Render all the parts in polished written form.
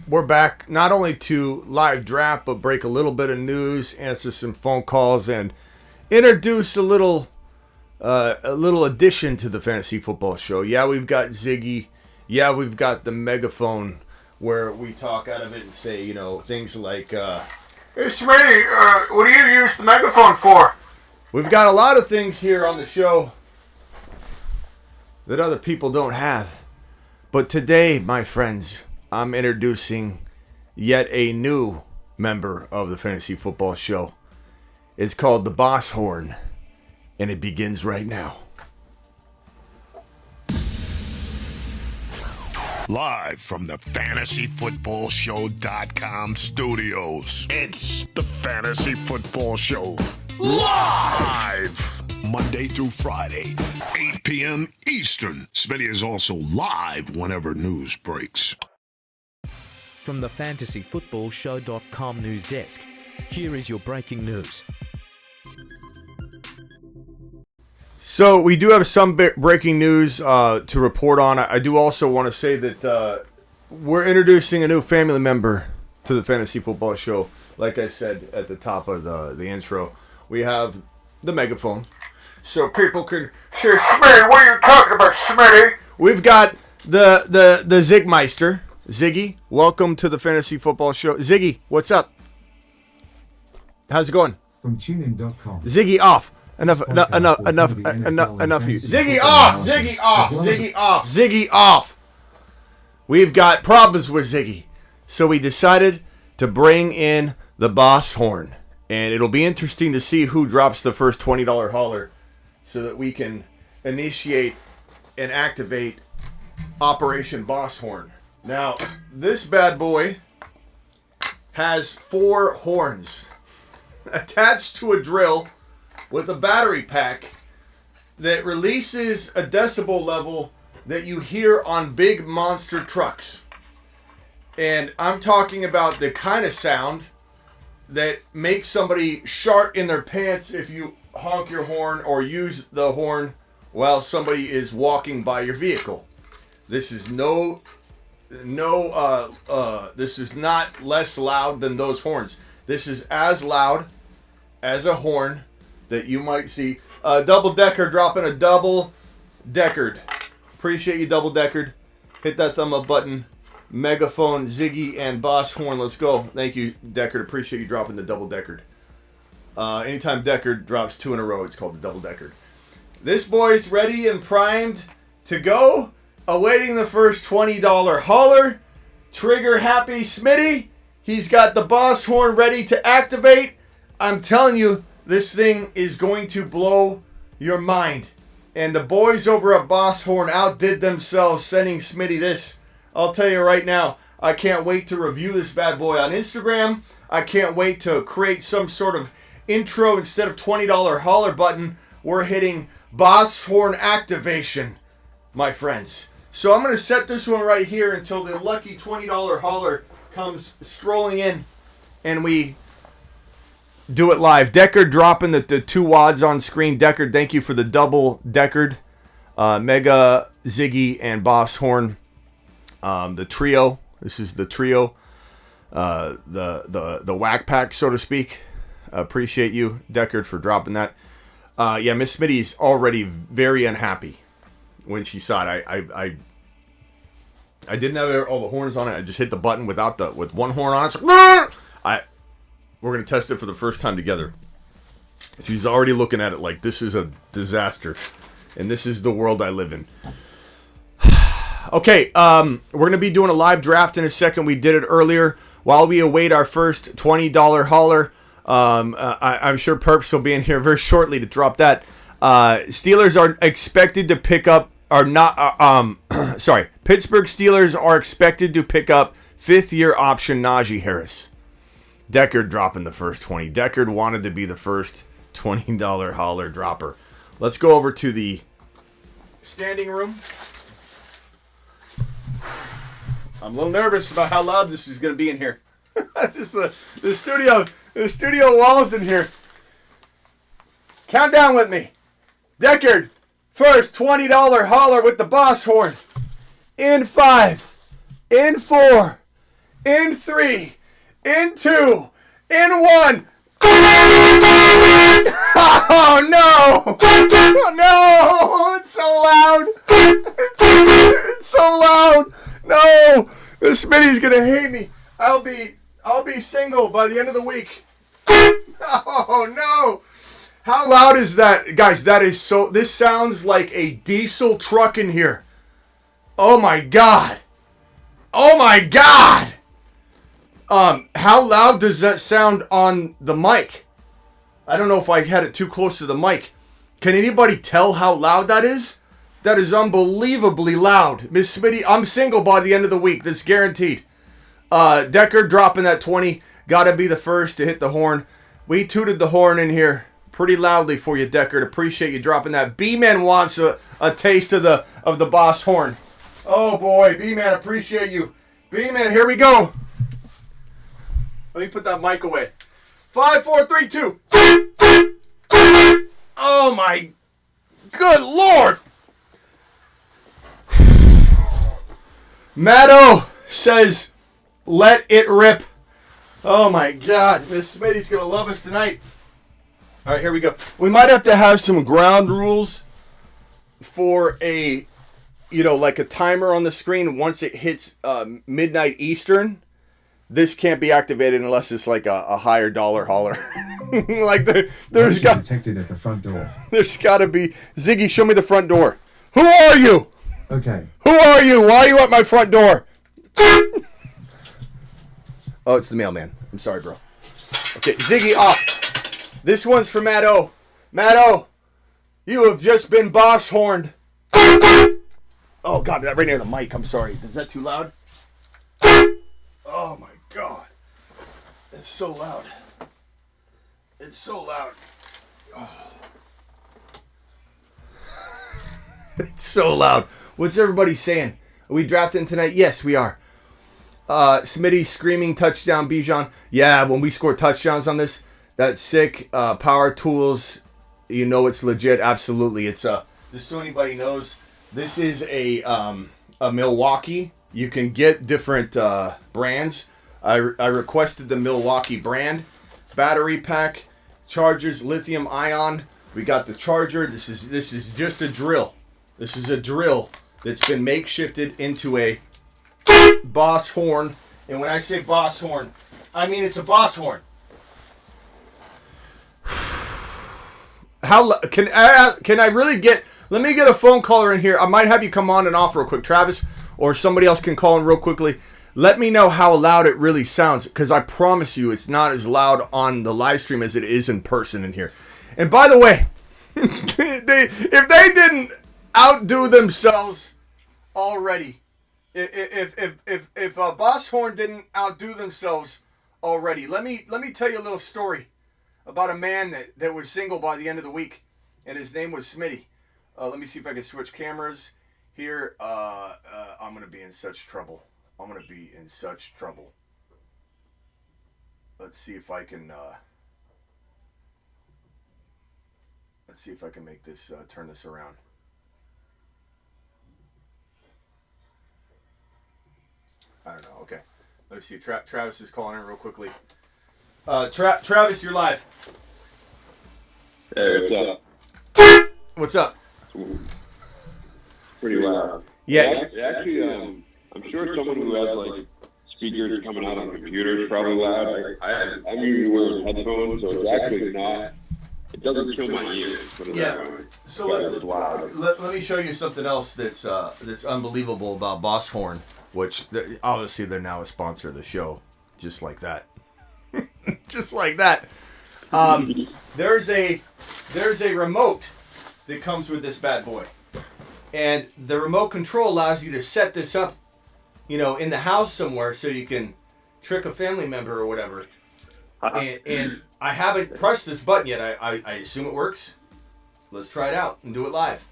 We're back not only to live draft, but break a little bit of news, answer some phone calls, and introduce a little addition to the fantasy football show. Yeah, we've got Ziggy. Yeah, we've got the megaphone where we talk out of it and say, things like, "Hey, Smitty, what do you use the megaphone for?" We've got a lot of things here on the show that other people don't have. But today, my friends, I'm introducing yet a new member of the fantasy football show. It's called the Boss Horn, and it begins right now. Live from the FantasyFootballShow.com studios. It's the Fantasy Football Show. Live! Monday through Friday, 8 p.m. Eastern. Smitty is also live whenever news breaks. From the FantasyFootballShow.com news desk, here is your breaking news. So we do have some breaking news to report on. I do also want to say that we're introducing a new family member to the Fantasy Football Show. Like I said at the top of the intro, we have the megaphone. So people can say, "Smitty, what are you talking about, Smitty?" We've got the Zigmeister. Ziggy, welcome to the Fantasy Football Show. Ziggy, what's up? How's it going? From TuneIn.com. Ziggy off. Enough of you. Ziggy off! Ziggy off! Ziggy off! Ziggy off! We've got problems with Ziggy. So we decided to bring in the Boss Horn. And it'll be interesting to see who drops the first $20 hauler so that we can initiate and activate Operation Boss Horn. Now, this bad boy has 4 horns attached to a drill with a battery pack that releases a decibel level that you hear on big monster trucks. And I'm talking about the kind of sound that makes somebody shart in their pants if you honk your horn or use the horn while somebody is walking by your vehicle. This is this is not less loud than those horns. This is as loud as a horn that you might see. Double Decker dropping a double deckered. Appreciate you, Double Deckered. Hit that thumb up button. Megaphone, Ziggy, and Boss Horn. Let's go. Thank you, Deckard. Appreciate you dropping the double Deckard. Anytime Deckard drops 2 in a row, it's called the double Deckard. This boy's ready and primed to go. Awaiting the first $20 hauler. Trigger happy Smitty. He's got the Boss Horn ready to activate. I'm telling you, this thing is going to blow your mind. And the boys over at Boss Horn outdid themselves sending Smitty this. I'll tell you right now, I can't wait to review this bad boy on Instagram. I can't wait to create some sort of intro. Instead of $20 hauler button, we're hitting Boss Horn activation, my friends. So I'm going to set this one right here until the lucky $20 hauler comes strolling in and we do it live. Deckard dropping the 2 wads on screen. Deckard, thank you for the double Deckard. Mega, Ziggy, and Boss Horn. The trio. This is the trio. The whack pack, so to speak. Appreciate you, Deckard, for dropping that. Miss Smitty's already very unhappy when she saw it. I didn't have all the horns on it. I just hit the button with one horn on it. So, we're going to test it for the first time together. She's already looking at it like this is a disaster. And this is the world I live in. Okay, we're going to be doing a live draft in a second. We did it earlier. While we await our first $20 hauler, I'm sure Perps will be in here very shortly to drop that. Steelers are expected to pick up, Pittsburgh Steelers are expected to pick up 5th-year option Najee Harris. Deckard dropping the first 20. Deckard wanted to be the first $20 hauler dropper. Let's go over to the standing room. I'm a little nervous about how loud this is going to be in here. The studio walls in here. Count down with me. Deckard, first $20 hauler with the Boss Horn. In 5, in 4, In 3, in 2, in 1. Oh no! No! It's so loud! It's so loud! No! Smitty's gonna hate me. I'll be single by the end of the week. Oh no! How loud is that? Guys, that is so... This sounds like a diesel truck in here. Oh my god! Oh my god! How loud does that sound on the mic? I don't know if I had it too close to the mic. Can anybody tell how loud that is? That is unbelievably loud. Miss Smitty, I'm single by the end of the week. That's guaranteed. Decker dropping that 20. Gotta be the first to hit the horn. We tooted the horn in here pretty loudly for you, Deckard. Appreciate you dropping that. B-Man wants a taste of the boss horn. Oh boy, B-Man, appreciate you. B-Man, here we go. Let me put that mic away. 5, 4, 3, 2. Oh my good Lord. Matto says, let it rip. Oh my God. Miss Smitty's going to love us tonight. All right, here we go. We might have to have some ground rules for like a timer on the screen. Once it hits midnight Eastern, this can't be activated unless it's like a higher dollar hauler. Like there's got detected at the front door. There's got to be. Ziggy, show me the front door. Who are you? Okay. Who are you? Why are you at my front door? Oh, it's the mailman. I'm sorry, bro. Okay, Ziggy off. This one's for Matt O. Matt O, you have just been boss horned. Oh God, that right near the mic. I'm sorry. Is that too loud? Oh my God. It's so loud. It's so loud. Oh. It's so loud. What's everybody saying? Are we drafting tonight? Yes, we are. Smitty screaming touchdown, Bijan. Yeah, when we score touchdowns on this, that's sick. Power tools, you know it's legit. Absolutely. It's just so anybody knows, this is a Milwaukee. You can get different brands. I requested the Milwaukee brand. Battery pack, chargers, lithium ion. We got the charger. This is just a drill. This is a drill that's been makeshifted into a boss horn. And when I say boss horn, I mean it's a boss horn. How can I really get? Let me get a phone caller in here. I might have you come on and off real quick, Travis, or somebody else can call in real quickly. Let me know how loud it really sounds, because I promise you it's not as loud on the live stream as it is in person in here. And by the way, if they didn't outdo themselves already, if Boss Horn didn't outdo themselves already, let me tell you a little story about a man that was single by the end of the week, and his name was Smitty. Let me see if I can switch cameras here. I'm gonna be in such trouble. Let's see if I can. Let's see if I can make this turn this around. I don't know. Okay. Let me see. Travis is calling in real quickly. Travis, you're live. Hey, what's up? What's up? Pretty loud. Yeah. Actually, I'm sure someone who has like speakers coming out on computers is probably loud. I'm usually wearing headphones, so it's actually not. It doesn't kill my ears. Yeah. So let me show you something else that's unbelievable about Boss Horn, which obviously they're now a sponsor of the show, just like that. Just like that. There's a remote that comes with this bad boy, and the remote control allows you to set this up, in the house somewhere, so you can trick a family member or whatever. And I haven't pressed this button yet. I assume it works. Let's try it out and do it live.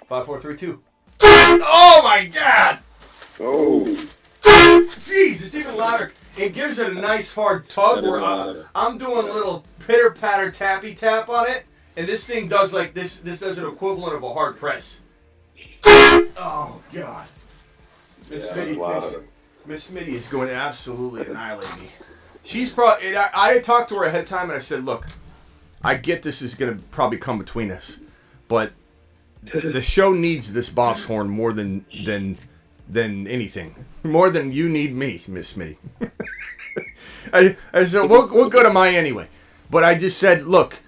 5, 4, 3, 2. Oh my God! Oh. Jeez, it's even louder. It gives it a nice hard tug where I'm doing a little pitter patter tappy tap on it, and this thing does like this. This does an equivalent of a hard press. Oh God! Miss Miss Smitty is going to absolutely annihilate me. She's probably. I talked to her ahead of time and I said, "Look, I get this is going to probably come between us, but the show needs this boss horn more than anything, more than you need me, Miss Smitty." I said, "What good am I anyway?" But I just said, "Look,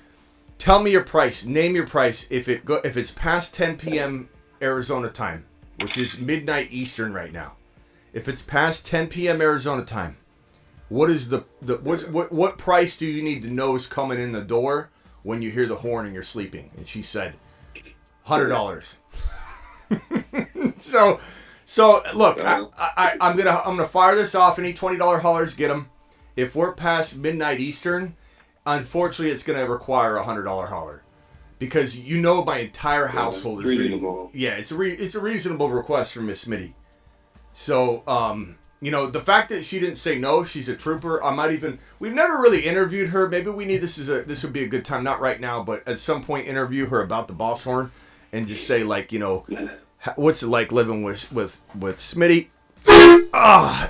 tell me your price. Name your price. If it's past 10 p.m. Arizona time, which is midnight Eastern right now, if it's past 10 p.m. Arizona time." What is what price do you need to know is coming in the door when you hear the horn and you're sleeping? And she said, $100. So look, I'm gonna fire this off. Any $20 haulers, get them. If we're past midnight Eastern, unfortunately, it's gonna require a $100 hauler because my entire household is reasonable. It's a reasonable request from Miss Smitty. So the fact that she didn't say no, she's a trooper. We've never really interviewed her. Maybe this would be a good time, not right now, but at some point interview her about the boss horn and just say what's it like living with Smitty?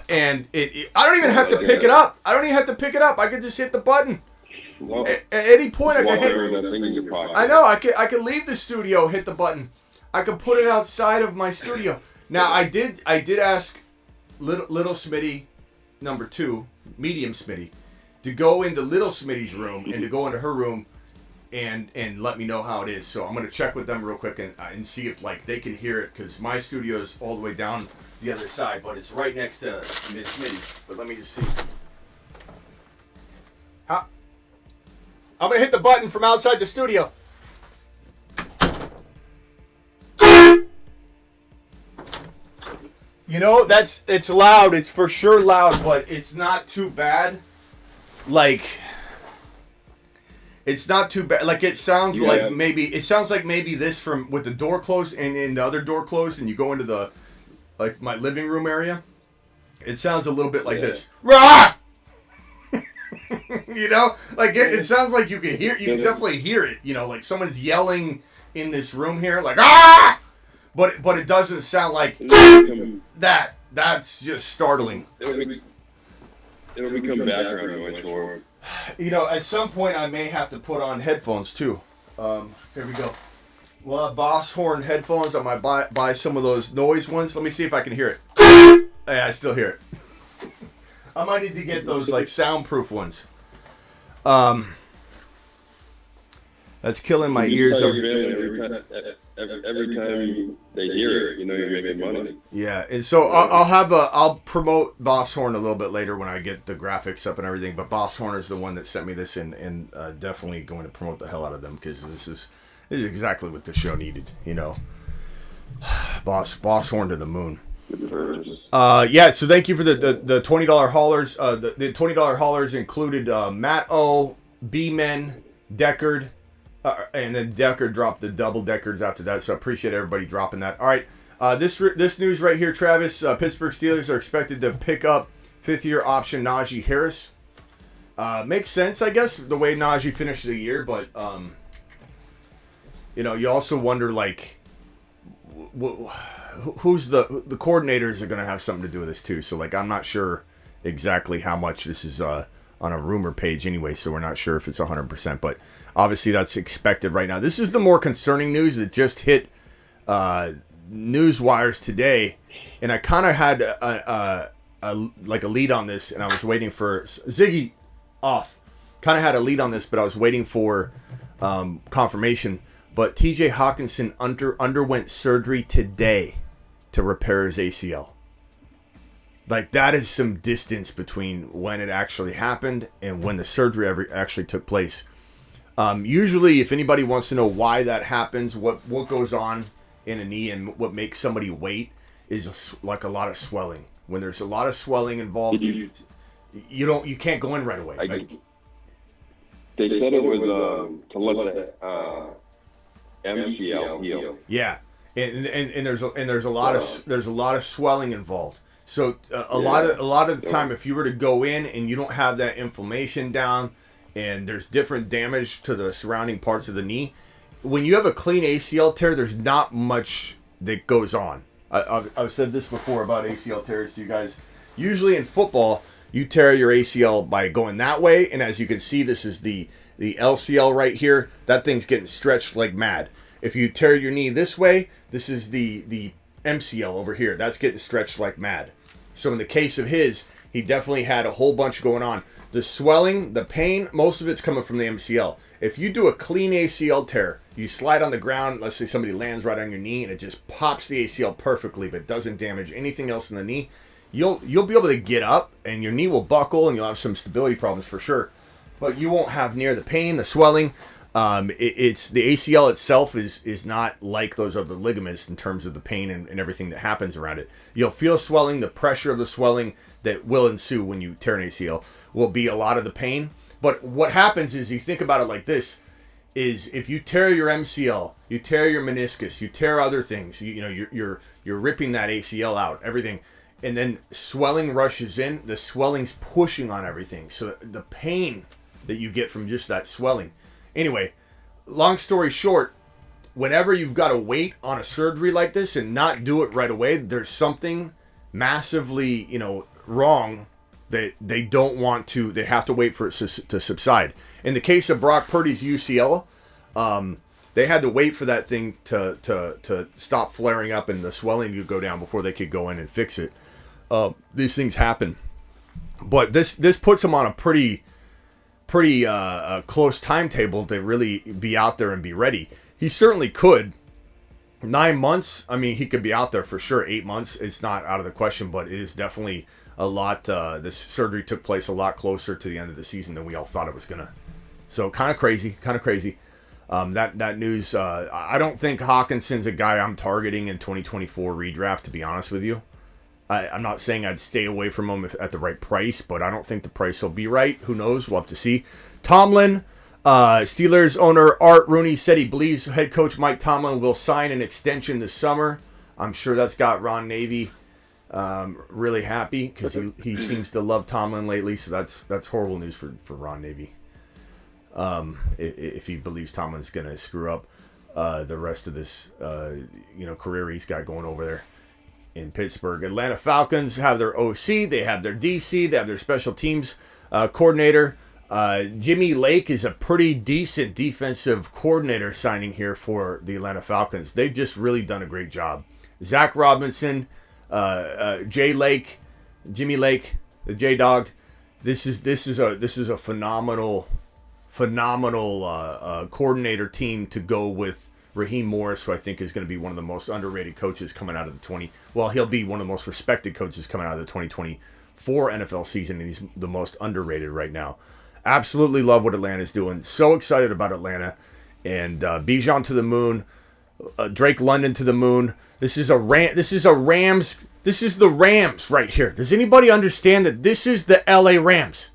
And I don't even have to pick it up. I could just hit the button. Well, at any point I can hit. that thing in your pocket. I know. I could leave the studio, hit the button. I could put it outside of my studio. Now I did ask Little Smitty, number 2, medium Smitty, to go into Little Smitty's room and to go into her room and let me know how it is. So I'm gonna check with them real quick and see if they can hear it because my studio is all the way down the other side, but it's right next to Miss Smitty. But let me just see. I'm gonna hit the button from outside the studio. It's loud. It's for sure loud, but it's not too bad. It's not too bad. It sounds like maybe this from with the door closed and the other door closed, and you go into the my living room area. It sounds a little bit like this. Rah! It sounds like you can hear. You can definitely hear it. Like someone's yelling in this room here, ah! But it doesn't sound like that. That's just startling. It'll become background noise for him. At some point I may have to put on headphones too. Here we go. Well, Boss Horn headphones. I might buy some of those noise ones. Let me see if I can hear it. Yeah, I still hear it. I might need to get those soundproof ones. That's killing my ears. Every time they hear it, you're making money. Yeah, and so I'll promote Boss Horn a little bit later when I get the graphics up and everything. But Boss Horn is the one that sent me this, and definitely going to promote the hell out of them because this is exactly what the show needed. Boss Horn to the moon. So thank you for the $20 haulers. The $20 haulers included Matt O, B-Men, Deckard. And then Deckard dropped the double Deckers after that, so I appreciate everybody dropping that. All right, this news right here, Travis. Pittsburgh Steelers are expected to pick up 5th-year option Najee Harris. Makes sense, I guess, the way Najee finished the year, but you also wonder who's the coordinators are going to have something to do with this too. So I'm not sure exactly how much this is on a rumor page anyway, so we're not sure if it's 100%, but obviously that's expected right now. This is the more concerning news that just hit news wires today, and I kind of had a lead on this, and I was waiting for Ziggy off. Kind of had a lead on this, but I was waiting for confirmation. But T.J. Hawkinson underwent surgery today to repair his ACL. That is some distance between when it actually happened and when the surgery actually took place. Usually, if anybody wants to know why that happens, what goes on in a knee and what makes somebody wait is a lot of swelling. When there's a lot of swelling involved, you can't go in right away. Right? They said it was to let the MCL heal. Yeah, and there's a lot of swelling involved. So a lot of the time, if you were to go in and you don't have that inflammation down, and there's different damage to the surrounding parts of the knee, when you have a clean ACL tear, there's not much that goes on. I've said this before about ACL tears to you guys. Usually in football, you tear your ACL by going that way, and as you can see, this is the LCL right here. That thing's getting stretched like mad. If you tear your knee this way, this is the MCL over here. That's getting stretched like mad. So in the case of his, he definitely had a whole bunch going on. The swelling, the pain, most of it's coming from the MCL. If you do a clean ACL tear, you slide on the ground, let's say somebody lands right on your knee, and it just pops the ACL perfectly, but doesn't damage anything else in the knee, you'll be able to get up, and your knee will buckle, and you'll have some stability problems for sure. But you won't have near the pain, the swelling. It's the ACL itself is not like those other ligaments in terms of the pain and everything that happens around it. You'll feel swelling. The pressure of the swelling that will ensue when you tear an ACL will be a lot of the pain. But what happens is, you think about it like this, is if you tear your MCL, you tear your meniscus, you tear other things, you're ripping that ACL out, everything, and then swelling rushes in, the swelling's pushing on everything. So the pain that you get from just that swelling. Anyway, long story short, whenever you've got to wait on a surgery like this and not do it right away, there's something massively, wrong that they don't want to. They have to wait for it to subside. In the case of Brock Purdy's UCL, they had to wait for that thing to stop flaring up and the swelling to go down before they could go in and fix it. These things happen, but this puts him on a pretty close timetable to really be out there and be ready. He certainly could. 9 months, I mean, he could be out there for sure. 8 months, it's not out of the question, but it is definitely a lot. This surgery took place a lot closer to the end of the season than we all thought it was gonna. So kind of crazy. That news. I don't think Hawkinson's a guy I'm targeting in 2024 redraft, to be honest with you. I'm not saying I'd stay away from him at the right price, but I don't think the price will be right. Who knows? We'll have to see. Tomlin, Steelers owner Art Rooney said he believes head coach Mike Tomlin will sign an extension this summer. I'm sure that's got Ron Navy really happy, because he seems to love Tomlin lately. So that's horrible news for Ron Navy. If he believes Tomlin's going to screw up the rest of this career he's got going over there in Pittsburgh. Atlanta Falcons have their OC, they have their DC, they have their special teams coordinator. Jimmy Lake is a pretty decent defensive coordinator signing here for the Atlanta Falcons. They've just really done a great job. Zach Robinson, Jimmy Lake, the J Dog. This is a phenomenal coordinator team to go with Raheem Morris, who I think is going to be one of the most underrated coaches coming out of the he'll be one of the most respected coaches coming out of the 2024 NFL season, and he's the most underrated right now. Absolutely love what Atlanta's doing. So excited about Atlanta. And Bijan to the moon, Drake London to the moon. This is the Rams right here. Does anybody understand that this is the LA Rams?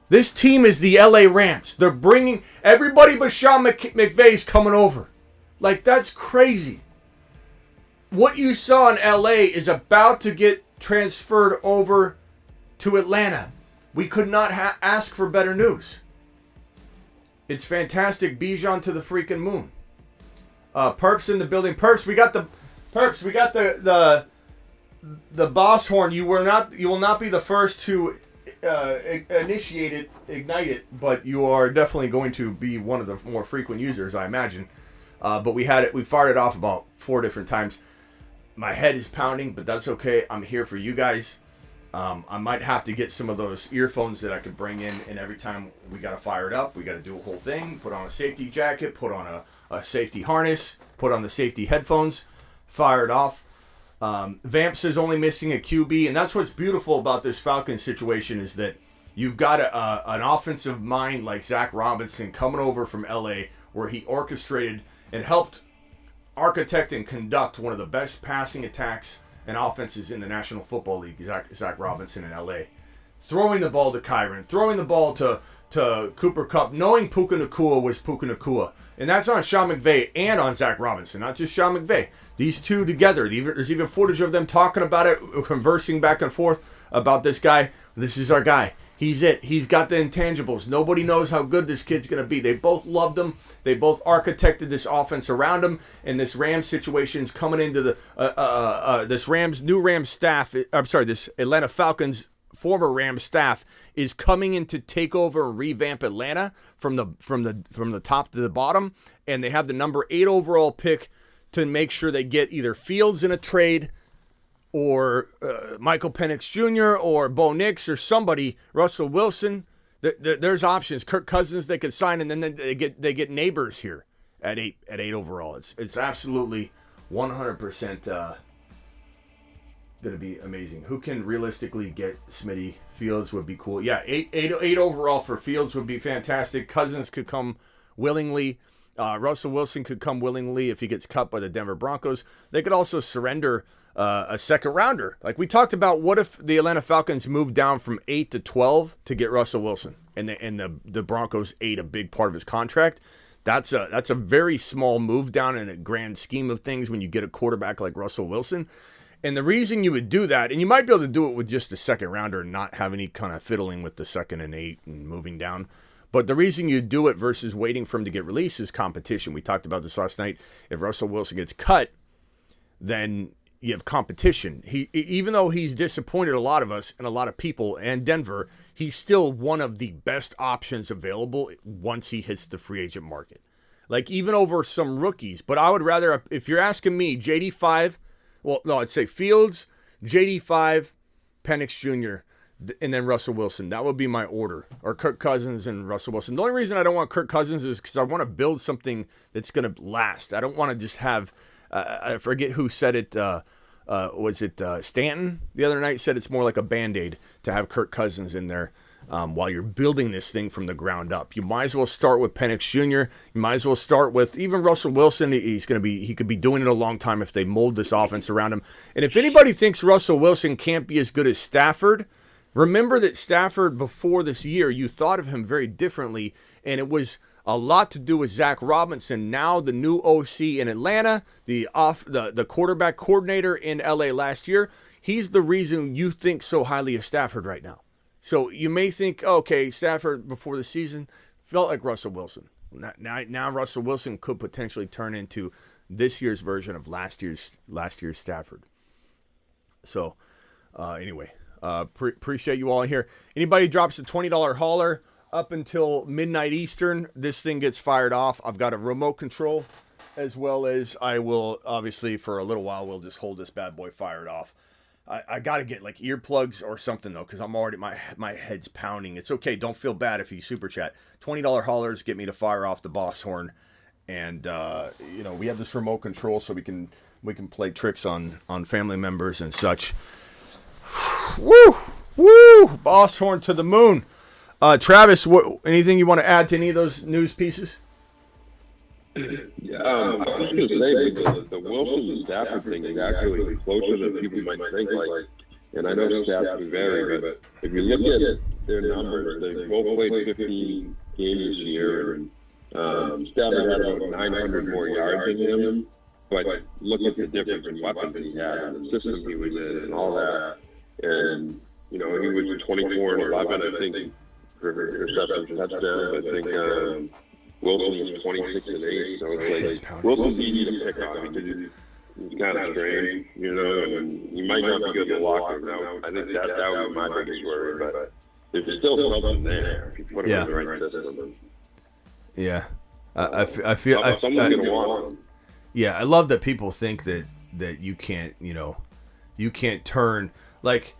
This team is the LA Rams. They're bringing everybody but Sean McVay's coming over. Like, that's crazy. What you saw in LA is about to get transferred over to Atlanta. We could not ask for better news. It's fantastic. Bijan to the freaking moon. Perps in the building. Perps, we got the boss horn. You will not be the first to ignite it, but you are definitely going to be one of the more frequent users, I imagine. But we fired it off about 4 different times. My head is pounding, but that's okay. I'm here for you guys. I might have to get some of those earphones that I could bring in, and every time we got to fire it up, we got to do a whole thing, put on a safety jacket, put on a safety harness, put on the safety headphones, fire it off. Vamps is only missing a QB, and that's what's beautiful about this Falcons situation, is that you've got an offensive mind like Zach Robinson coming over from LA, where he orchestrated and helped architect and conduct one of the best passing attacks and offenses in the National Football League, Zach Robinson in LA. Throwing the ball to Kyron, throwing the ball to Cooper Kupp, knowing Puka Nacua was Puka Nacua. And that's on Sean McVay and on Zach Robinson, not just Sean McVay. These two together, there's even footage of them talking about it, conversing back and forth about this guy. This is our guy. He's it. He's got the intangibles. Nobody knows how good this kid's going to be. They both loved him. They both architected this offense around him. And this Rams situation is coming into the this Atlanta Falcons former Rams staff is coming in to take over and revamp Atlanta from the top to the bottom. And they have the number 8 overall pick to make sure they get either Fields in a trade, or Michael Penix Jr. or Bo Nix or somebody, Russell Wilson. There's options. Kirk Cousins they could sign, and then they get neighbors here at 8 overall. It's absolutely 100% going to be amazing. Who can realistically get Smitty? Fields would be cool. Yeah, 8 overall for Fields would be fantastic. Cousins could come willingly. Russell Wilson could come willingly if he gets cut by the Denver Broncos. They could also surrender a second rounder. Like we talked about, what if the Atlanta Falcons moved down from 8 to 12 to get Russell Wilson, and the Broncos ate a big part of his contract? That's a very small move down in a grand scheme of things when you get a quarterback like Russell Wilson. And the reason you would do that, and you might be able to do it with just a second rounder and not have any kind of fiddling with the 2nd and 8 and moving down. But the reason you do it versus waiting for him to get released is competition. We talked about this last night. If Russell Wilson gets cut, then you have competition. Even though he's disappointed a lot of us and a lot of people and Denver, he's still one of the best options available once he hits the free agent market. Like even over some rookies. But I would rather, if you're asking me, JD5, well, no, I'd say Fields, JD5, Penix Jr., and then Russell Wilson. That would be my order. Or Kirk Cousins and Russell Wilson. The only reason I don't want Kirk Cousins is because I want to build something that's going to last. I don't want to just have, I forget who said it, was it Stanton the other night said it's more like a Band-Aid to have Kirk Cousins in there while you're building this thing from the ground up. You might as well start with Penix Jr. You might as well start with even Russell Wilson. He could be doing it a long time if they mold this offense around him. And if anybody thinks Russell Wilson can't be as good as Stafford, remember that Stafford, before this year, you thought of him very differently, and it was a lot to do with Zach Robinson. Now the new OC in Atlanta, the quarterback coordinator in LA last year, he's the reason you think so highly of Stafford right now. So you may think, okay, Stafford before the season felt like Russell Wilson. Now Russell Wilson could potentially turn into this year's version of last year's Stafford. So anyway. Appreciate you all here. Anybody drops a $20 hauler up until midnight Eastern, this thing gets fired off. I've got a remote control, as well as I will, obviously, for a little while, we'll just hold this bad boy fired off. I got to get like earplugs or something, though, because I'm already, my head's pounding. It's okay. Don't feel bad if you super chat. $20 haulers get me to fire off the boss horn. And, we have this remote control so we can play tricks on family members and such. Woo! Woo! Boss horn to the moon. Travis, anything you want to add to any of those news pieces? Yeah, I was going to say, but the Wilson and Stafford thing is actually closer than people might think. And I know stats can vary, but if you look at their numbers, they both played 15 games this year, and Stafford had about 900 more yards than him. But look at the difference in weapons he had, and the system he was in, and all that. And, he was 24 and 11, I think, for receptions, touchdowns. I think Wilson was 26 and 8. So it's like Wilson's easy to pick on because he's kind of strange, and he might not be good in the locker room. I think that would be my biggest worry, but there's still something there if you put him in the right system. Yeah. I feel someone's going to want him. Yeah, I love that people think that you can't, you can't turn. Like,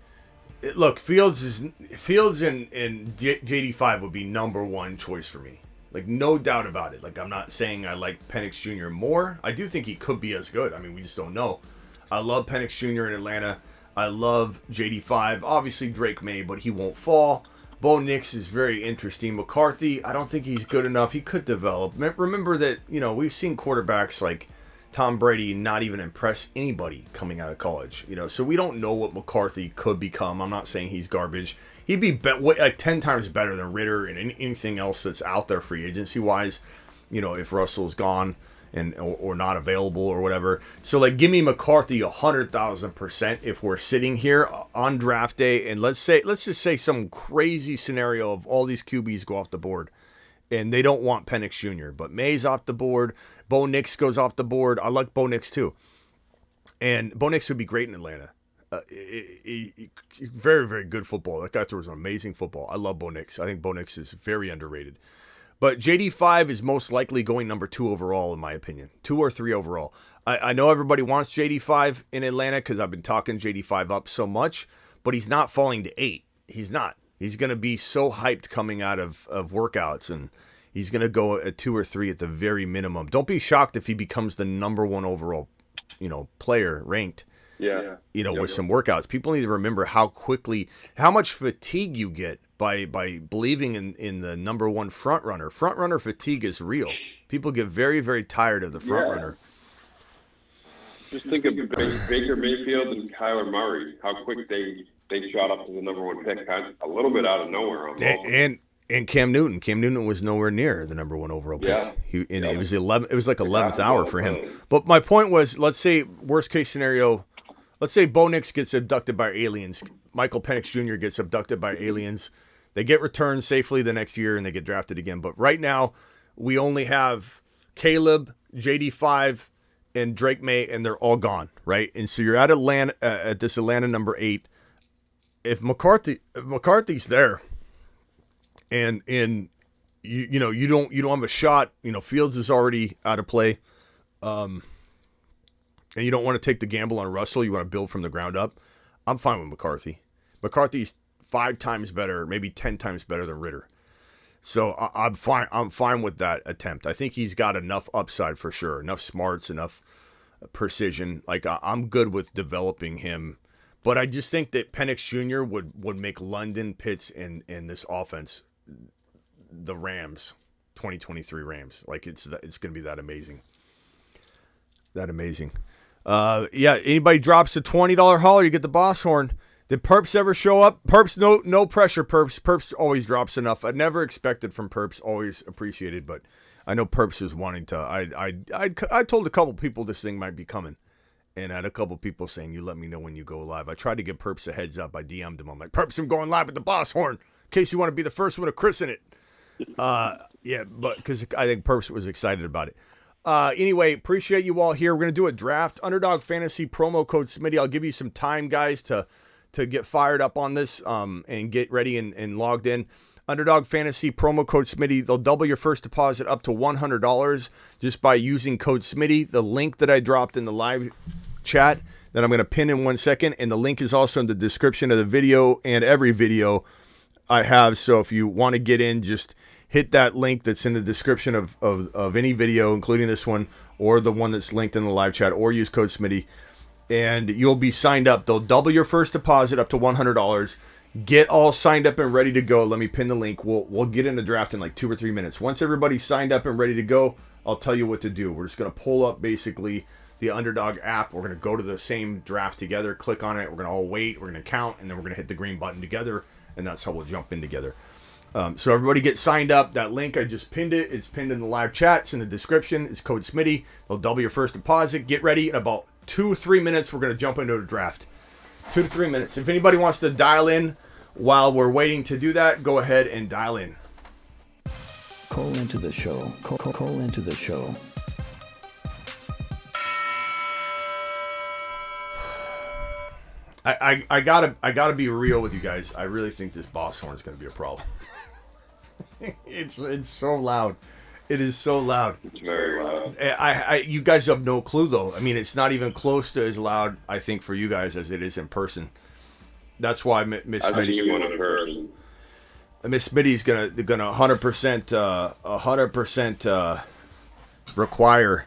look, Fields and JD5 would be number one choice for me. Like, no doubt about it. Like, I'm not saying I like Penix Jr. more. I do think he could be as good. I mean, we just don't know. I love Penix Jr. in Atlanta. I love JD5. Obviously, Drake may, but he won't fall. Bo Nix is very interesting. McCarthy, I don't think he's good enough. He could develop. Remember that, we've seen quarterbacks like Tom Brady not even impress anybody coming out of college. So we don't know what McCarthy could become. I'm not saying he's garbage. He'd be like 10 times better than Ritter and anything else that's out there free agency-wise, if Russell's gone. and or not available or whatever. So like, give me McCarthy 100,000% if we're sitting here on draft day, and let's just say some crazy scenario of all these QBs go off the board, and they don't want Penix Jr., but May's off the board, Bo Nix goes off the board. I like Bo Nix too, and Bo Nix would be great in Atlanta. Very, very good football. That guy throws an amazing football. I love Bo Nix. I think Bo Nix is very underrated. But JD5 is most likely going number 2 overall, in my opinion. 2 or 3 overall. I know everybody wants JD5 in Atlanta because I've been talking JD5 up so much, but he's not falling to 8. He's not. He's going to be so hyped coming out of workouts, and he's going to go at 2 or 3 at the very minimum. Don't be shocked if he becomes the number 1 overall, player ranked. Yeah. With some workouts. People need to remember how much fatigue you get by believing in the number 1 front runner. Front runner fatigue is real. People get very, very tired of the front runner. Just think of Baker Mayfield and Kyler Murray, how quick they shot up to the number 1 pick, kind of a little bit out of nowhere. And Cam Newton. Cam Newton was nowhere near the number 1 overall pick. Yeah. It was 11. It was like 11th hour for him. But my point was, let's say worst case scenario. Let's say Bo Nix gets abducted by aliens. Michael Penix Jr. gets abducted by aliens. They get returned safely the next year, and they get drafted again. But right now, we only have Caleb, JD5, and Drake May, and they're all gone, right? And so you're at Atlanta, at this Atlanta number 8. If McCarthy's there, and you don't have a shot. Fields is already out of play. And you don't want to take the gamble on Russell, you want to build from the ground up, I'm fine with McCarthy. McCarthy's 5 times better, maybe 10 times better than Ritter. So I'm fine with that attempt. I think he's got enough upside for sure, enough smarts, enough precision. Like, I'm good with developing him. But I just think that Penix Jr. would make London, Pitts, and this offense the Rams, 2023 Rams. Like, it's going to be that amazing. That amazing. Anybody drops a $20 hauler, you get the boss horn. Did Perps ever show up? Perps, no pressure, Perps. Perps always drops enough. I never expected from Perps, always appreciated, but I know Perps was wanting to. I told a couple people this thing might be coming, and I had a couple people saying, you let me know when you go live. I tried to give Perps a heads up. I DM'd him. I'm like, Perps, I'm going live with the boss horn in case you want to be the first one to christen it. But because I think Perps was excited about it. Anyway, appreciate you all here. We're going to do a draft. Underdog Fantasy promo code Smitty. I'll give you some time, guys, to get fired up on this and get ready and logged in. Underdog Fantasy promo code Smitty. They'll double your first deposit up to $100 just by using code Smitty. The link that I dropped in the live chat that I'm going to pin in 1 second, and the link is also in the description of the video and every video I have. So if you want to get in, just hit that link that's in the description of any video, including this one, or the one that's linked in the live chat, or use code Smitty, and you'll be signed up. They'll double your first deposit up to $100. Get all signed up and ready to go. Let me pin the link. We'll get in the draft in like 2 or 3 minutes. Once everybody's signed up and ready to go, I'll tell you what to do. We're just going to pull up basically the Underdog app. We're going to go to the same draft together, click on it. We're going to all wait. We're going to count, and then we're going to hit the green button together, and that's how we'll jump in together. So everybody get signed up. That link, I just pinned it. It's pinned in the live chat. It's in the description. It's code Smitty. They'll double your first deposit. Get ready. In about 2 or 3 minutes, we're going to jump into a draft. 2 to 3 minutes. If anybody wants to dial in while we're waiting to do that, go ahead and dial in. Call into the show. Call into the show. I gotta be real with you guys. I really think this boss horn is going to be a problem. It's so loud. It is so loud. It's very loud. You guys have no clue though. I mean, it's not even close to as loud, I think, for you guys as it is in person. That's why Miss Smitty. Miss Smitty's gonna 100% require.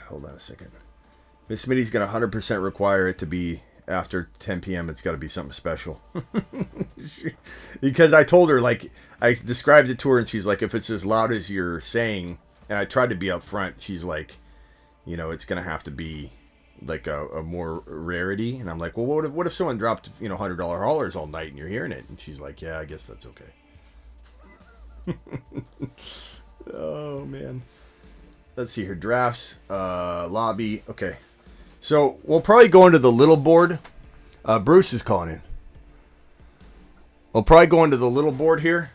Hold on a second. Miss Smitty's gonna 100% require it to be after 10 p.m. It's got to be something special. Because I told her, like, I described it to her, and she's like, if it's as loud as you're saying, and I tried to be upfront, she's like, you know, it's gonna have to be like a more rarity. And I'm like, well, what if someone dropped, $100 haulers all night and you're hearing it? And she's like, yeah, I guess that's okay. Oh man. let's see here. Drafts, lobby. Okay. So we'll probably go into the little board. Bruce is calling in. We'll probably go into the little board here.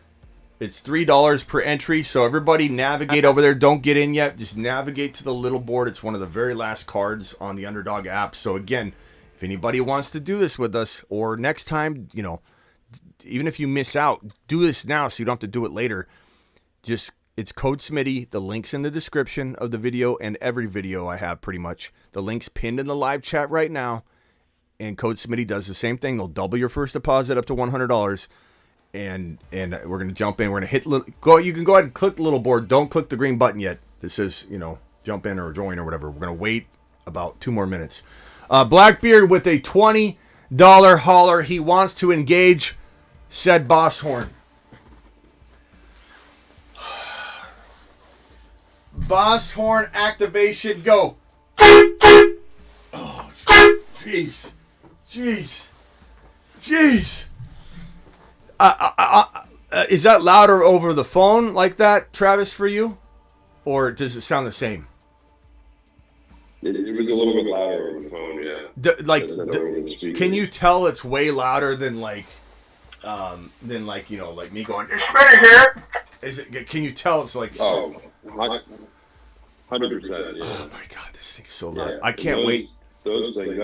It's $3 per entry. So everybody navigate over there. Don't get in yet. Just navigate to the little board. It's one of the very last cards on the Underdog app. So again, if anybody wants to do this with us, or next time, you know, even if you miss out, do this now so you don't have to do it later. Just, it's code Smitty. The link's in the description of the video and every video I have pretty much. The link's pinned in the live chat right now. And code Smitty does the same thing. They'll double your first deposit up to $100. And we're going to jump in. We're going to hit, you can go ahead and click the little board. Don't click the green button yet. This is, you know, jump in or join or whatever. We're going to wait about 2 more minutes. Blackbeard with a $20 hauler. He wants to engage said boss horn. Boss horn activation, go. Oh, jeez. Jeez. Jeez. Is that louder over the phone like that, Travis, for you? Or does it sound the same? It was a little bit louder over the phone, yeah. Can you tell it's way louder than like you know, like me going, "It's Smitty here." Is it? Can you tell it's like? Oh, 100%. Yeah. Oh my God, this thing is so loud. Yeah, I can't wait. Those things.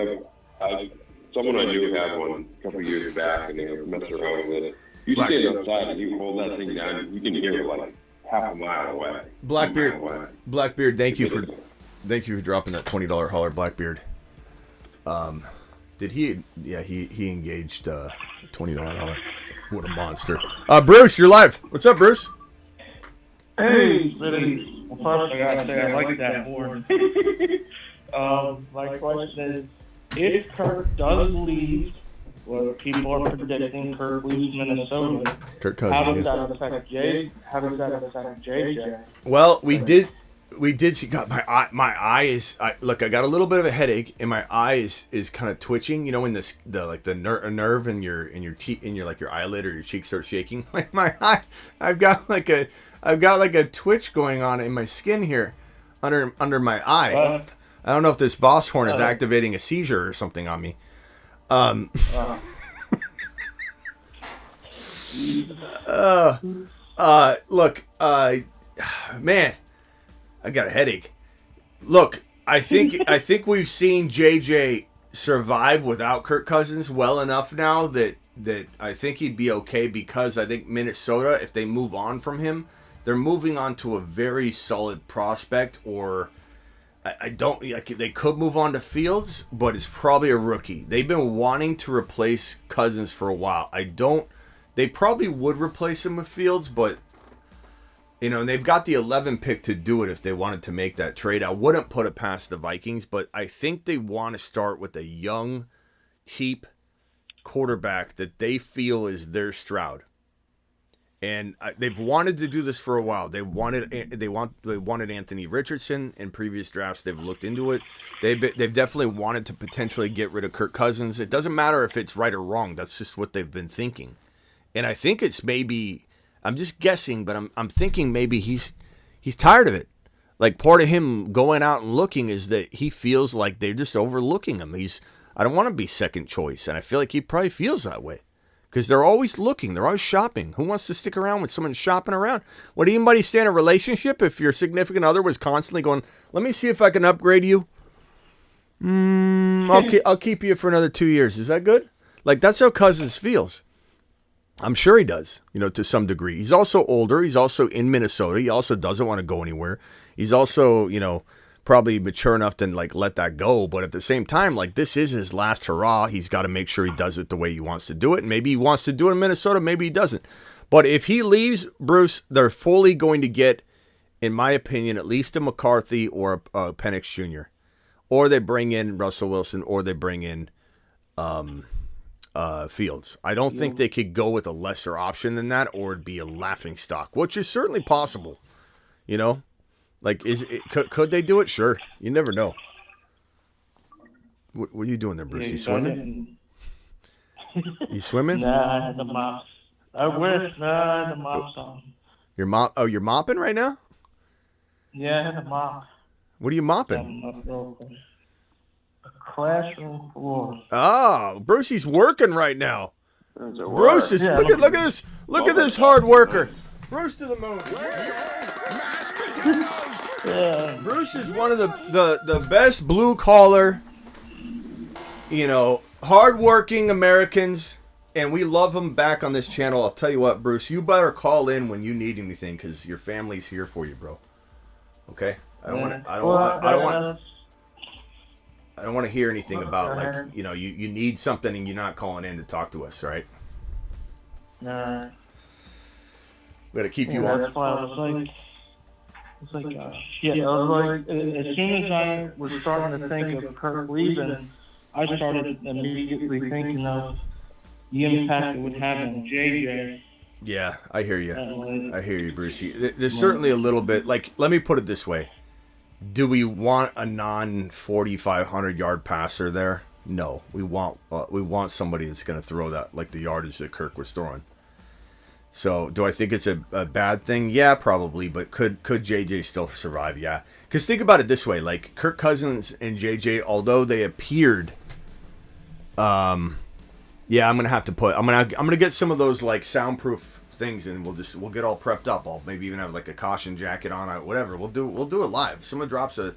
Someone I knew had one a couple years back, and they were messing around with it. You stand outside and you hold that thing down, you can hear it like half a mile away. Blackbeard, thank you for dropping that $20 hauler, Blackbeard. Did he? Yeah, he engaged $20 hauler. What a monster. Bruce, you're live. What's up, Bruce? Hey, Smitty. Well, first I gotta say I like that horn. My question is, if Kirk does leave, what people are predicting Kirk leaves Minnesota, Kirk Cousins, how does that affect JJ? Well, we did see. God, my eye is. Look, I got a little bit of a headache, and my eye is kind of twitching. You know, when the nerve in your cheek, in your like your eyelid or your cheek starts shaking. Like my eye, I've got like a twitch going on in my skin here, under my eye. I don't know if this boss horn is activating a seizure or something on me. Look, man, I got a headache. Look, I think we've seen JJ survive without Kirk Cousins well enough now that I think he'd be okay, because I think Minnesota, if they move on from him, they're moving on to a very solid prospect, or they could move on to Fields, but it's probably a rookie. They've been wanting to replace Cousins for a while. They probably would replace him with Fields, but you know, and they've got the 11 pick to do it if they wanted to make that trade. I wouldn't put it past the Vikings, but I think they want to start with a young, cheap quarterback that they feel is their Stroud. And they've wanted to do this for a while. They wanted Anthony Richardson in previous drafts. They've looked into it. They've definitely wanted to potentially get rid of Kirk Cousins. It doesn't matter if it's right or wrong. That's just what they've been thinking. And I think it's maybe, I'm just guessing, but I'm thinking maybe he's tired of it. Like, part of him going out and looking is that he feels like they're just overlooking him. I don't want to be second choice, and I feel like he probably feels that way. Because they're always looking. They're always shopping. Who wants to stick around with someone shopping around? Would anybody stay in a relationship if your significant other was constantly going, let me see if I can upgrade you? I'll keep you for another 2 years. Is that good? Like, that's how Cousins feels. I'm sure he does, you know, to some degree. He's also older. He's also in Minnesota. He also doesn't want to go anywhere. He's also, you know, probably mature enough to like let that go, but at the same time, like, this is his last hurrah. He's got to make sure he does it the way he wants to do it. And maybe he wants to do it in Minnesota, maybe he doesn't. But if he leaves, Bruce, they're fully going to get, in my opinion, at least a McCarthy or a Penix Jr. Or they bring in Russell Wilson, or they bring in Fields. I don't think they could go with a lesser option than that, or it'd be a laughing stock, which is certainly possible. You know? Like, could they do it? Sure. You never know. What are you doing there, Bruce? You swimming? You swimming? Nah, I had the mops. I wish. Nah, I had the mops on. You're mopping right now? Yeah, I had a mop. What are you mopping? A classroom floor. Oh, Brucey's working right now. That's a Bruce is Yeah, look at this hard worker. Bruce to the moon. Yeah. Bruce is one of the best blue collar, hardworking Americans, and we love him back on this channel. I'll tell you what, Bruce, you better call in when you need anything because your family's here for you, bro. Okay? I don't want to hear anything about like you need something and you're not calling in to talk to us, right? Nah. We got to keep you on. That's why I was like, shit. I was like, as soon as I was starting to think of Kirk leaving, I started immediately thinking of the impact it would have on JJ. Yeah, I hear you. I hear you, Brucey. There's certainly a little bit, like, let me put it this way. Do we want a non-4,500 yard passer there? No. We want somebody that's going to throw that, like the yardage that Kirk was throwing. So, do I think it's a bad thing? Yeah, probably. But could JJ still survive? Yeah. Because think about it this way: like Kirk Cousins and JJ, although they appeared, yeah, I'm gonna have to put. I'm gonna get some of those like soundproof things, and we'll get all prepped up. I'll maybe even have like a caution jacket on. Whatever. We'll do it live. If someone drops a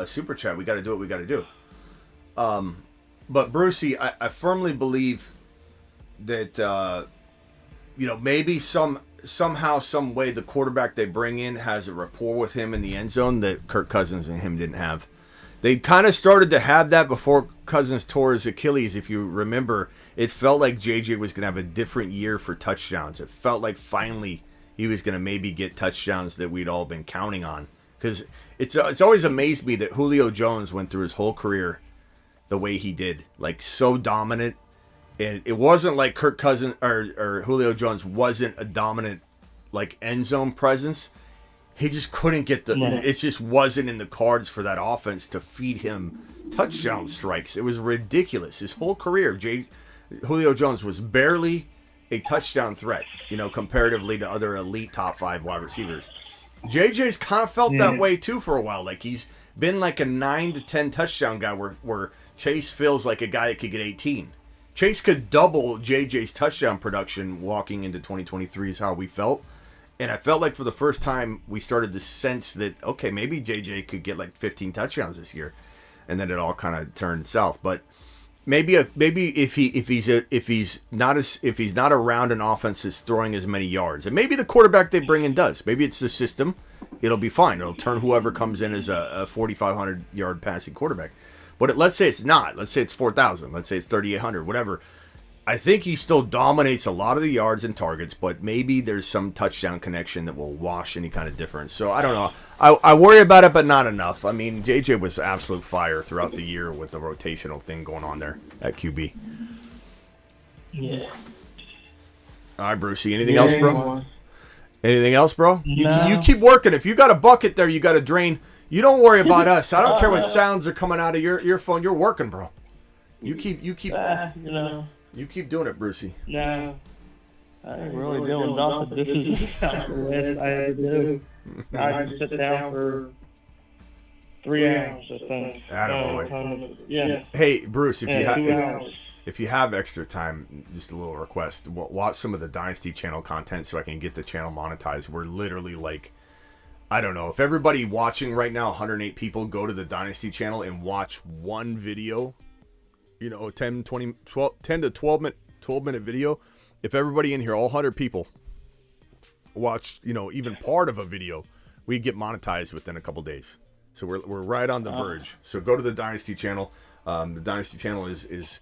super chat, we got to do what we got to do. But Brucey, I firmly believe that. Maybe somehow, some way, the quarterback they bring in has a rapport with him in the end zone that Kirk Cousins and him didn't have. They kind of started to have that before Cousins tore his Achilles. If you remember, it felt like JJ was going to have a different year for touchdowns. It felt like finally he was going to maybe get touchdowns that we'd all been counting on. Because it's always amazed me that Julio Jones went through his whole career the way he did. Like, so dominant. And it wasn't like Kirk Cousins or Julio Jones wasn't a dominant like end zone presence. He just couldn't get it just wasn't in the cards for that offense to feed him touchdown strikes. It was ridiculous. His whole career, Julio Jones was barely a touchdown threat, comparatively to other elite top 5 wide receivers. JJ's kind of felt that way too for a while. Like he's been like a 9 to 10 touchdown guy where Chase feels like a guy that could get 18. Chase could double JJ's touchdown production walking into 2023 is how we felt. And I felt like for the first time we started to sense that, okay, maybe JJ could get like 15 touchdowns this year. And then it all kind of turned south. But maybe if he's not around an offense that's throwing as many yards, and maybe the quarterback they bring in does. Maybe it's the system. It'll be fine. It'll turn whoever comes in as a 4,500 yard passing quarterback. But let's say it's not. Let's say it's 4,000. Let's say it's 3,800, whatever. I think he still dominates a lot of the yards and targets, but maybe there's some touchdown connection that will wash any kind of difference. So I don't know. I worry about it, but not enough. I mean, JJ was absolute fire throughout the year with the rotational thing going on there at QB. Yeah. All right, Brucey. Anything else, bro? Anything else, bro? No. You keep working. If you got a bucket there, you got to drain. You don't worry about us. I don't care what sounds are coming out of your phone. You're working, bro. You keep you keep doing it, Brucey. No, I ain't really doing nothing. This is the list I had to do. I just sit down for 3 hours, I think. Attaboy. Yeah. Hey, Bruce, if 2 hours. if you have extra time, just a little request. Watch some of the Dynasty Channel content so I can get the channel monetized. We're literally like, I don't know. If everybody watching right now, 108 people, go to the Dynasty Channel and watch one video, 10 to 12 minute video. If everybody in here, all 100 people, watch, even part of a video, we get monetized within a couple days. So we're right on the verge. So go to the Dynasty Channel. The Dynasty Channel is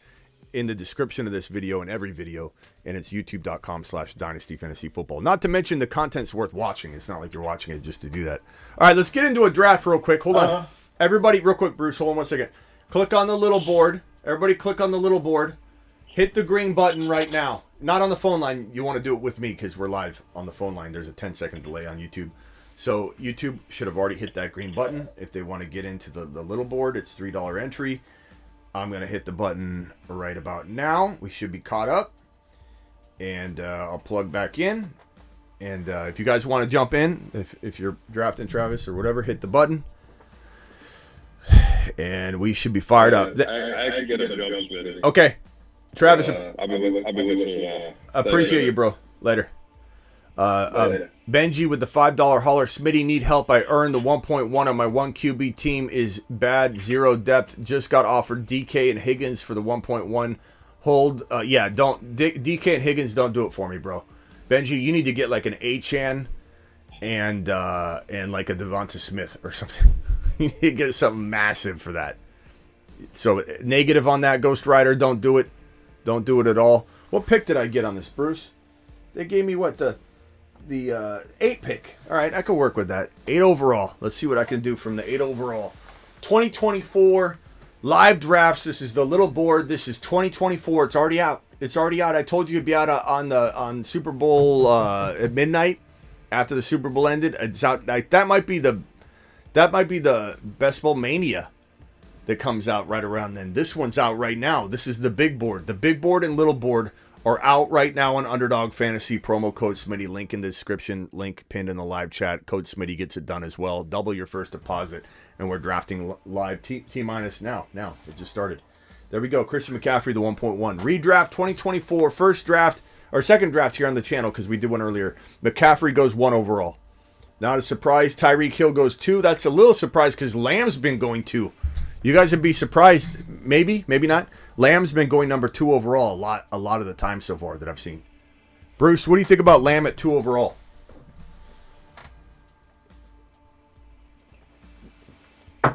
in the description of this video and every video, and it's youtube.com/Dynasty Fantasy Football. Not to mention the content's worth watching. It's not like you're watching it just to do that. All right, let's get into a draft real quick. Hold on. Everybody, real quick, Bruce, hold on 1 second. Click on the little board. Everybody click on the little board. Hit the green button right now. Not on the phone line. You want to do it with me because we're live on the phone line. There's a 10-second delay on YouTube. So YouTube should have already hit that green button. If they want to get into the little board, it's $3 entry. I'm going to hit the button right about now. We should be caught up. And I'll plug back in. And if you guys want to jump in, if you're drafting Travis or whatever, hit the button. And we should be fired up. I can get a jump, Smitty. Okay. Travis, I'll be listening. appreciate you, bro. Later. Benji with the $5 holler. Smitty, need help. I earned the 1.1 on my 1 QB team is bad. 0 depth. Just got offered DK and Higgins for the 1.1 hold. Yeah, don't. DK and Higgins, don't do it for me, bro. Benji, you need to get like an Achane and like a Devonta Smith or something. You need to get something massive for that. So negative on that, Ghost Rider. Don't do it. Don't do it at all. What pick did I get on this, Bruce? They gave me what, the 8 pick. All right, I can work with that. 8 overall. Let's see what I can do from the 8 overall. 2024 live drafts. This is the little board. This is 2024. It's already out. It's already out. I told you it'd be out on Super Bowl at midnight after the Super Bowl ended. It's out. Like, that might be the Best Bowl Mania that comes out right around then. This one's out right now. This is the big board. The big board and little board are out right now on Underdog Fantasy. Promo code Smitty. Link in the description. Link pinned in the live chat. Code Smitty gets it done as well. Double your first deposit. And we're drafting live T-minus now. Now, it just started. There we go. Christian McCaffrey, the 1.1. Redraft 2024. First draft, or second draft here on the channel because we did one earlier. McCaffrey goes 1 overall. Not a surprise. Tyreek Hill goes 2. That's a little surprise because Lamb's been going 2. You guys would be surprised. Maybe, maybe not. Lamb's been going number 2 overall a lot of the time so far that I've seen. Bruce, what do you think about Lamb at 2 overall? I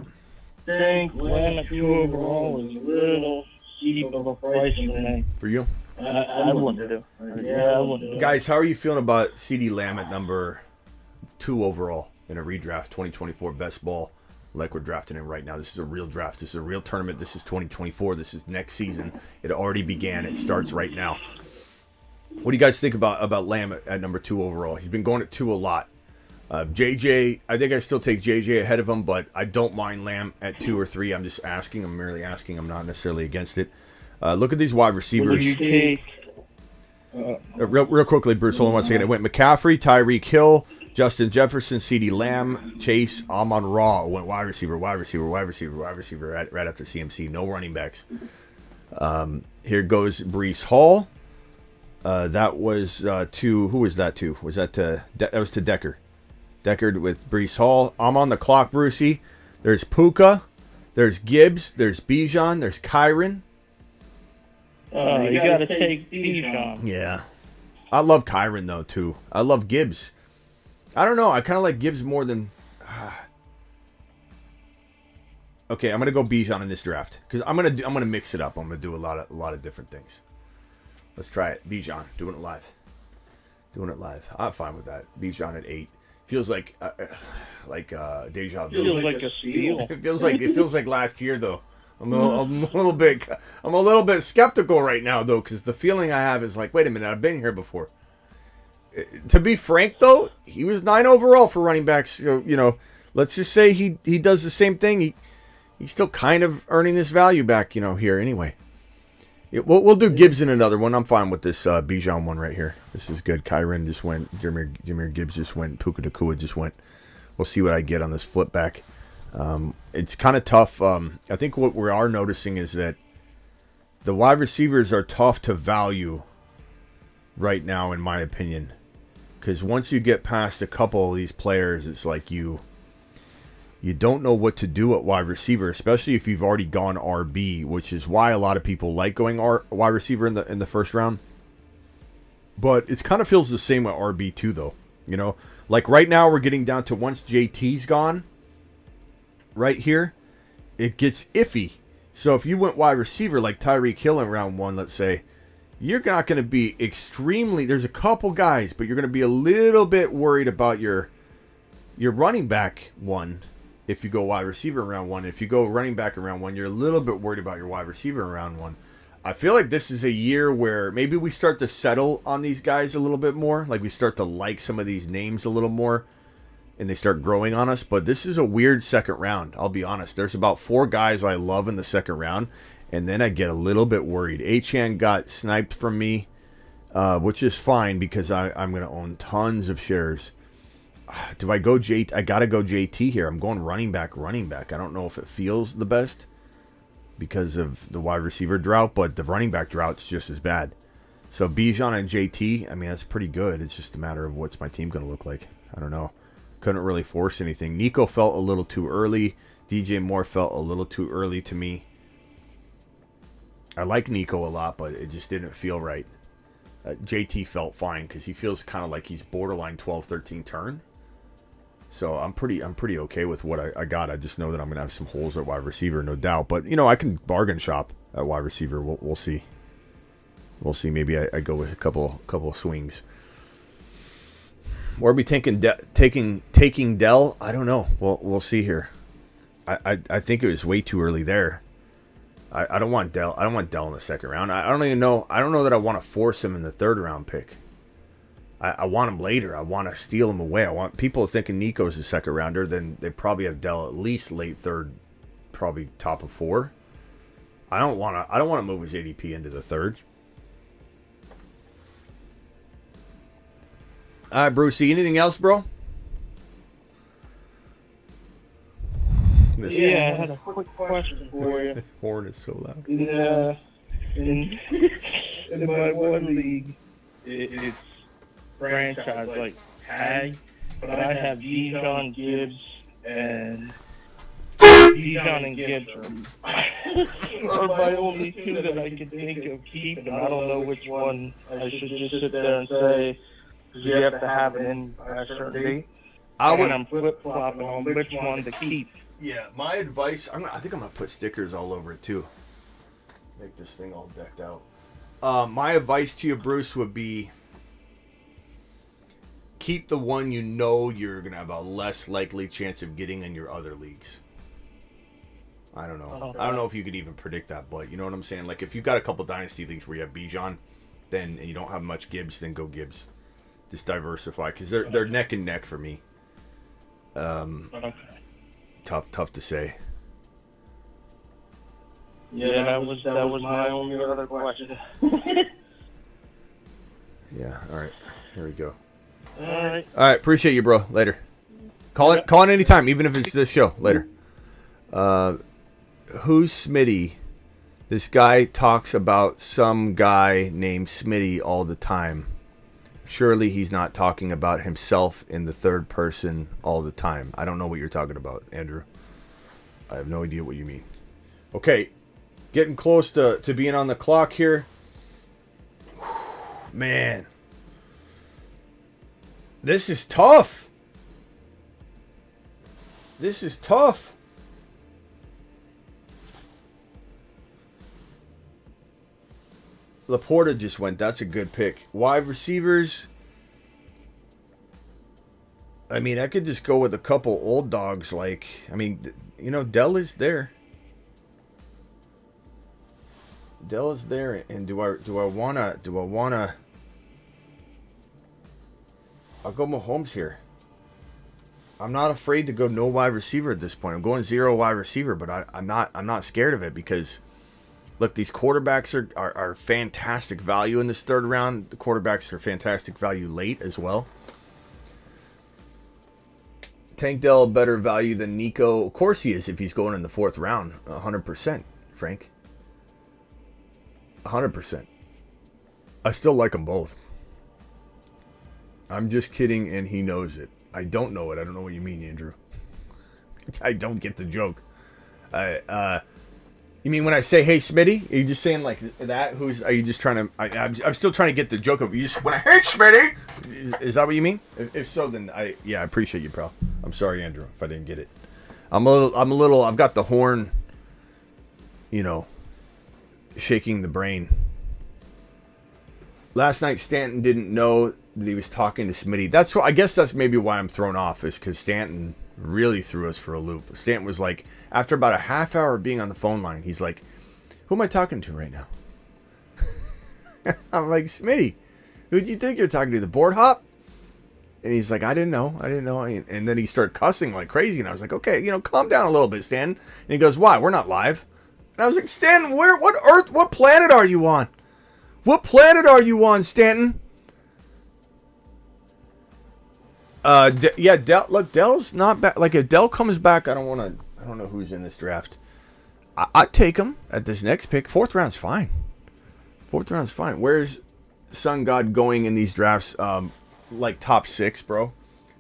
think Lamb at 2 overall is a little steep of a price for me. For you? I wouldn't do. Yeah, I wouldn't do. Guys, how are you feeling about CeeDee Lamb at number 2 overall in a redraft 2024 best ball like we're drafting in right now? This is a real draft. This is a real tournament. This is 2024. This is next season. It already began. It starts right now. What do you guys think about Lamb at number 2 overall? He's been going at 2 a lot. JJ, I think I still take JJ ahead of him, but I don't mind Lamb at 2 or 3. I'm just asking. I'm merely asking. I'm not necessarily against it. Look at these wide receivers. What do you take? Real quickly, Bruce, hold on one second. It went McCaffrey, Tyreek Hill, Justin Jefferson, CeeDee Lamb, Chase, Amon-Ra. Went wide receiver right after CMC. No running backs. Here goes Breece Hall. That was to, who was that to? Was that to, that was to Decker. Deckard with Breece Hall. I'm on the clock, Brucey. There's Puka. There's Gibbs. There's Bijan. There's Kyron. You got to take Bijan. Yeah. I love Kyron, though, too. I love Gibbs. I don't know. I kind of like Gibbs more than... Okay, I'm going to go Bijan in this draft. Because I'm gonna mix it up. I'm going to do a lot of different things. Let's try it. Bijan. Doing it live. I'm fine with that. Bijan at 8. Feels like deja vu. Feels like a steal. It feels like last year, though. I'm a little bit skeptical right now, though, because the feeling I have is like, wait a minute, I've been here before. To be frank, though, he was 9 overall for running backs. So, let's just say he does the same thing. He's still kind of earning this value back, here anyway. We'll do Gibbs in another one. I'm fine with this Bijan one right here. This is good. Kyron just went. Jahmyr Gibbs just went. Puka Nacua just went. We'll see what I get on this flip back. It's kind of tough. I think what we are noticing is that the wide receivers are tough to value right now, in my opinion. Because once you get past a couple of these players, it's like you don't know what to do at wide receiver, especially if you've already gone RB, which is why a lot of people like going wide receiver in the first round. But it kind of feels the same with RB too, though. Like right now we're getting down to once JT's gone, right here, it gets iffy. So if you went wide receiver like Tyreek Hill in round 1, let's say, you're not going to be extremely. There's a couple guys, but you're going to be a little bit worried about your running back one. If you go wide receiver in round 1, if you go running back in round 1, you're a little bit worried about your wide receiver in round 1. I feel like this is a year where maybe we start to settle on these guys a little bit more. Like we start to like some of these names a little more and they start growing on us. But this is a weird second round. I'll be honest. There's about 4 guys I love in the second round. And then I get a little bit worried. Achane got sniped from me. which is fine because I'm going to own tons of shares. Do I go JT? I got to go JT here. I'm going running back. I don't know if it feels the best because of the wide receiver drought, but the running back drought's just as bad. So Bijan and JT, I mean, that's pretty good. It's just a matter of what's my team going to look like. I don't know. Couldn't really force anything. Nico felt a little too early. DJ Moore felt a little too early to me. I like Nico a lot, but it just didn't feel right. JT felt fine because he feels kind of like he's borderline 12-13 turn. So I'm pretty okay with what I got. I just know that I'm gonna have some holes at wide receiver, no doubt. But I can bargain shop at wide receiver. We'll see. We'll see. Maybe I go with a couple of swings. Or are we taking Dell? I don't know. We'll see here. I think it was way too early there. I don't want Dell. I don't want Dell in the second round. I don't even know. I don't know that I want to force him in the third round pick. I want him later. I want to steal him away. I want people thinking Nico's a second rounder. Then they probably have Dell at least late third, probably top of 4. I don't want to move his ADP into the third. All right, Brucey. Anything else, bro? Yeah, I had a quick question for you. This horn is so loud. In my one league, it's franchise like tag, but I have Bijan, Gibbs, and Bijan and Gibbs are my only two that I can think of keeping. I don't know which one I should just sit there and say, because you have to have it in by a certain date. I'm flip-flopping on which one to keep. Yeah, my advice, I think I'm going to put stickers all over it too. Make this thing all decked out. My advice to you, Bruce, would be keep the one you know you're going to have a less likely chance of getting in your other leagues. I don't know. I don't know if you could even predict that, but you know what I'm saying? Like if you've got a couple dynasty leagues where you have Bijan, then and you don't have much Gibbs, then go Gibbs. Just diversify because they're neck and neck for me. Okay. Tough to say. Yeah, that was my only other question. Yeah. All right. Here we go. All right. Appreciate you, bro. Later. Call it anytime, even if it's this show. Later. Who's Smitty? This guy talks about some guy named Smitty all the time. Surely he's not talking about himself in the third person all the time. I don't know what you're talking about, Andrew. I have no idea what you mean. Okay, getting close to being on the clock here. Man. This is tough. Laporta just went. That's a good pick. Wide receivers. I mean, I could just go with a couple old dogs. Like, I mean, Dell is there. And do I wanna? I'll go Mahomes here. I'm not afraid to go no wide receiver at this point. I'm going 0 wide receiver, but I'm not scared of it because. Look, these quarterbacks are fantastic value in this third round. The quarterbacks are fantastic value late as well. Tank Dell better value than Nico. Of course he is if he's going in the fourth round. 100%, Frank. 100%. I still like them both. I'm just kidding, and he knows it. I don't know it. I don't know what you mean, Andrew. I don't get the joke. You mean when I say, hey, Smitty? Are you just saying like that? Are you just trying to... I'm still trying to get the joke of you just... When I hey, Smitty! Is that what you mean? If so, then I appreciate you, pal. I'm sorry, Andrew, if I didn't get it. I'm a little... I've got the horn, shaking the brain. Last night, Stanton didn't know that he was talking to Smitty. I guess that's maybe why I'm thrown off, is because Stanton... really threw us for a loop. Stanton was like, after about a half hour of being on the phone line, he's like, who am I talking to right now? I'm like, Smitty, who do you think you're talking to? The board hop? And he's like, I didn't know. And then he started cussing like crazy. And I was like, okay, calm down a little bit, Stanton. And he goes, why? We're not live. And I was like, Stanton, what planet are you on? What planet are you on, Stanton? Look, Dell's not back. Like, if Dell comes back, I don't know who's in this draft. I'd take him at this next pick. Fourth round's fine. Where's Sun God going in these drafts? Like top 6, bro.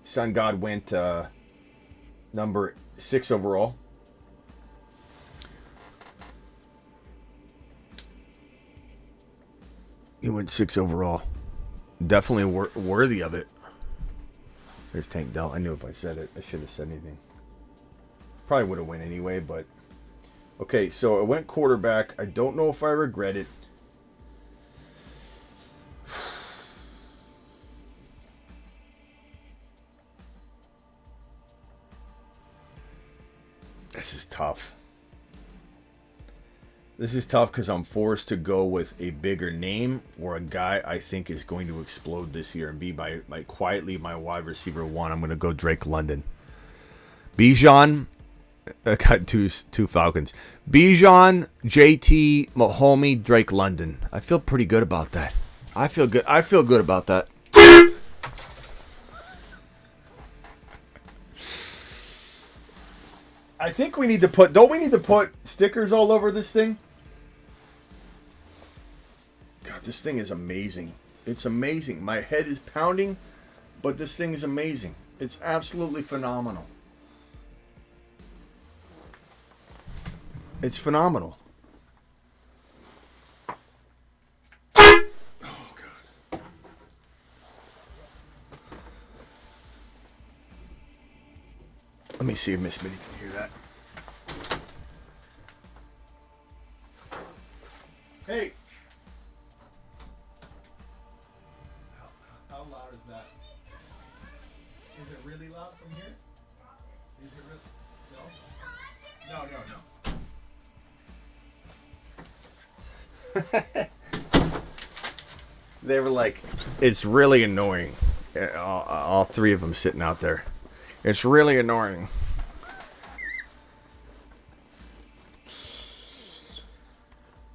Sun God went number 6 overall. He went 6 overall. Definitely worthy of it. There's Tank Dell. I knew if I said it, I should have said anything. Probably would have went anyway, but... Okay, so I went quarterback. I don't know if I regret it. This is tough. This is tough because I'm forced to go with a bigger name or a guy I think is going to explode this year and be quietly my wide receiver 1. I'm going to go Drake London. Bijan, I got two Falcons. Bijan, JT, Mahomey, Drake London. I feel pretty good about that. I feel good about that. I think we need to put... Don't we need to put stickers all over this thing? God, this thing is amazing. It's amazing. My head is pounding, but this thing is amazing. It's absolutely phenomenal. It's phenomenal. Oh, God. Let me see if Miss Smitty can hear that. Hey! How loud is that? Is it really loud from here? Is it really? No? No. They were like, it's really annoying. All 3 of them sitting out there. It's really annoying.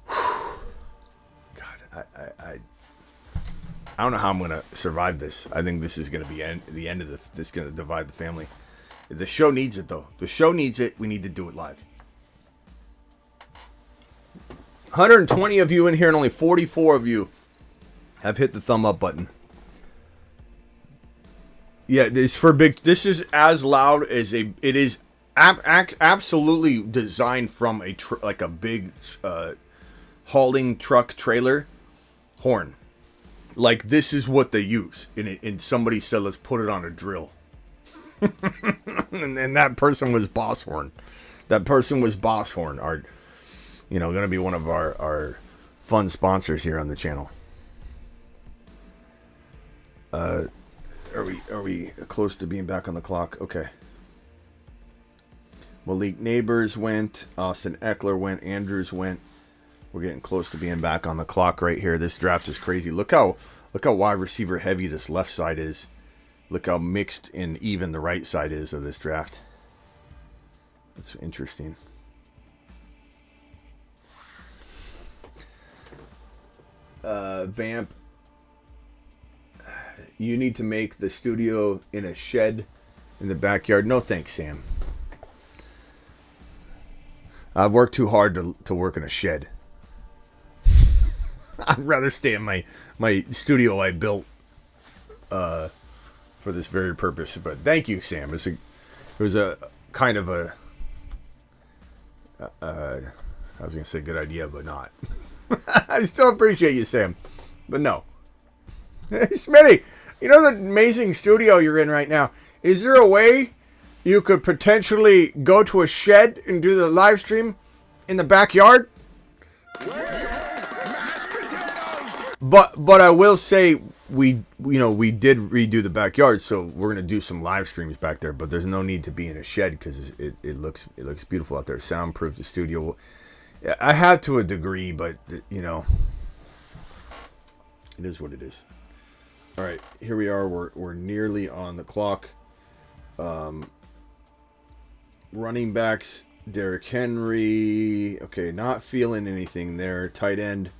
God, I don't know how I'm going to survive this. I think this is going to be the end of this is going to divide the family. The show needs it, though. The show needs it. We need to do it live. 120 of you in here and only 44 of you have hit the thumb up button. Yeah, this is as loud as it is absolutely designed from like a big hauling truck trailer horn. Like, this is what they use. And somebody said, let's put it on a drill. and that person was Boss Horn. That person was Boss Horn. Going to be one of our fun sponsors here on the channel. Are we close to being back on the clock? Okay. Malik Neighbors went. Austin Eckler went. Andrews went. We're getting close to being back on the clock right here. This draft is crazy. Look how wide receiver heavy this left side is. Look how mixed and even the right side is of this draft. That's interesting. Vamp. You need to make the studio in a shed in the backyard. No thanks, Sam. I've worked too hard to work in a shed. I'd rather stay in my studio I built for this very purpose. But thank you, Sam. It was a kind of a I was gonna say good idea, but not. I still appreciate you, Sam, but no. Hey, Smitty, you know the amazing studio you're in right now? Is there a way you could potentially go to a shed and do the live stream in the backyard? But I will say we did redo the backyard, so we're gonna do some live streams back there. But there's no need to be in a shed because it looks beautiful out there. Soundproof the studio. I have to a degree, but it is what it is. All right, here we are. We're nearly on the clock. Running backs, Derrick Henry. Okay, not feeling anything there. Tight end.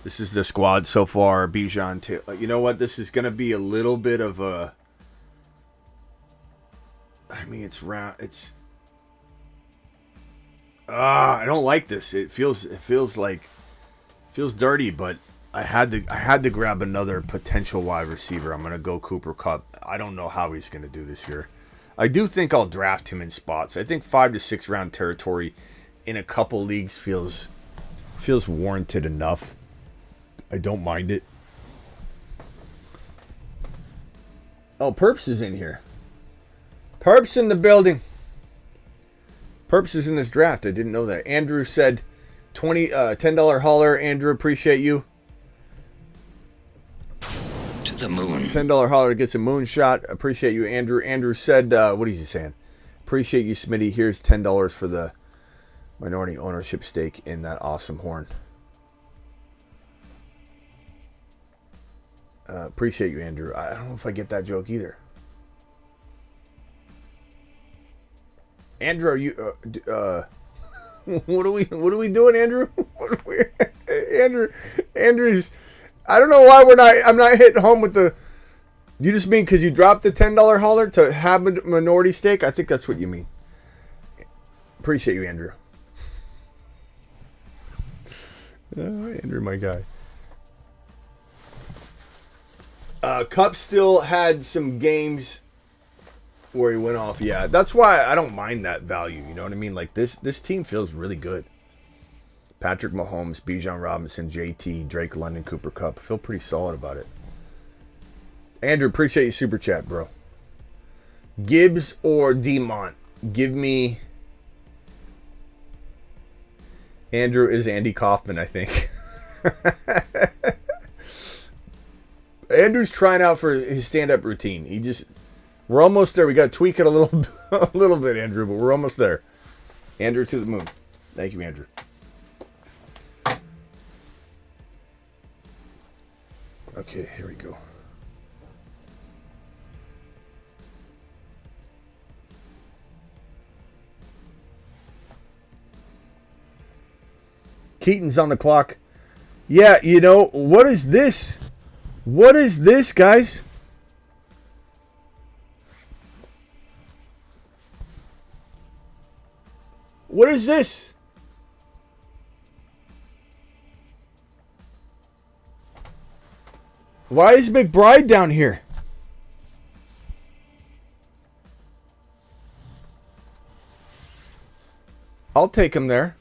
This is the squad so far. Bijan, you know what? This is going to be a little bit of a... I mean, it's round. It's... I don't like this. It feels dirty, but I had to grab another potential wide receiver. I'm going to go Cooper Kupp. I don't know how he's going to do this year. I do think I'll draft him in spots. I think 5 to 6 round territory in a couple leagues feels warranted enough. I don't mind it. Oh, Perps is in here. Perps in the building. Perps is in this draft. I didn't know that. Andrew said $10 holler. Andrew, appreciate you. To the moon. $10 holler gets a moonshot. Appreciate you, Andrew. Andrew said, what is he saying? Appreciate you, Smitty. Here's $10 for the minority ownership stake in that awesome horn. Appreciate you, Andrew. I don't know if I get that joke either. Andrew, are you? What are we doing, Andrew? Andrew's. I don't know why I'm not hitting home with the. You just mean because you dropped the $10 holler to have a minority stake? I think that's what you mean. Appreciate you, Andrew. Andrew, my guy. Kupp still had some games where he went off. Yeah, that's why I don't mind that value. You know what I mean? Like this team feels really good. Patrick Mahomes, Bijan Robinson, JT, Drake London, Cooper Kupp. I feel pretty solid about it. Andrew, appreciate you super chat, bro. Gibbs or Demont? Give me. Andrew is Andy Kaufman, I think. Andrew's trying out for his stand-up routine. We're almost there. We got to tweak it a little bit, Andrew, but we're almost there. Andrew to the moon. Thank you, Andrew. Okay, here we go. Keaton's on the clock. Yeah, you know, what is this? What is this, guys? What is this? Why is McBride down here? I'll take him there.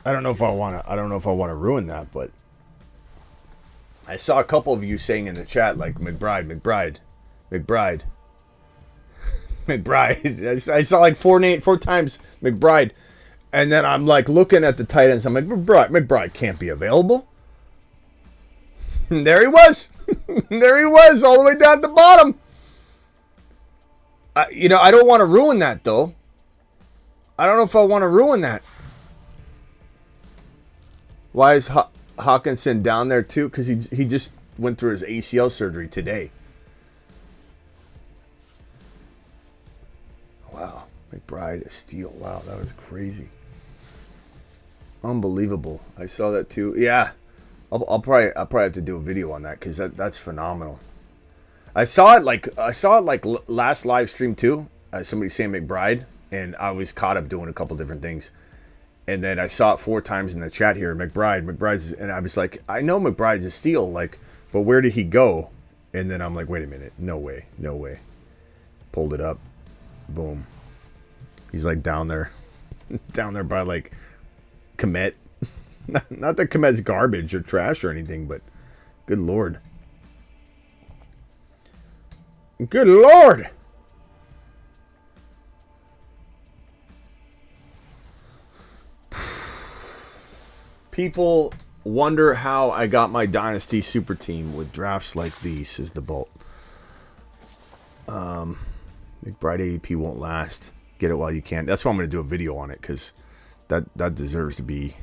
I don't know if I want to ruin that, but I saw a couple of you saying in the chat like McBride. I saw like four times McBride, and then I'm like looking at the tight ends. I'm like, McBride can't be available. And there he was. There he was, all the way down at the bottom. I don't want to ruin that though. I don't know if I want to ruin that. Why is Hawkinson down there too? Because he just went through his ACL surgery today. Wow, McBride, a steal. Wow, that was crazy. Unbelievable. I saw that too. Yeah, I'll probably have to do a video on that because that's phenomenal. I saw it like last live stream too. Somebody saying McBride, and I was caught up doing a couple different things. And then I saw it 4 times in the chat here. McBride's, and I was like, I know McBride's a steal, like, but where did he go? And then I'm like, wait a minute, no way. Pulled it up, boom. He's like down there by like Komet. Not that Komet's garbage or trash or anything, but good lord. Good lord. People wonder how I got my Dynasty super team with drafts like these, says the Bolt. McBride ADP won't last. Get it while you can. That's why I'm going to do a video on it, because that deserves to be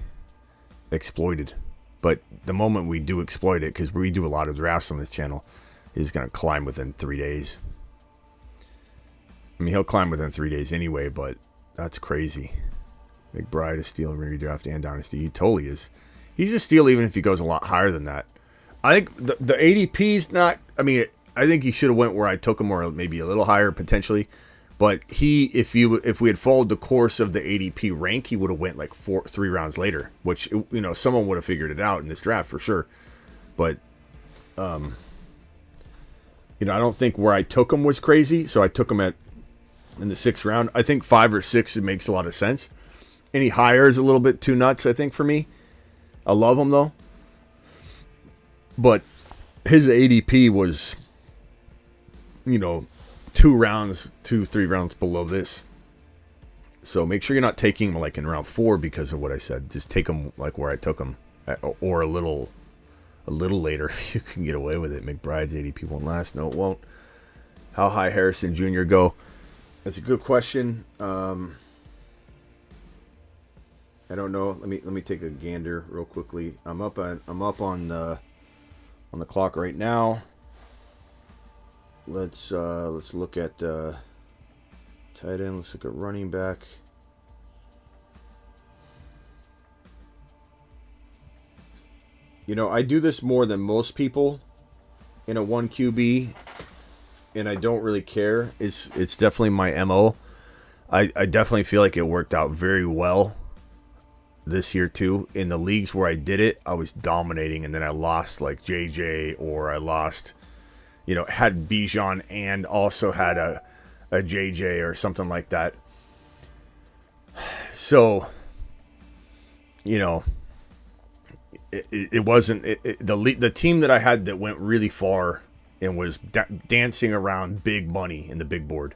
exploited. But the moment we do exploit it, because we do a lot of drafts on this channel, he's going to climb within 3 days. I mean, he'll climb within 3 days anyway, but that's crazy. McBride is steal in redraft and dynasty. He totally is. He's a steal even if he goes a lot higher than that. I think the ADP's not. I mean, I think he should have went where I took him, or maybe a little higher potentially. But if we had followed the course of the ADP rank, he would have went like 3 rounds later, which someone would have figured it out in this draft for sure. But I don't think where I took him was crazy, so I took him in the 6th round. I think 5 or 6 it makes a lot of sense. Any higher is a little bit too nuts, I think, for me. I love him though, but his ADP was 3 rounds below this. So make sure you're not taking him like in round 4 because of what I said. Just take him like where I took him, or a little later if you can get away with it. McBride's ADP won't last. No, it won't. How high Harrison Jr. go? That's a good question. I don't know. Let me take a gander real quickly. I'm up on the clock right now. Let's look at tight end. Let's look at running back. I do this more than most people in a 1 QB, and I don't really care. It's definitely my MO. I definitely feel like it worked out very well this year too. In the leagues where I did it, I was dominating, and then I lost like JJ, or I lost, had Bijan and also had a JJ or something like that. So, it wasn't the team that I had that went really far and was dancing around big money in the big board.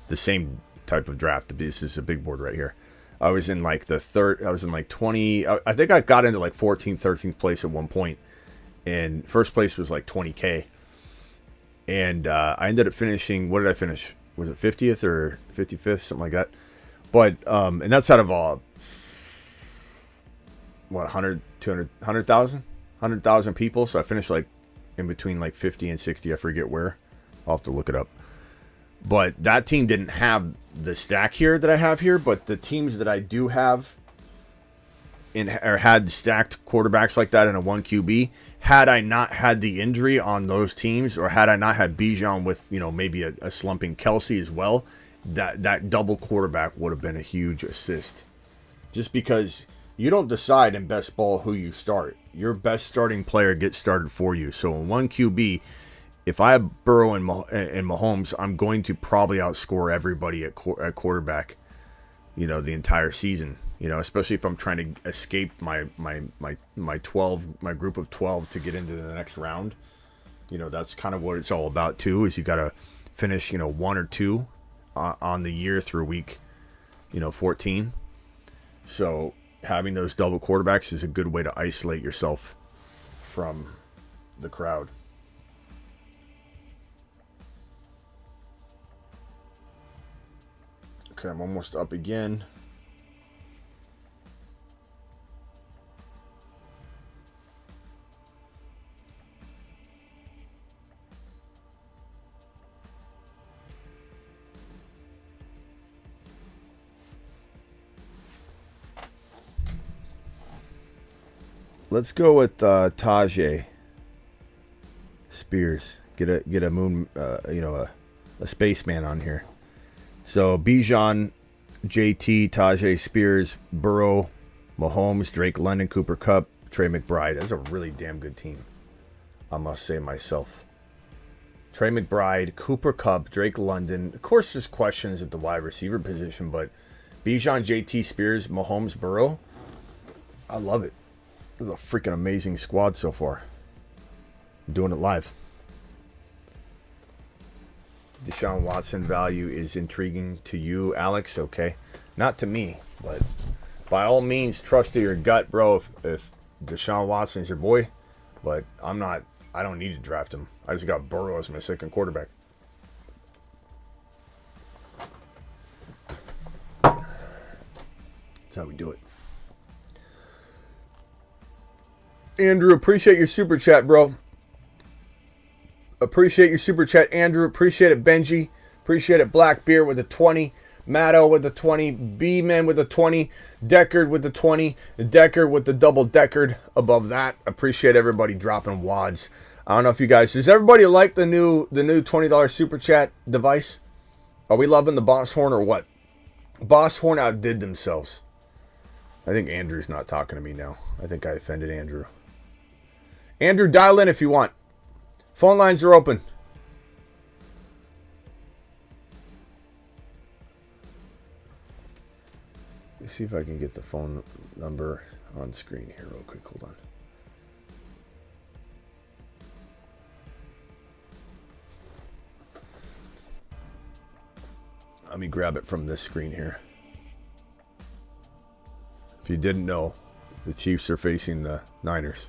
The same type of draft. This is a big board right here. I was in like the third. I was in like 20. I think I got into like 14th, 13th place at one point, and first place was like 20K. And I ended up finishing. What did I finish? Was it 50th or 55th, something like that? But and that's out of 100, 200, 100,000 people. So I finished like in between like 50 and 60. I forget where. I'll have to look it up. But that team didn't have the stack here that I have here. But the teams that I do have or had stacked quarterbacks like that in a 1 QB, had I not had the injury on those teams, or had I not had Bijan with, maybe a slumping Kelsey as well, that double quarterback would have been a huge assist. Just because you don't decide in best ball who you start. Your best starting player gets started for you. So in 1 QB, if I have Burrow and Mahomes, I'm going to probably outscore everybody at quarterback, the entire season. Especially if I'm trying to escape my group of 12 to get into the next round. That's kind of what it's all about too, is you got to finish, 1 or 2 on the year through week, 14. So having those double quarterbacks is a good way to isolate yourself from the crowd. Okay, I'm almost up again. Let's go with Tajay Spears. Get a moon, a spaceman on here. So Bijan, JT, Tajay Spears, Burrow, Mahomes, Drake London, Cooper Kupp, Trey McBride. That's a really damn good team, I must say myself. Trey McBride, Cooper Kupp, Drake London. Of course, there's questions at the wide receiver position, but Bijan, JT, Spears, Mahomes, Burrow. I love it. This is a freaking amazing squad so far. I'm doing it live. Deshaun Watson value is intriguing to you, Alex. Okay. Not to me, but by all means, trust to your gut, bro, if Deshaun Watson's your boy. But I don't need to draft him. I just got Burrow as my second quarterback. That's how we do it. Andrew, appreciate your super chat, bro. Appreciate your super chat, Andrew. Appreciate it, Benji. Appreciate it, Blackbeard with a 20. Matto with the 20, B-Man with the 20, Deckard with the 20, Decker with the double Deckard above that. Appreciate everybody dropping wads. I don't know if you guys, does everybody like the new $20 super chat device? Are we loving the Boss Horn or what? Boss Horn outdid themselves. I think Andrew's not talking to me now. I think I offended Andrew. Andrew, dial in if you want. Phone lines are open. Let's see if I can get the phone number on screen here real quick. Hold on. Let me grab it from this screen here. If you didn't know, the Chiefs are facing the Niners.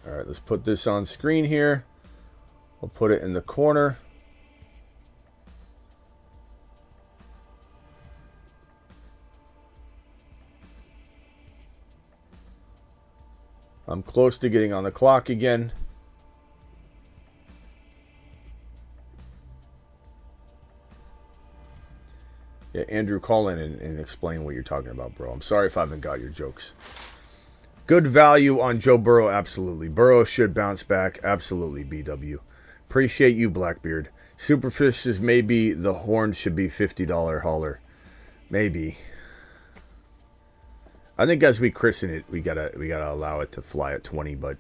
All right, let's put this on screen here. We'll put it in the corner. I'm close to getting on the clock again. Yeah, Andrew, call in and explain what you're talking about, bro. I'm sorry if I haven't got your jokes. Good value on Joe Burrow, absolutely. Burrow should bounce back, absolutely, BW. Appreciate you, Blackbeard. Superfish says maybe the horn should be $50 hauler. Maybe. I think as we christen it, we gotta allow it to fly at 20, but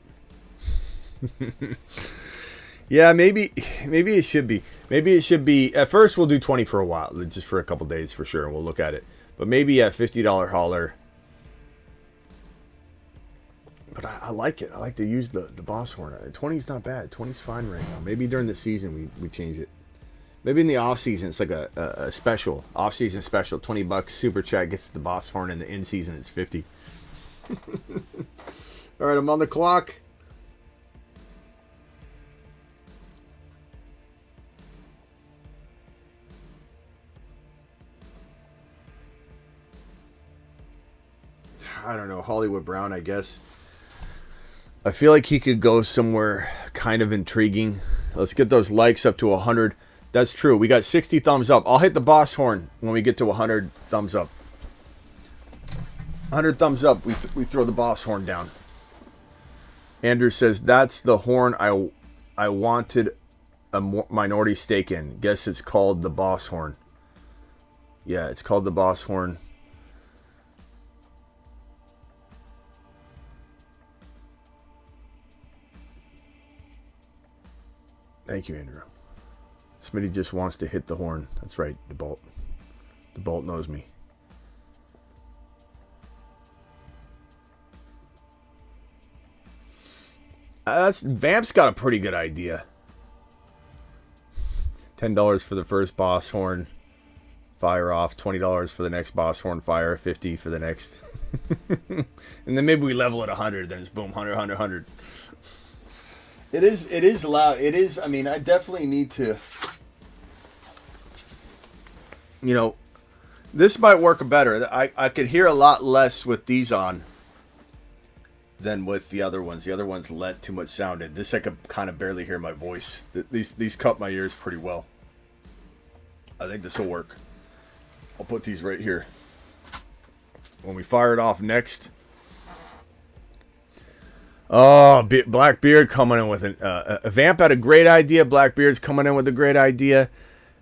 yeah, maybe it should be. Maybe it should be. At first, we'll do 20 for a while, just for a couple days for sure, and we'll look at it. But maybe a $50 hauler. But I like it. I like to use the Boss Horn. 20's not bad. 20's fine right now. Maybe during the season we change it. Maybe in the off season it's like a special off season special. $20 super chat gets the Boss Horn, and the in season it's 50. All right, I'm on the clock. I don't know, Hollywood Brown, I guess. I feel like he could go somewhere kind of intriguing. Let's get those likes up to 100. That's true. We got 60 thumbs up. I'll hit the Boss Horn when we get to 100 thumbs up. 100 thumbs up, we throw the Boss Horn down. Andrew says, that's the horn I wanted a minority stake in. Guess it's called the Boss Horn. Yeah, it's called the Boss Horn. Thank you, Andrew. Smitty just wants to hit the horn. That's right, the Bolt. The Bolt knows me. Vamp's got a pretty good idea. $10 for the first Boss Horn. Fire off. $20 for the next Boss Horn. Fire. $50 for the next. And then maybe we level at 100. Then it's boom, 100, 100, 100. It is loud. It is, I mean, I definitely need to, you know, this might work better. I could hear a lot less with these on than with the other ones. The other ones let too much sound in. This I could kind of barely hear my voice. These cut my ears pretty well. I think this will work. I'll put these right here. When we fire it off next. Oh, Blackbeard coming in with a Vamp had a great idea. Blackbeard's coming in with a great idea.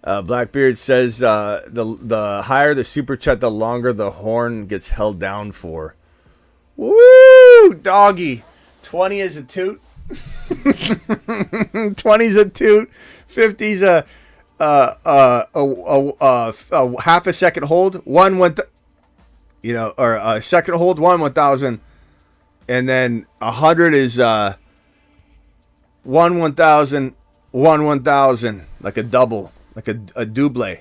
Blackbeard says the higher the super chat, the longer the horn gets held down for. Woo, doggy. 20 is a toot. 20's a toot. 50's a half a second hold. Or a second hold. 1,000. And then 100 is 1,000, 1,000, like a double, like a double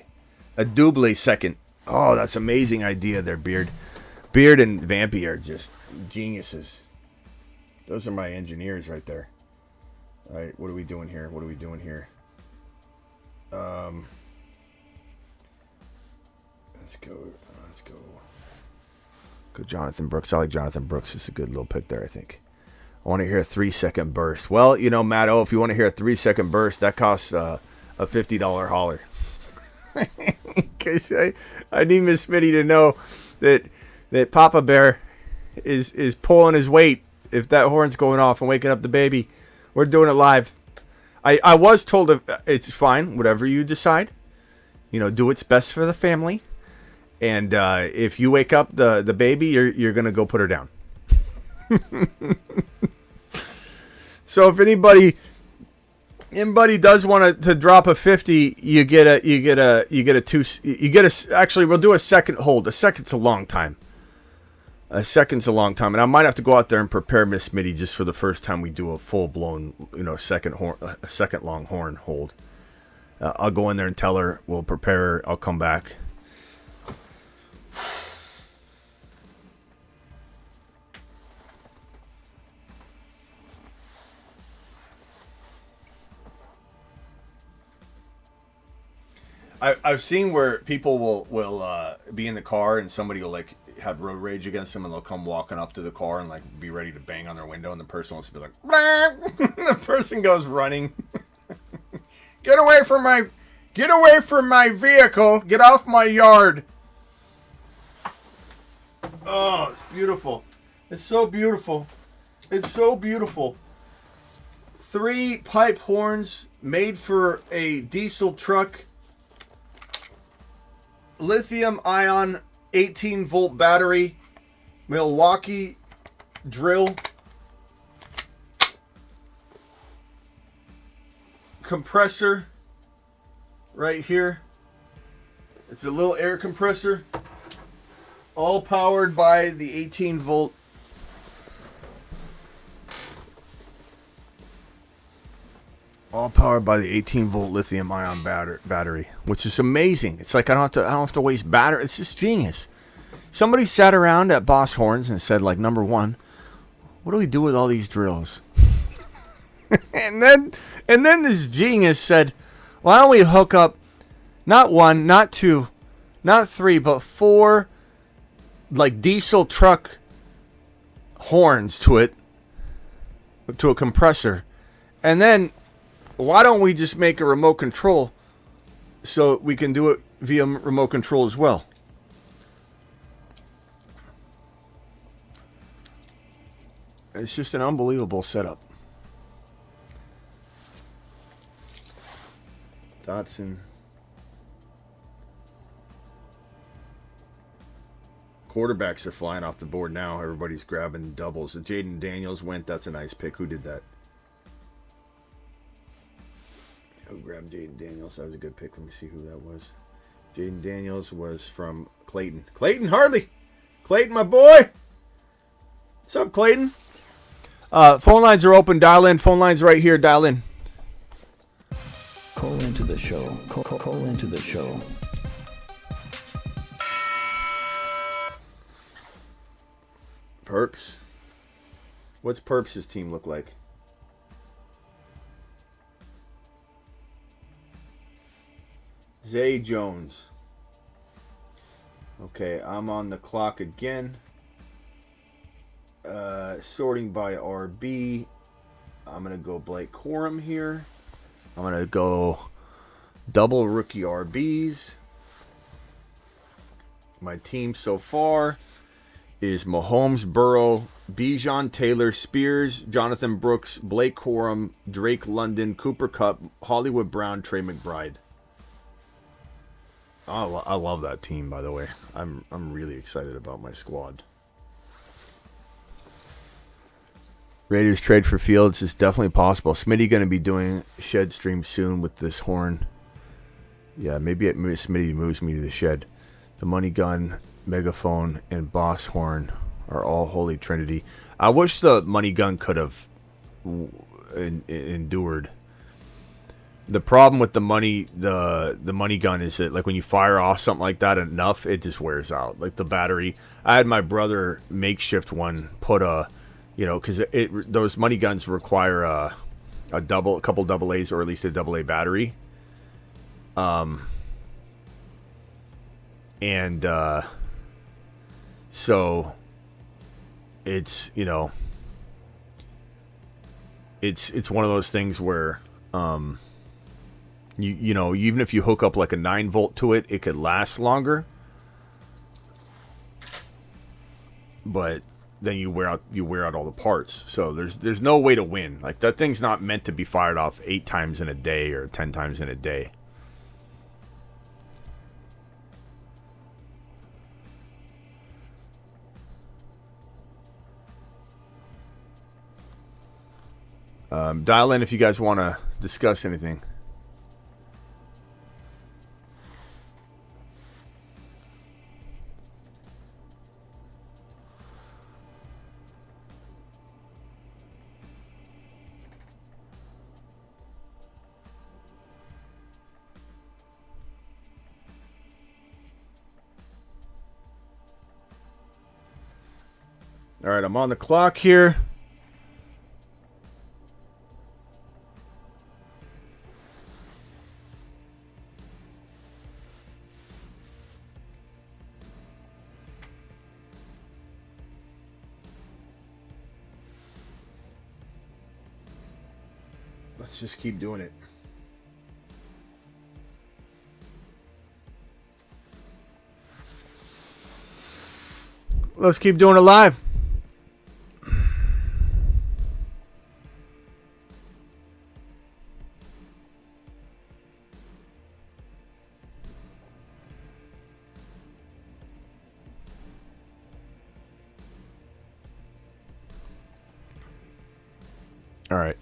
second. Oh, that's amazing idea there, Beard. Beard and Vampy are just geniuses. Those are my engineers right there. All right, what are we doing here? Let's go. Go Jonathan Brooks. I like Jonathan Brooks. It's a good little pick there, I think. I want to hear a 3-second burst. Well, Matt, if you want to hear a 3-second burst, that costs a $50 hauler. Because I need Miss Smitty to know that Papa Bear is pulling his weight if that horn's going off and waking up the baby. We're doing it live. I was told it's fine, whatever you decide. Do what's best for the family. And if you wake up the baby, you're going to go put her down. So if anybody does want to drop a 50, actually we'll do a second hold. A second's a long time. And I might have to go out there and prepare Miss Smitty just for the first time we do a full blown, second long horn hold. I'll go in there and tell her, we'll prepare her, I'll come back. I've seen where people will be in the car and somebody will have road rage against them and they'll come walking up to the car and be ready to bang on their window and the person wants to be like, the person goes running. Get away from my vehicle. Get off my yard. Oh, it's beautiful. It's so beautiful. 3 pipe horns made for a diesel truck. Lithium ion 18-volt battery. Milwaukee drill. Compressor right here. It's a little air compressor, all powered by the 18-volt lithium ion battery, which is amazing. It's like I don't have to waste battery. It's just genius. Somebody sat around at Boss Horns and said, number one, what do we do with all these drills? and then this genius said, why don't we hook up not 1, not 2, not 3, but 4 diesel truck horns to it, to a compressor. And then why don't we just make a remote control so we can do it via remote control as well? It's just an unbelievable setup. Dotson. Quarterbacks are flying off the board now. Everybody's grabbing doubles. Jaden Daniels went. That's a nice pick. Who did that? Who grabbed Jaden Daniels? That was a good pick. Let me see who that was. Jaden Daniels was from Clayton. Clayton Hartley. Clayton, my boy. What's up, Clayton? Phone lines are open. Dial in. Phone lines right here. Dial in. Call into the show. Call into the show. Perps. What's Perps' team look like? Zay Jones. Okay, I'm on the clock again. Sorting by RB. I'm going to go Blake Corum here. I'm going to go double rookie RBs. My team so far is Mahomes, Burrow, Bijan, Taylor, Spears, Jonathan Brooks, Blake Corum, Drake London, Cooper Kupp, Hollywood Brown, Trey McBride. I love that team, by the way. I'm really excited about my squad. Raiders trade for Fields is definitely possible. Smitty going to be doing shed stream soon with this horn. Yeah, maybe Smitty moves me to the shed. The money gun, megaphone, and boss horn are all holy trinity. I wish the money gun could have endured. The problem with the money gun is that when you fire off something like that enough, it just wears out. The battery. I had my brother makeshift one put because those money guns require a couple double A's or at least a double A battery. So it's it's one of those things where You know, even if you hook up like a 9-volt to it, it could last longer. But then you wear out all the parts. So there's no way to win. Like, that thing's not meant to be fired off 8 times in a day or 10 times in a day. Dial in if you guys want to discuss anything. All right, I'm on the clock here. Let's just keep doing it. Let's keep doing it live. All right.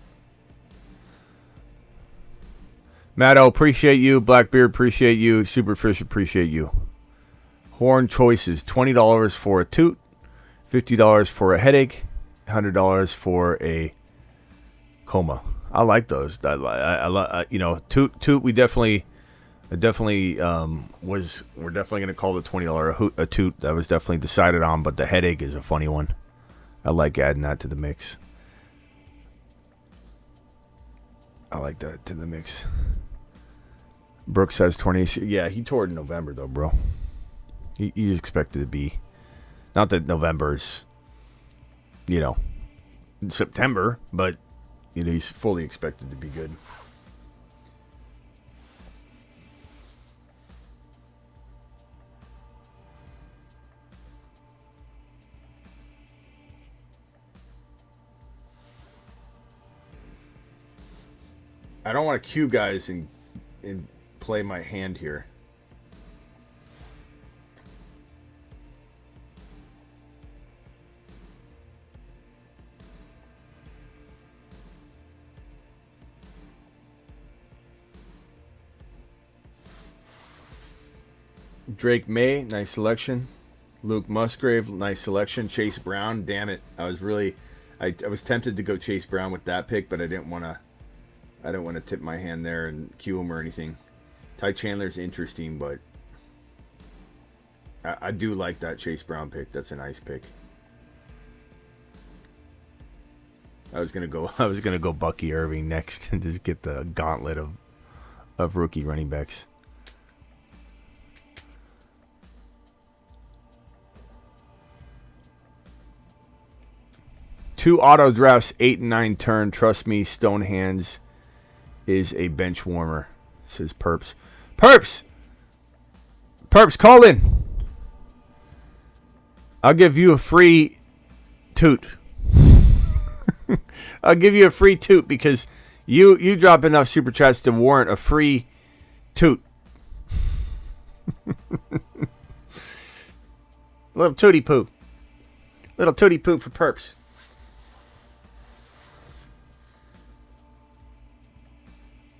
Matto, appreciate you. Blackbeard, appreciate you. Superfish, appreciate you. Horn choices: $20 for a toot, $50 for a headache, $100 for a coma. I like those. I you know, toot. We're definitely going to call the $20 a toot. That was definitely decided on, but the headache is a funny one. I like adding that to the mix. I like that to the mix. Brooks says 20. Yeah, he tore it in November, though, bro. He's expected to be. Not that November's, you know, in September, but you know, he's fully expected to be good. I don't want to cue guys and play my hand here. Drake May, nice selection. Luke Musgrave, nice selection. Chase Brown, damn it. I was tempted to go Chase Brown with that pick, but I don't want to tip my hand there and cue him or anything. Ty Chandler's interesting, but I do like that Chase Brown pick. That's a nice pick. I was gonna go Bucky Irving next and just get the gauntlet of rookie running backs. Two auto drafts, 8 and 9 turn. Trust me, Stone Hands is a bench warmer, says Perps. Perps, call in. I'll give you a free toot. I'll give you a free toot because you drop enough super chats to warrant a free toot. Little tootie poo. Little tootie poo for Perps.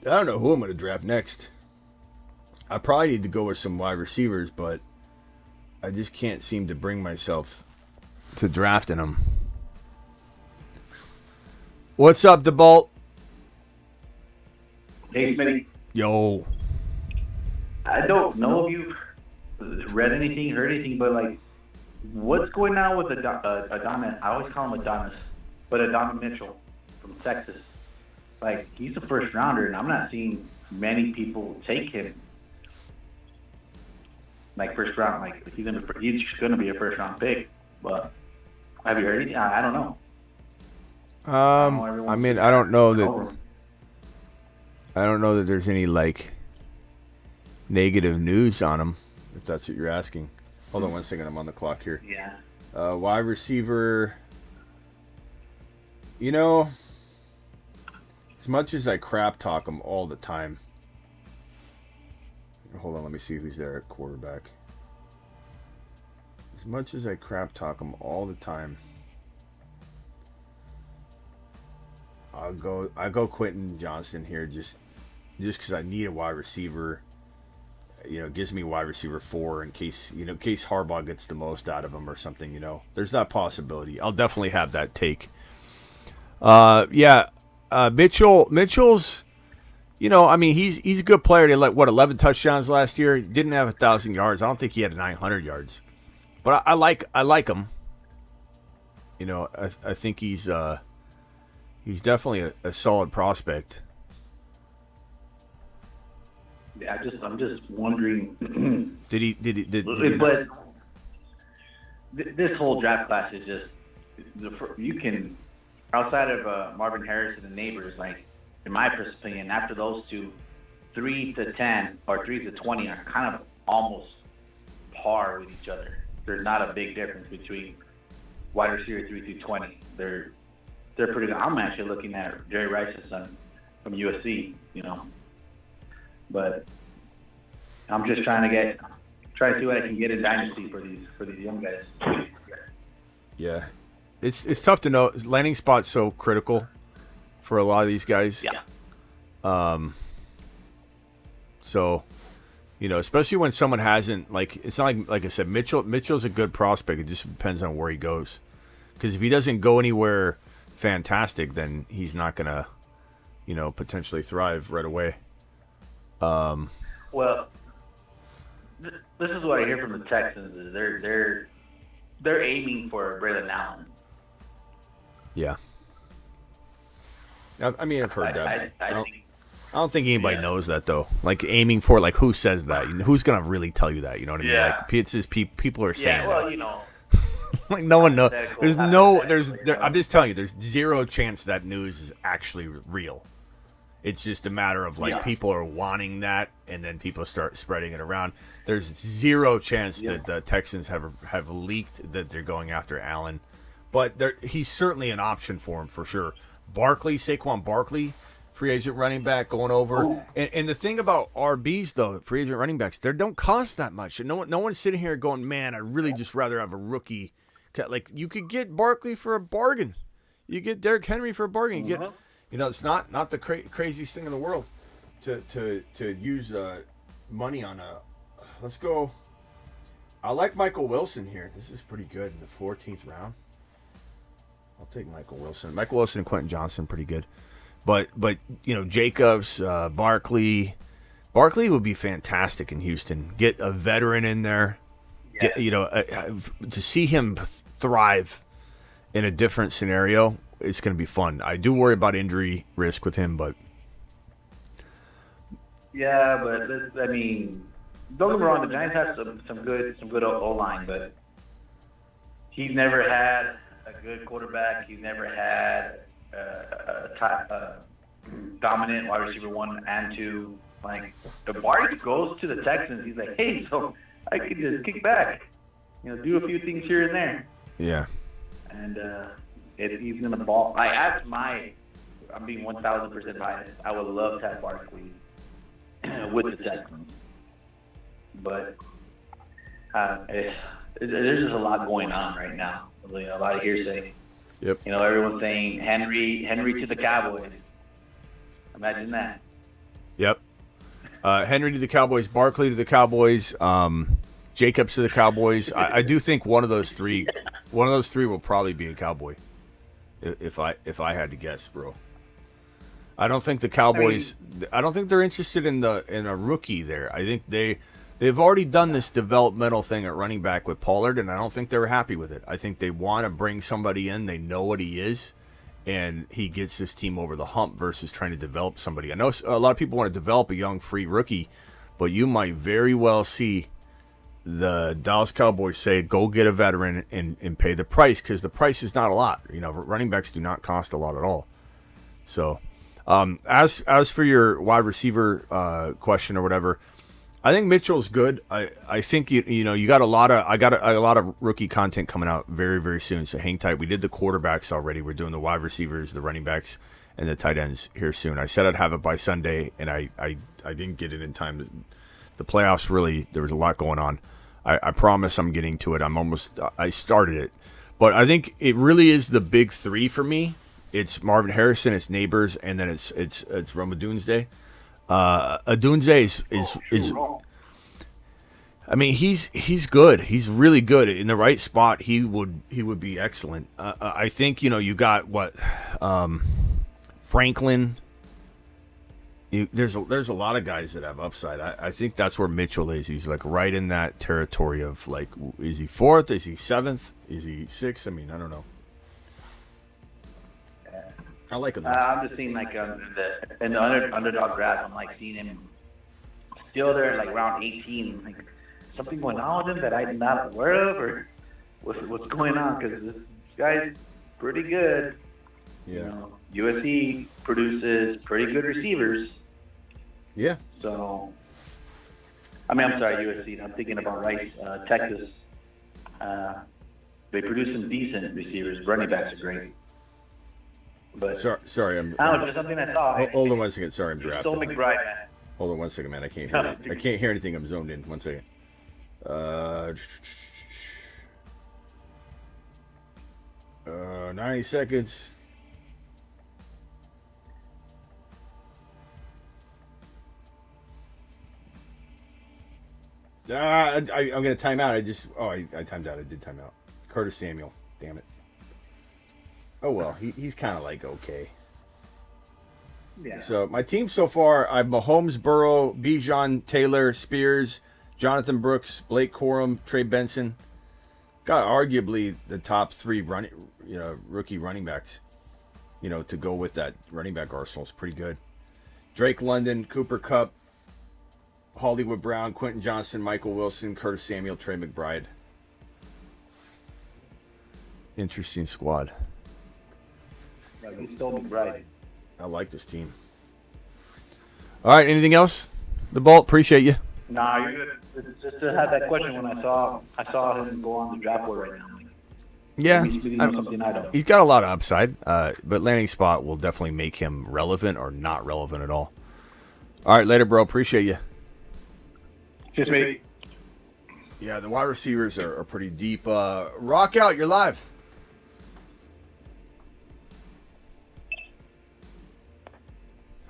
I don't know who I'm going to draft next. I probably need to go with some wide receivers, but I just can't seem to bring myself to drafting them. What's up, DeBolt? Hey, Smitty. Yo. I don't know if you've read anything, heard anything, but, like, what's going on with Adonis? I always call him Adonis, but Adonis Mitchell from Texas. Like, he's a first rounder, and I'm not seeing many people take him. Like, first round, like, he's gonna be a first round pick. But have you heard anything? I don't know. I mean, I don't know that. I don't know that there's any like negative news on him, if that's what you're asking. Hold on one second, I'm on the clock here. Yeah. Wide receiver, you know, as much as I crap talk him all the time. Hold on, let me see who's there at quarterback. As much as I crap talk him all the time, I go Quentin Johnston here just because I need a wide receiver. You know, gives me wide receiver 4 in case Harbaugh gets the most out of him or something. You know, there's that possibility. I'll definitely have that take. Mitchell's. You know, I mean, he's a good player. They 11 touchdowns last year. He didn't have 1,000 yards. I don't think he had 900 yards, but I like him. You know, I think he's definitely a solid prospect. Yeah, I'm just wondering. But this whole draft class is just you can outside of Marvin Harrison and Neighbors, like in my opinion, after those two, 3 to 10 or 3 to 20 are kind of almost par with each other. There's not a big difference between wide receiver 3 through 20. They're pretty good. I'm actually looking at Jerry Rice's son from USC, you know. But I'm just trying to see what I can get in dynasty for these young guys. Yeah, it's tough to know. Landing spot's so critical for a lot of these guys. Yeah. So, you know, especially when someone hasn't it's not like I said, Mitchell's a good prospect. It just depends on where he goes. Because if he doesn't go anywhere fantastic, then he's not gonna, you know, potentially thrive right away. Well, this is what I hear from the Texans is they're aiming for Braylon Allen. Yeah. I mean, I've heard that. I don't think anybody knows that though. Like aiming for, like, who says that? Who's gonna really tell you that? You know what I mean? Yeah. Like it's just people are saying. Yeah. Well, that. you know. Like no one knows. I'm just telling you, there's zero chance that news is actually real. It's just a matter of people are wanting that, and then people start spreading it around. There's zero chance that the Texans have leaked that they're going after Allen, but he's certainly an option for him for sure. Saquon Barkley, free agent running back going over. And the thing about RBs though, free agent running backs, they don't cost that much. And no one's sitting here going, man, I'd really just rather have a rookie. Like you could get Barkley for a bargain. You get Derrick Henry for a bargain. You get. You know, it's not the craziest thing in the world to use money on a. Let's go. I like Michael Wilson here. This is pretty good in the 14th round. I'll take Michael Wilson. Michael Wilson and Quentin Johnston, pretty good. But you know, Jacobs, Barkley would be fantastic in Houston. Get a veteran in there. Yeah. Get, you know, to see him thrive in a different scenario. It's going to be fun. I do worry about injury risk with him, but yeah, but I mean, don't get me wrong. The Giants have some good O-line, but he's never had a good quarterback. He's never had a dominant wide receiver 1 and 2. Like the Barkley goes to the Texans, he's like, hey, so I can just kick back, you know, do a few things here and there. Yeah, and. He's going to ball. I'm being 1,000% biased. I would love to have Barkley with the Texans. But there's just a lot going on right now. A lot of hearsay. Yep. You know, everyone's saying Henry to the Cowboys. Imagine that. Yep. Henry to the Cowboys, Barkley to the Cowboys, Jacobs to the Cowboys. I do think one of those three will probably be a Cowboy. If I had to guess, bro. I don't think the Cowboys. I don't think they're interested in a rookie there. I think they've already done this developmental thing at running back with Pollard, and I don't think they're happy with it. I think they want to bring somebody in. They know what he is, and he gets this team over the hump versus trying to develop somebody. I know a lot of people want to develop a young free rookie, but you might very well see the Dallas Cowboys say, go get a veteran and pay the price, because the price is not a lot. You know, running backs do not cost a lot at all. So As for your wide receiver question or whatever, I think Mitchell's good. I think you got a lot of rookie content coming out very, very soon. So hang tight. We did the quarterbacks already. We're doing the wide receivers, the running backs, and the tight ends here soon. I said I'd have it by Sunday, and I didn't get it in time. The playoffs really, there was a lot going on. I promise I'm getting to it. I started it, but I think it really is the big three for me. It's Marvin Harrison, it's Neighbors, and then it's Rome Odunze. Odunze is I mean, he's good. He's really good in the right spot. He would be excellent. I think you got Franklin. There's a lot of guys that have upside. I think that's where Mitchell is. He's like right in that territory of like, is he fourth? Is he seventh? Is he sixth? I mean, I don't know. I like him. I'm just seeing like in the underdog draft. I'm like seeing him still there, like around 18. Like something going on with him that I'm not aware of, or what's going on? Because this guy's pretty good. Yeah. USC produces pretty good receivers. Yeah. So, I'm sorry, USC. I'm thinking about Rice, Texas. They produce some decent receivers. Running backs are great. But sorry, I don't know, just something I saw. Hold on one second. Sorry, I'm drafting. Still McBride, man. Hold on one second, man. I can't hear it. I can't hear anything. I'm zoned in. 1 second. 90 seconds. I'm going to time out. I timed out. I did time out. Curtis Samuel. Damn it. Oh, well, he's kind of like okay. Yeah. So my team so far, I have Mahomes, Burrow, Bijan, Taylor, Spears, Jonathan Brooks, Blake Corum, Trey Benson. Got arguably the top three rookie running backs, to go with that running back arsenal is pretty good. Drake London, Cooper Kupp, Hollywood Brown, Quentin Johnson, Michael Wilson, Curtis Samuel, Trey McBride. Interesting squad. Like he stole McBride. I like this team. All right, anything else? The Bolt, appreciate you. Nah, you're good. It's just to have that question when I saw him go on the draft board right now. Yeah, something I don't. He's got a lot of upside, but landing spot will definitely make him relevant or not relevant at all. All right, later, bro. Appreciate you. Just me. Yeah, the wide receivers are pretty deep. Rock out, you're live.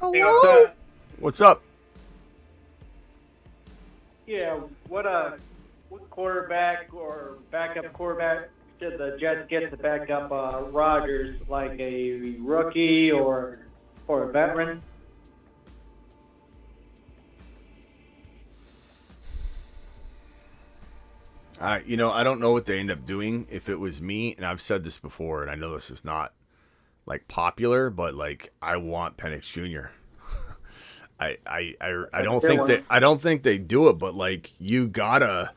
Hello. Hey, what's up? Yeah, what quarterback or backup quarterback did the Jets get to back up Rodgers, like a rookie or a veteran? I don't know what they end up doing. If it was me, and I've said this before, and I know this is not like popular, but like I want Penix Jr. I don't think they do it, but like you gotta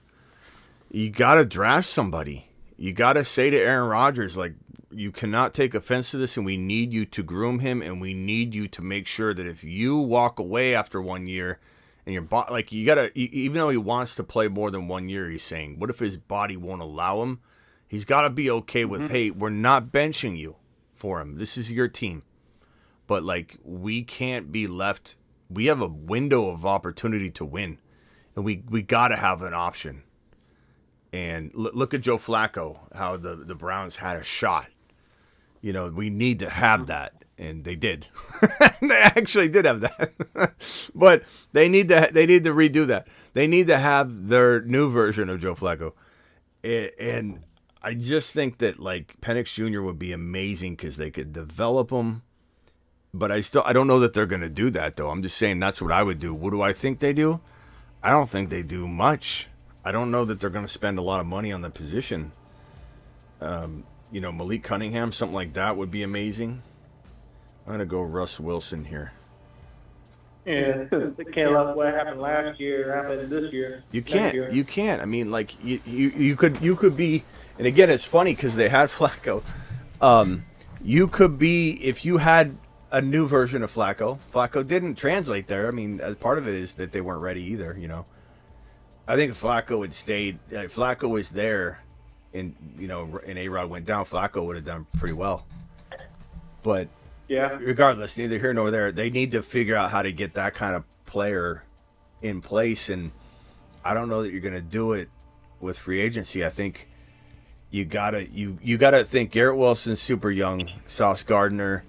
draft somebody. You gotta say to Aaron Rodgers, like, you cannot take offense to this, and we need you to groom him, and we need you to make sure that if you walk away after 1 year and your body, like, you gotta, even though he wants to play more than 1 year, he's saying, what if his body won't allow him? He's got to be okay with, hey, we're not benching you for him. This is your team. But, like, we can't be left. We have a window of opportunity to win, and we got to have an option. And look at Joe Flacco, how the Browns had a shot. We need to have that, and they did. They actually did have that. But they need to redo that. They need to have their new version of Joe Flacco. And I just think that, like, Penix Jr. would be amazing because they could develop him. But I don't know that they're going to do that, though. I'm just saying that's what I would do. What do I think they do? I don't think they do much. I don't know that they're going to spend a lot of money on the position. Malik Cunningham, something like that would be amazing. I'm going to go Russ Wilson here. Yeah, they can't let what happened last year happen this year. You can't. I mean, like, you could be, and again, it's funny because they had Flacco. You could be, if you had a new version of Flacco. Flacco didn't translate there. I mean, as part of it is that they weren't ready either. I think if Flacco had stayed, if Flacco was there, and A-Rod went down, Flacco would have done pretty well. But regardless, neither here nor there. They need to figure out how to get that kind of player in place, and I don't know that you're going to do it with free agency. I think you gotta think Garrett Wilson's super young, Sauce Gardner,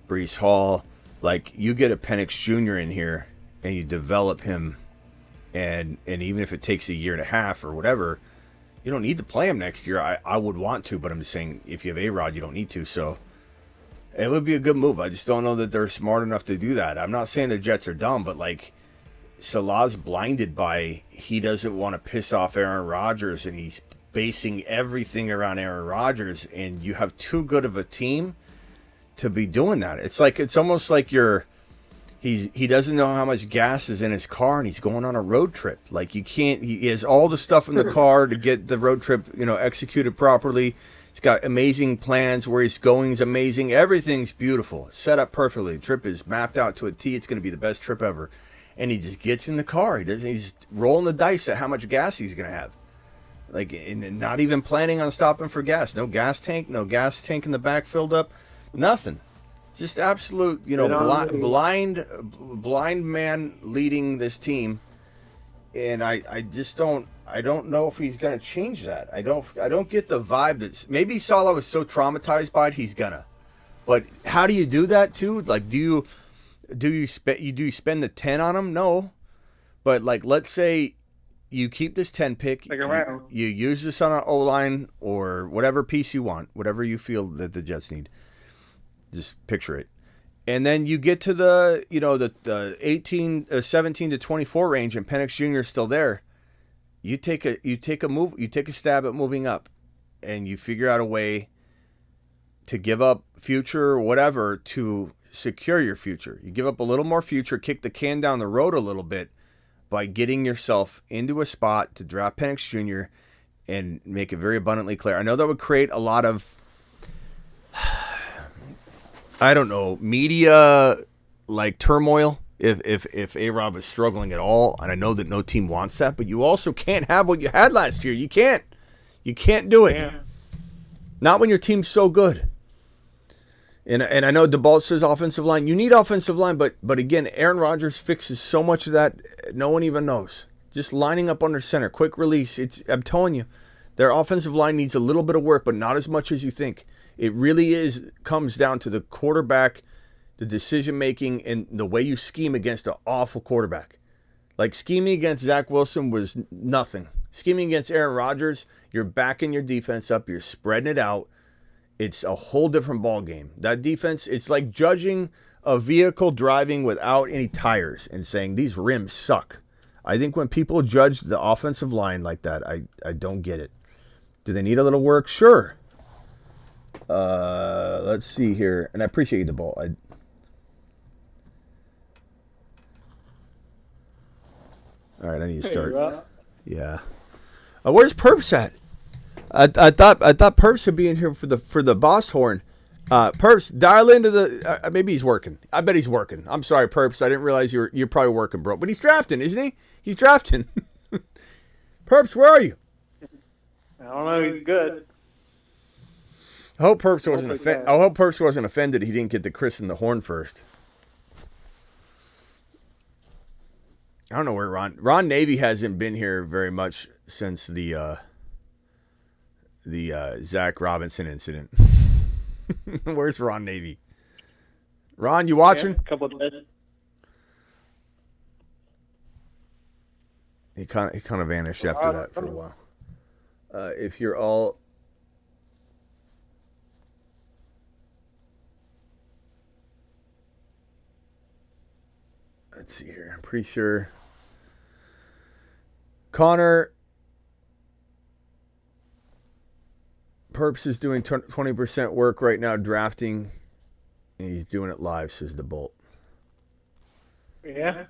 Brees Hall. Like, you get a Penix Jr. in here and you develop him, and even if it takes a year and a half or whatever, you don't need to play him next year. I would want to, but I'm just saying if you have A-Rod, you don't need to. So it would be a good move. I just don't know that they're smart enough to do that. I'm not saying the Jets are dumb, but like, Salah's blinded by he doesn't want to piss off Aaron Rodgers, and he's basing everything around Aaron Rodgers, and you have too good of a team to be doing that. It's almost like he doesn't know how much gas is in his car, and he's going on a road trip. Like, he has all the stuff in the car to get the road trip, executed properly. He's got amazing plans. Where he's going is amazing. Everything's beautiful, set up perfectly. The trip is mapped out to a T. It's going to be the best trip ever. And he just gets in the car. He's rolling the dice at how much gas he's going to have. Like, and not even planning on stopping for gas. No gas tank in the back filled up. Nothing. Just absolute, blind man leading this team. And I don't know if he's going to change that. I don't get the vibe that maybe Salah was so traumatized by it, he's gonna. But how do you do that too? Like, do you spend the 10 on him? No. But like, let's say you keep this 10 pick, you use this on an O-line or whatever piece you want, whatever you feel that the Jets need. Just picture it. And then you get to the 17 to 24 range, and Penix Jr. is still there. You take a stab at moving up, and you figure out a way to give up future or whatever to secure your future. You give up a little more future, kick the can down the road a little bit by getting yourself into a spot to draft Penix Jr. and make it very abundantly clear. I know that would create a lot of, I don't know, media like turmoil if A-Rob is struggling at all, and I know that no team wants that, but you also can't have what you had last year. You can't do it. Yeah. Not when your team's so good. And I know DeBalt says offensive line. You need offensive line, but again, Aaron Rodgers fixes so much of that no one even knows. Just lining up under center, quick release. I'm telling you, their offensive line needs a little bit of work, but not as much as you think. It really comes down to the quarterback, the decision-making, and the way you scheme against an awful quarterback. Like, scheming against Zach Wilson was nothing. Scheming against Aaron Rodgers, you're backing your defense up, you're spreading it out. It's a whole different ball game. That defense, it's like judging a vehicle driving without any tires and saying, these rims suck. I think when people judge the offensive line like that, I don't get it. Do they need a little work? Sure. Let's see here. And I appreciate you, the ball. All right, I need to start. Yeah. Where's Perps at? I thought Perps would be in here for the boss horn. Perps, dial into the. Maybe he's working. I bet he's working. I'm sorry, Perps. I didn't realize you're probably working, bro. But he's drafting, isn't he? He's drafting. Perps, where are you? I don't know. He's good. I hope Perps wasn't offended he didn't get the Chris and the horn first. I don't know where Ron Navy hasn't been here very much since the Zach Robinson incident. Where's Ron Navy? Ron, you watching? Yeah, a couple of days. He kind of vanished after that for a while. If you're all. Let's see here. I'm pretty sure Connor Perps is doing 20% work right now drafting, and he's doing it live, says the Bolt. Yeah.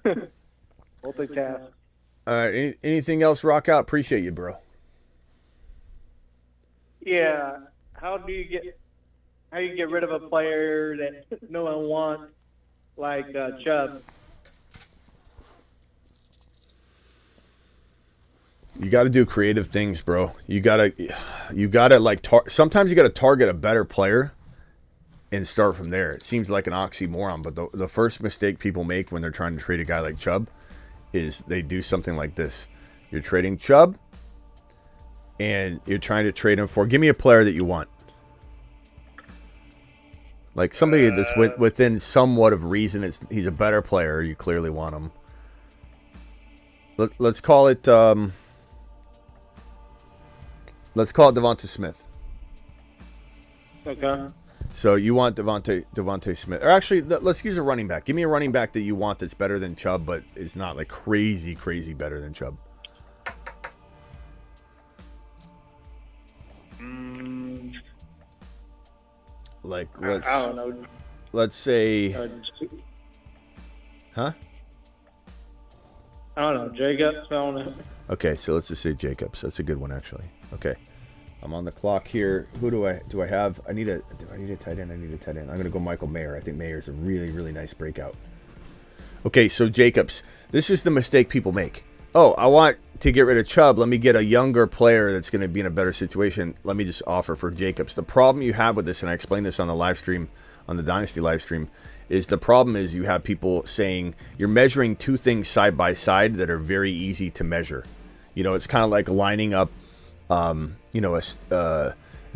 Multitask. All right. Anything else, Rock Out? Appreciate you, bro. Yeah. How do you get rid of a player that no one wants like Chubb. You got to do creative things, bro. You gotta like sometimes you got to target a better player and start from there. It seems like an oxymoron, but the first mistake people make when they're trying to trade a guy like Chubb is they do something like this. You're trading Chubb, and you're trying to trade him for, give me a player that you want. Like somebody that's within somewhat of reason. He's a better player. You clearly want him. Let's call it Devonta Smith. Okay. So you want Devonta Smith, or actually, let's use a running back. Give me a running back that you want that's better than Chubb, but is not like crazy better than Chubb. Like I don't know. Let's say, huh? I don't know. Jacobs. I don't know. Okay, so let's just say Jacobs. That's a good one, actually. Okay, I'm on the clock here. Who do I have? Do I need a tight end? I need a tight end. I'm gonna go Michael Mayer. I think Mayer's a really nice breakout. Okay, so Jacobs. This is the mistake people make. Oh, I want to get rid of Chubb. Let me get a younger player that's going to be in a better situation. Let me just offer for Jacobs. The problem you have with this, and I explained this on the live stream, on the Dynasty live stream, is the problem is you have people saying you're measuring two things side by side that are very easy to measure. You know, it's kind of like lining up, it's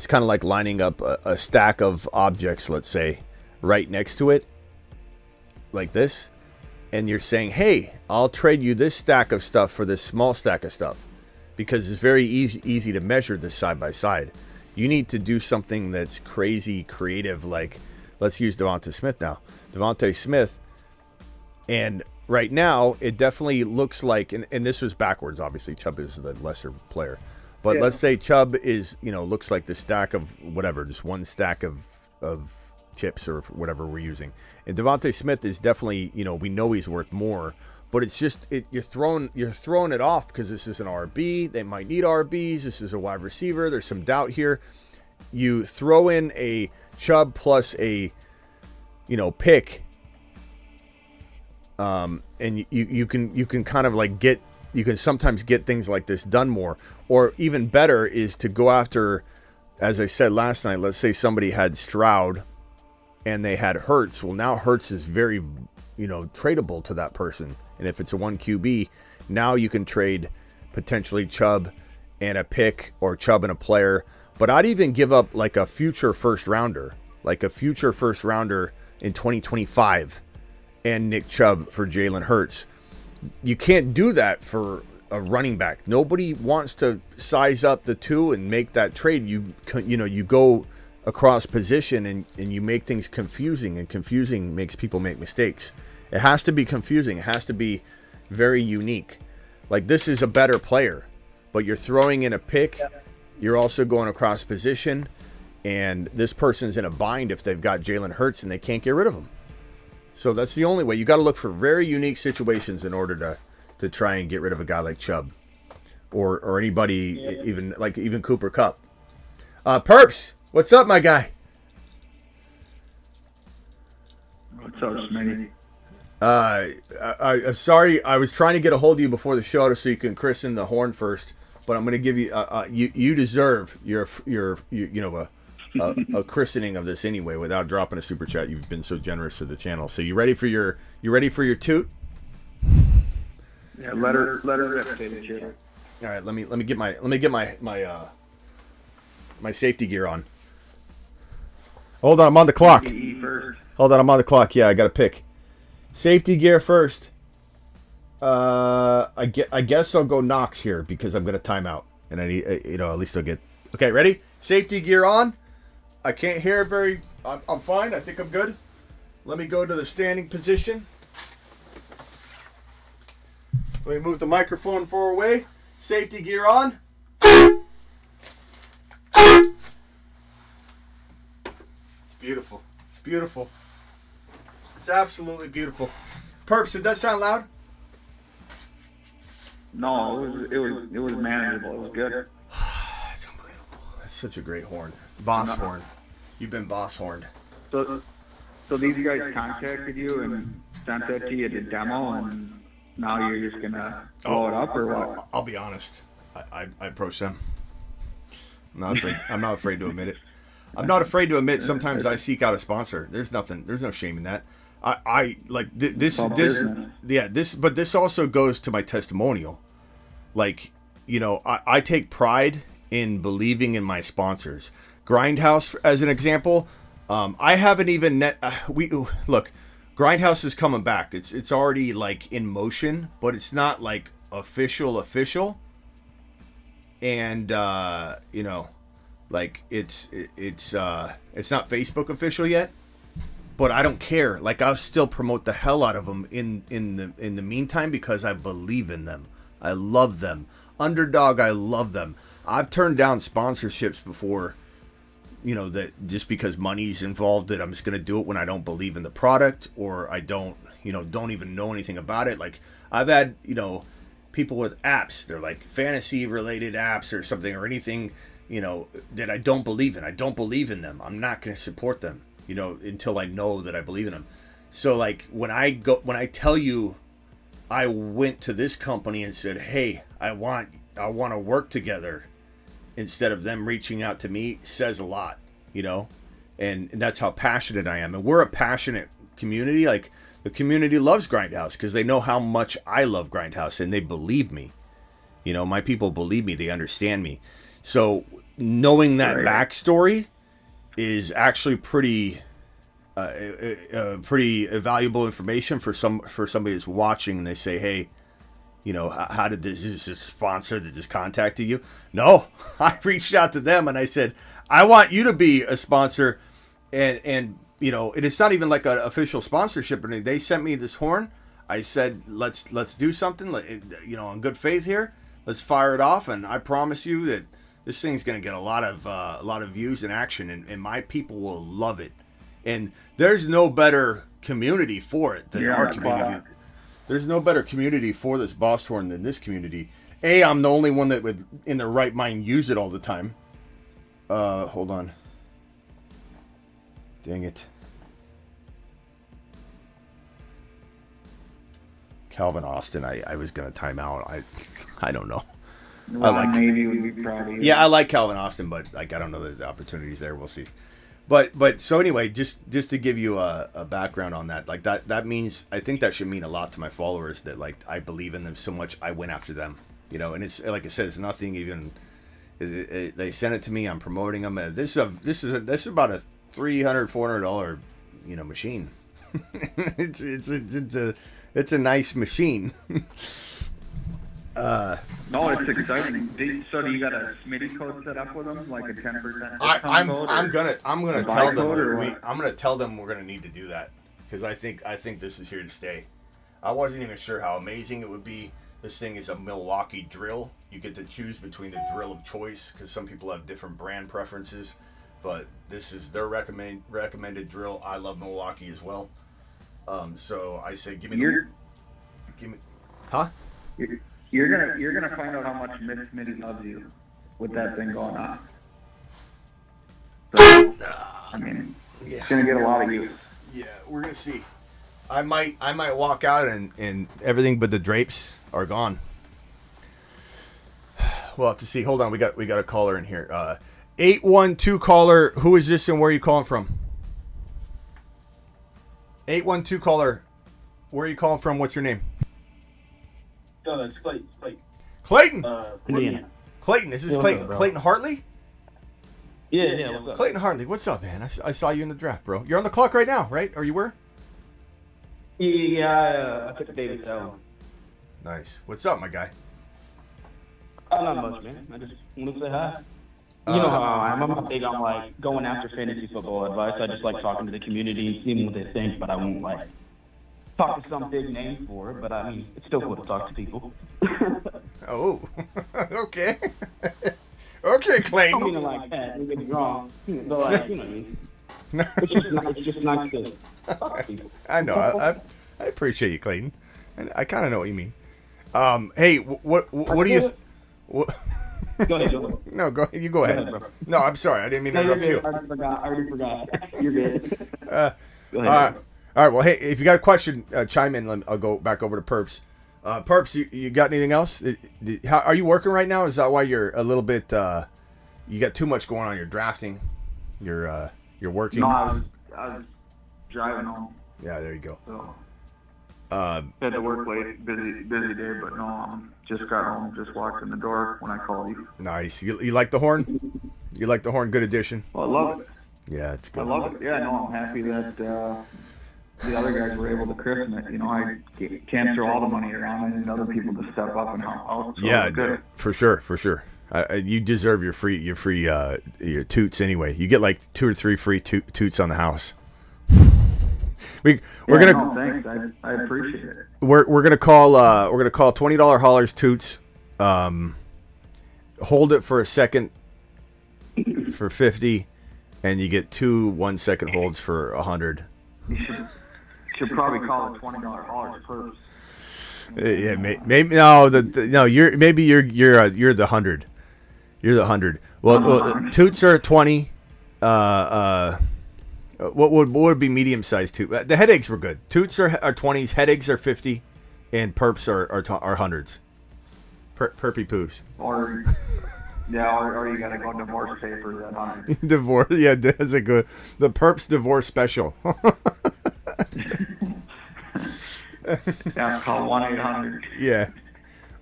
kind of like lining up a stack of objects, let's say, right next to it, like this. And you're saying, hey, I'll trade you this stack of stuff for this small stack of stuff, because it's very easy to measure this side by side. You need to do something that's crazy creative, like let's use Devonta Smith now. Devonta Smith, and right now it definitely looks like, and this was backwards, obviously. Chubb is the lesser player. But let's say Chubb is, looks like the stack of whatever, just one stack of chips or whatever we're using. And Devonta Smith is definitely, we know he's worth more, but it's just you're throwing it off because this is an RB. They might need RBs. This is a wide receiver. There's some doubt here. You throw in a Chubb plus a pick, and you can kind of like you can sometimes get things like this done more. Or even better is to go after, as I said last night, let's say somebody had Stroud and they had Hurts. Well, now Hurts is very, tradable to that person. And if it's a 1 QB, now you can trade potentially Chubb and a pick, or Chubb and a player. But I'd even give up like a future first rounder in 2025 and Nick Chubb for Jalen Hurts. You can't do that for a running back. Nobody wants to size up the two and make that trade. You go across position and you make things confusing, and confusing makes people make mistakes. It has to be confusing. It has to be very unique. Like, this is a better player, but you're throwing in a pick. You're also going across position, and this person's in a bind if they've got Jalen Hurts and they can't get rid of him. So that's the only way. You got to look for very unique situations in order to try and get rid of a guy like Chubb or anybody, even Cooper Kupp. Perps, what's up, my guy? What's up, Smitty? I'm sorry. I was trying to get a hold of you before the show so you can christen the horn first, but I'm going to give you. You deserve your a christening of this anyway without dropping a super chat. You've been so generous to the channel. So you ready for your toot? Yeah, let her rip, baby. All right, let me get my safety gear on. Hold on, I'm on the clock. Hold on, I'm on the clock. Yeah, I got to pick. Safety gear first. I guess I'll go Knox here because I'm gonna time out, and I need at least I'll get. Okay, ready? Safety gear on. I can't hear it very. I'm fine. I think I'm good. Let me go to the standing position. Let me move the microphone far away. Safety gear on. It's beautiful. It's beautiful. It's absolutely beautiful. Perps, did that sound loud? No, it was manageable. It was good. It's unbelievable. That's such a great horn. Boss horn. You've been boss horned. So So these guys contacted you and sent that to you to demo, and now you're just gonna blow it up, or what? I'll be honest. I approach them. I'm not afraid. I'm not afraid to admit it. I'm not afraid to admit sometimes I seek out a sponsor. There's no shame in that. I like this, but this also goes to my testimonial. Like, you know, I take pride in believing in my sponsors. Grindhouse, as an example, I haven't even look, Grindhouse is coming back. It's already like in motion, but it's not like official. And you know, like it's not Facebook official yet, but I don't care. Like, I'll still promote the hell out of them in the meantime, because I believe in them. I love them. Underdog, I love them. I've turned down sponsorships before, you know, that just because money's involved, that I'm just going to do it when I don't believe in the product, or I don't even know anything about it. Like, I've had, you know, people with apps, they're like fantasy related apps or something, or anything, you know, that I don't believe in. I don't believe in them. I'm not going to support them, you know, until I know that I believe in them. So like when I tell you I went to this company and said, hey, I want to work together, instead of them reaching out to me, says a lot, you know, and that's how passionate I am. And we're a passionate community. Like, the community loves Grindhouse because they know how much I love Grindhouse, and they believe me. You know, my people believe me. They understand me. So knowing that backstory is actually pretty valuable information for somebody that's watching, and they say, hey, you know, how did this, is this sponsor that just contacted you? No, I reached out to them and I said, I want you to be a sponsor, and you know, it's not even like an official sponsorship or anything. They sent me this horn. I said, let's do something, you know, in good faith here. Let's fire it off, and I promise you that this thing's going to get a lot of views and action, and my people will love it. And there's no better community for it than our community. There's no better community for this Boss horn than this community. I'm the only one that would, in their right mind, use it all the time. Hold on. Dang it. Calvin Austin, I was going to time out. I don't know. Maybe would be proud of you. Yeah, I like Calvin Austin, but like, I don't know that the opportunity's there. We'll see. But so anyway, just to give you a background on that, like that means, I think that should mean a lot to my followers, that like I believe in them so much I went after them, you know. And it's like I said, it's nothing even. They sent it to me. I'm promoting them. This is about a $300-$400 machine. it's a nice machine. No, it's exciting. So do you got a Smitty code set up with them, like a 10%? I'm gonna tell them. I'm gonna tell them we're gonna need to do that, because I think this is here to stay. I wasn't even sure how amazing it would be. This thing is a Milwaukee drill. You get to choose between the drill of choice, because some people have different brand preferences, but this is their recommended drill. I love Milwaukee as well. So I said, give me, huh? You're gonna find out how much Miss Smitty loves you with that thing going on. So, I mean, it's gonna get a lot of use. Yeah, we're gonna see. I might walk out and everything but the drapes are gone. We'll have to see. Hold on, we got a caller in here. 812 caller. Who is this and where are you calling from? 812 caller. Where are you calling from? What's your name? It's Clayton. Clayton. Indiana. Clayton. Is this Clayton? Clayton Hartley? Yeah. What's up? Clayton Hartley. What's up, man? I saw you in the draft, bro. You're on the clock right now, right? Or you were? Yeah. I took David Allen. Nice. What's up, my guy? Not much, man. I just want to say hi. You know how I am. I'm not big on like going after fantasy football advice. I just like talking to the community, seeing what they think, but I won't like talk to some big name for it. But I mean, it's still cool to talk to people. Oh, okay. Okay, Clayton. I don't mean it like that. Don't get me wrong. But like, you know what I mean. It's just nice to talk to people. I know. I appreciate you, Clayton. I kind of know what you mean. Hey, what do you? Go ahead, Joe. No, go ahead. You go ahead. Bro. No, I'm sorry. I didn't mean to interrupt you. I already forgot. You're good. Go ahead. All right. Well, hey, if you got a question, chime in. I'll go back over to Perps. Perps, you got anything else? How are you working right now? Is that why you're a little bit? You got too much going on. You're drafting. You're working. No, I was driving home. Yeah, there you go. So, had to work late, busy day, but no, just got home, just walked in the door when I called you. Nice. You like the horn? You like the horn? Good addition. Well, I love it. Yeah, it's good. I love it. Yeah, no, I'm happy that the other guys were able to christen it. You know, I can't throw all the money around. I need other people to step up and help out. So yeah, good. For sure. You deserve your free your toots anyway. You get like 2 or 3 free toots on the house. We're gonna. No, thanks. I appreciate it. We're gonna call $20 haulers toots. Hold it for a second for 50, and you get 2 1-second holds for 100. You should probably call it $20 haulers per. Yeah, maybe no. No, you're the 100. You're the 100. Well, toots are 20. What would be medium sized toot? The headaches were good. Toots are 20s, headaches are 50, and perps are hundreds. Perpy poos. Or you gotta go divorce papers at 100. Divorce, yeah, that's a good. The perps divorce special. Yeah, call 1-800. Yeah.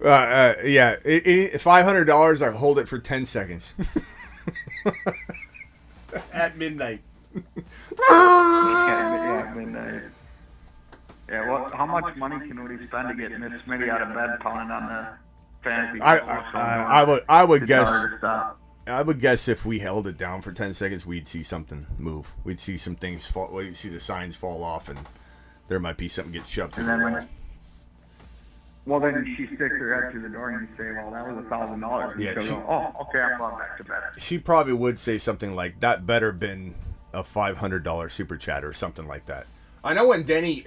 Yeah. $500. I hold it for 10 seconds. At midnight. Yeah, midnight. Yeah, well, how much money can we spend to get Miss Smitty out of bed pounding on the fantasy? I would guess. I would guess if we held it down for 10 seconds, we'd see something move. We'd see some things fall. We'd see the signs fall off, and there might be something gets shoved in the way. Well, then she sticks her head through the door and you say, well, that was $1,000. Yeah, she'll go, oh, okay, I'm going back to bed. She probably would say something like, that better been a $500 super chat or something like that. I know when Denny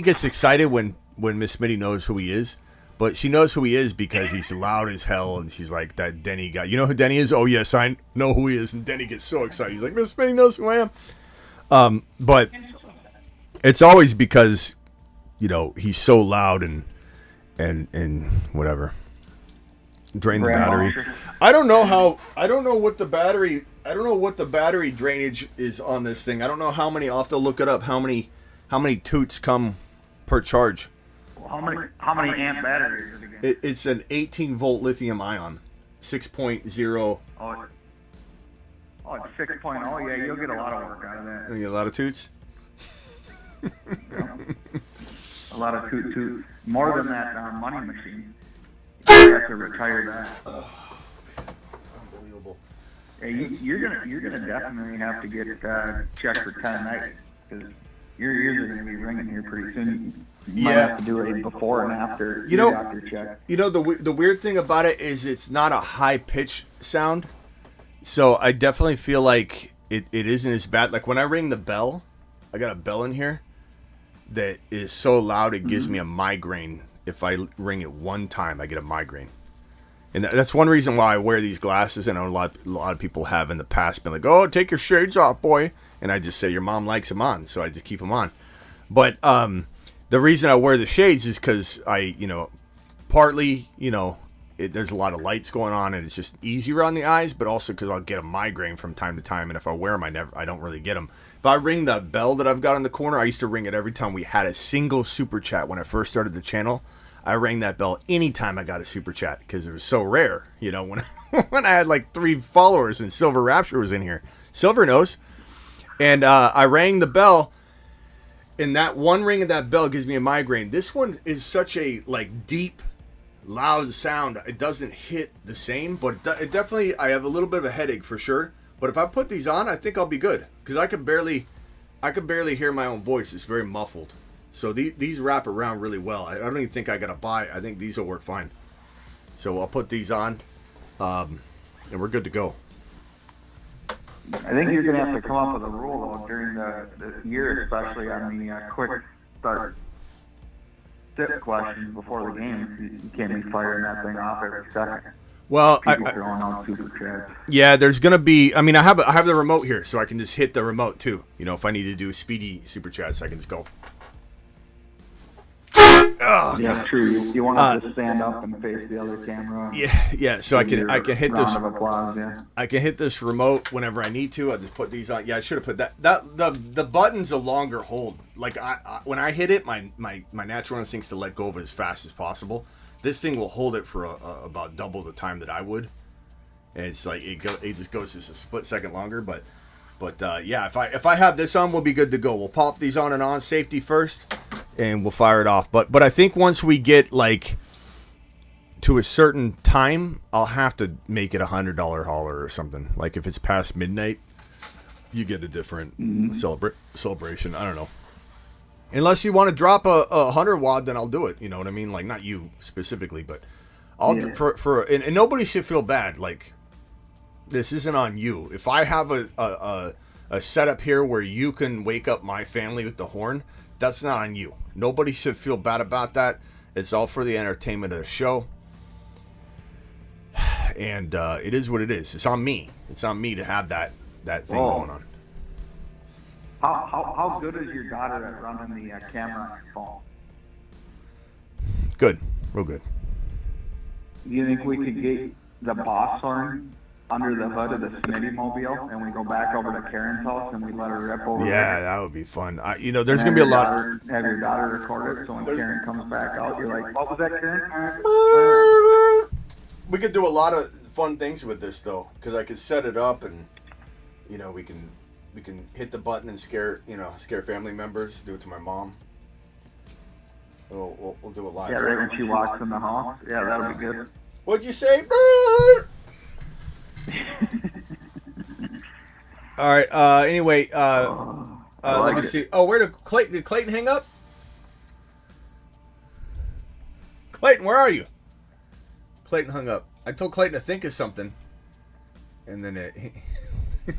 gets excited when Miss Smitty knows who he is, but she knows who he is because he's loud as hell, and she's like, that Denny guy. You know who Denny is? Oh, yes, I know who he is. And Denny gets so excited. He's like, Miss Smitty knows who I am. But it's always because, he's so loud and whatever. Drain the battery. I don't know what the battery drainage is on this thing. I don't know how many. I'll have to look it up. How many toots come per charge? Well, how many amp batteries is it again? It's an 18-volt lithium ion, 6.0. Oh, it's 6.0. Yeah, you'll get a lot of work out of that. You get a lot of toots. Yeah. A lot of toot. More than that money machine. You have to retire that. Oh, unbelievable. Yeah, you're gonna definitely have to get checked for 10 nights because your ears are gonna be ringing here pretty soon. You might have to do it before and after your doctor check. The weird thing about it is it's not a high pitch sound, so I definitely feel like it isn't as bad. Like when I ring the bell, I got a bell in here that is so loud it gives me a migraine. If I ring it one time, I get a migraine. And that's one reason why I wear these glasses. And a lot of people have in the past been like, oh, take your shades off, boy. And I just say, your mom likes them on. So I just keep them on. But the reason I wear the shades is because partly, there's a lot of lights going on and it's just easier on the eyes, but also because I'll get a migraine from time to time. And if I wear them, I don't really get them. If I ring the bell that I've got in the corner, I used to ring it every time we had a single super chat when I first started the channel. I rang that bell anytime I got a super chat because it was so rare. When I had like 3 followers and Silver Rapture was in here. Silver knows. And I rang the bell, and that one ring of that bell gives me a migraine. This one is such a deep, loud sound. It doesn't hit the same, but it definitely, I have a little bit of a headache for sure. But if I put these on, I think I'll be good because I could barely hear my own voice. It's very muffled. So these wrap around really well. I don't even think I gotta buy. I think these will work fine. So I'll put these on, and we're good to go. I think you're gonna have to come up with a rule though during the year, especially on the quick start sit questions before the game. You can't be firing that thing off every second. Well, People throwing out super chats. yeah, there's gonna be. I mean, I have the remote here, so I can just hit the remote too. You know, if I need to do speedy super chats, I can just go. Oh, Yeah, God. true. You want to stand up and face the other camera. Yeah. So I can hit this. Round of applause, yeah. I can hit this remote whenever I need to. I just put these on. Yeah, I should have put that. The button's a longer hold. Like I when I hit it, my natural instinct's to let go of it as fast as possible. This thing will hold it for about double the time that I would, and it's like it just goes just a split second longer. But yeah, if I have this on, we'll be good to go. We'll pop these on and on, safety first, and we'll fire it off. But I think once we get like to a certain time, I'll have to make it $100 hauler or something. Like if it's past midnight, you get a different celebration. I don't know. Unless you want to drop a 100 wad, then I'll do it. You know what I mean? Like not you specifically, but I'll and nobody should feel bad. Like this isn't on you. If I have a setup here where you can wake up my family with the horn, that's not on you. Nobody should feel bad about that. It's all for the entertainment of the show. And it is what it is. It's on me. It's on me to have that thing going on. How good is your daughter at running the camera on your phone? Good. Real good. Do you think we could get the boss horn under the hood of the Smitty mobile and we go back over to Karen's house and we let her rip over Yeah, there? that would be fun. There's going to be a lot. Have your daughter record it so when Karen comes back out, you're like, what was that, Karen? We could do a lot of fun things with this though, because I could set it up and we can hit the button and scare family members. Do it to my mom. We'll do it live. Yeah, right when she walks in the house. Yeah, that'll be good. What'd you say? All right. Anyway, let me see. Oh, where did Clayton hang up? Clayton, where are you? Clayton hung up. I told Clayton to think of something, and then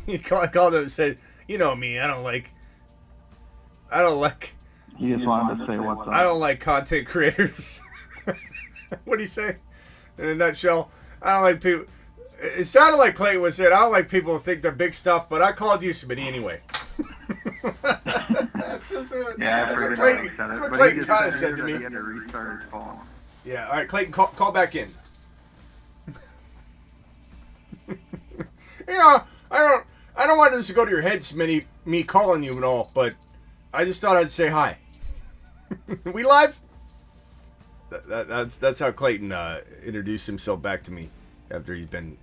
he called him and said, "You know me. I don't like." You just wanted to say what's up. I don't like content creators. What do you say? In a nutshell, I don't like people. It sounded like Clayton was saying, I don't like people who think they're big stuff, but I called you Smitty anyway. That's what Clayton kind of said to me. He had to restart his phone. Yeah, all right, Clayton, call back in. I don't want this to go to your head, Smitty, me calling you and all, but I just thought I'd say hi. We live? That's how Clayton introduced himself back to me after he's been.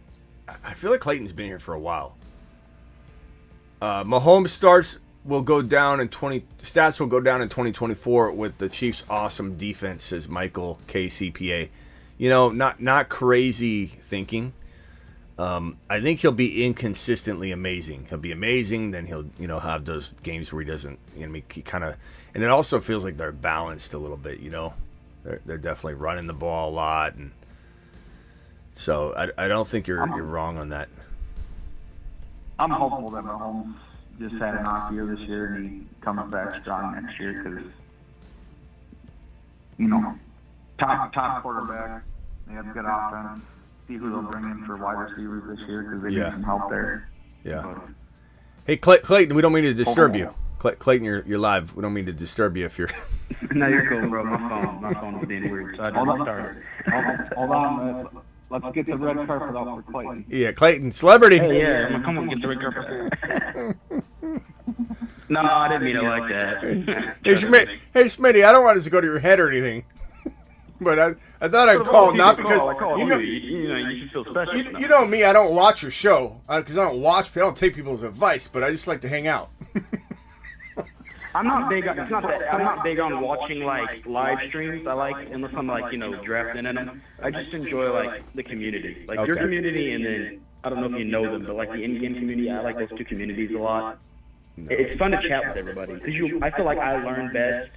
I feel like Clayton's been here for a while. Mahomes stats will go down in 2024 with the Chiefs' awesome defense, says Michael KCPA. Not crazy thinking. I think he'll be inconsistently amazing. He'll be amazing, then he'll have those games where he doesn't. He kind of, and it also feels like they're balanced a little bit. They're definitely running the ball a lot, and so I don't think you're wrong on that. I'm hopeful that Mahomes just had an off year this year and he comes back strong next year because top quarterback, they have good offense. See who they'll bring in for wide receivers this year because they need some help there. Yeah. But, hey, Clayton, we don't mean to disturb you. Clayton, you're live. We don't mean to disturb you if you're. No, you're cool, bro. My phone was being weird, so I didn't start. Hold on. Let's get the red carpet out for Clayton. Yeah, Clayton, celebrity. Hey, yeah, I'm gonna come and get the red carpet. No, I didn't mean it like that. Hey, Smitty, I don't want this to go to your head or anything. But I thought I'd call not because you should feel special. You know me, I don't watch your show because I don't take people's advice, but I just like to hang out. I'm not big on. It's not that I'm not big on watching like live streams. I like unless I'm like drafting in them. I just enjoy like the community, like your community, and then I don't know if you know them, but like the in-game community. I like those two communities a lot. No. It's fun to chat with everybody because I feel like I learn best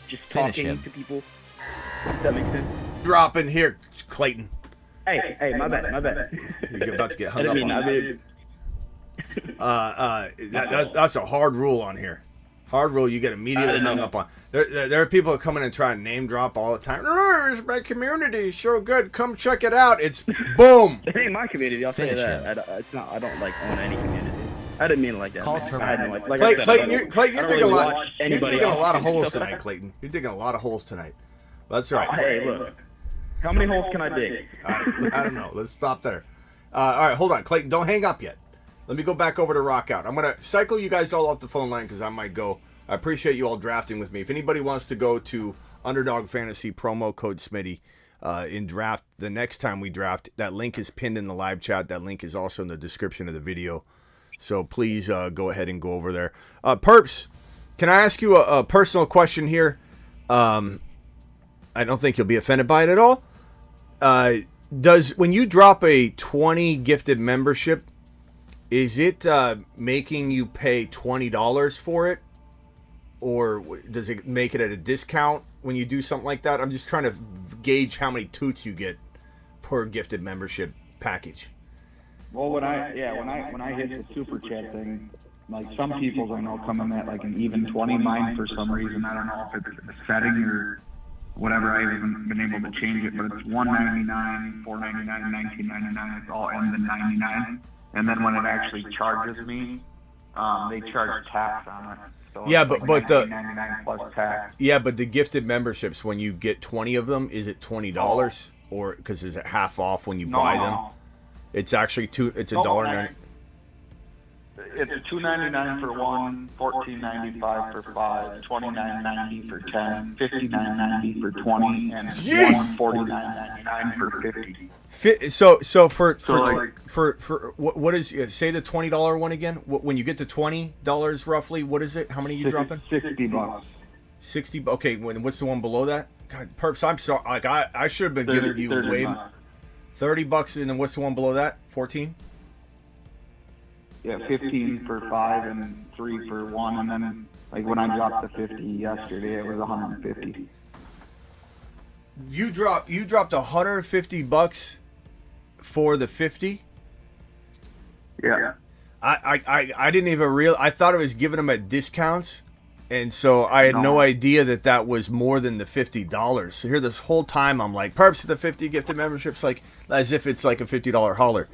just talking to people. Does that make sense? Dropping here, Clayton. Hey, my bad. You're about to get hung up on. That's a hard rule on here. Hard rule, you get immediately hung up on. There are people that come in and try and name drop all the time. Oh, it's my community, so good. Come check it out. It's boom. It ain't my community. I'll tell you that. It's not. I don't like own any community. I didn't mean it like that. I had no, like I said, Clayton, you're digging a lot. You're digging a lot of holes so tonight, Clayton. You're digging a lot of holes tonight. That's right. Hey, look. How many holes can I dig? I don't know. Let's stop there. All right, hold on, Clayton. Don't hang up yet. Let me go back over to Rock Out. I'm going to cycle you guys all off the phone line because I might go. I appreciate you all drafting with me. If anybody wants to go to Underdog Fantasy promo code Smitty in draft, the next time we draft, that link is pinned in the live chat. That link is also in the description of the video. So please go ahead and go over there. Perps, can I ask you a personal question here? I don't think you'll be offended by it at all. When you drop a 20 gifted membership, is it making you pay $20 for it? Or does it make it at a discount when you do something like that? I'm just trying to gauge how many toots you get per gifted membership package. Well, when I hit the super chat thing, like some people I know come in at like an even 20. Mine for some reason, I don't know if it's a setting or whatever. I haven't been able to change it, but it's $1.99, $4.99, $19.99. It's all ends in 99. And then when it actually charges me, they charge tax on it. So yeah, it's but like the $19.99 plus tax. Yeah, but the gifted memberships, when you get 20 of them, is it $20 or because is it half off when you buy them? It's actually it's $1.90. It's $2.99 for one, $14.95 for 5, $29.90 for 10, $59.90 for 20, and $149.99 for 50. So for what is say the $20 one again? When you get to $20 roughly, what is it? How many are you dropping? $60. 60. Okay. What's the one below that? God, Perps, I'm sorry. Like I should have been giving you way $30, and then what's the one below that? 14. Yeah, 15 for 5 and 3 for 1, and then like when I dropped the 50 yesterday, it was 150. You dropped $150 for the 50. Yeah. I didn't even I thought it was giving them at discounts, and so I had no idea that was more than the $50. So here this whole time I'm like, Perps, the 50 gifted memberships, like as if it's like a $50 hauler.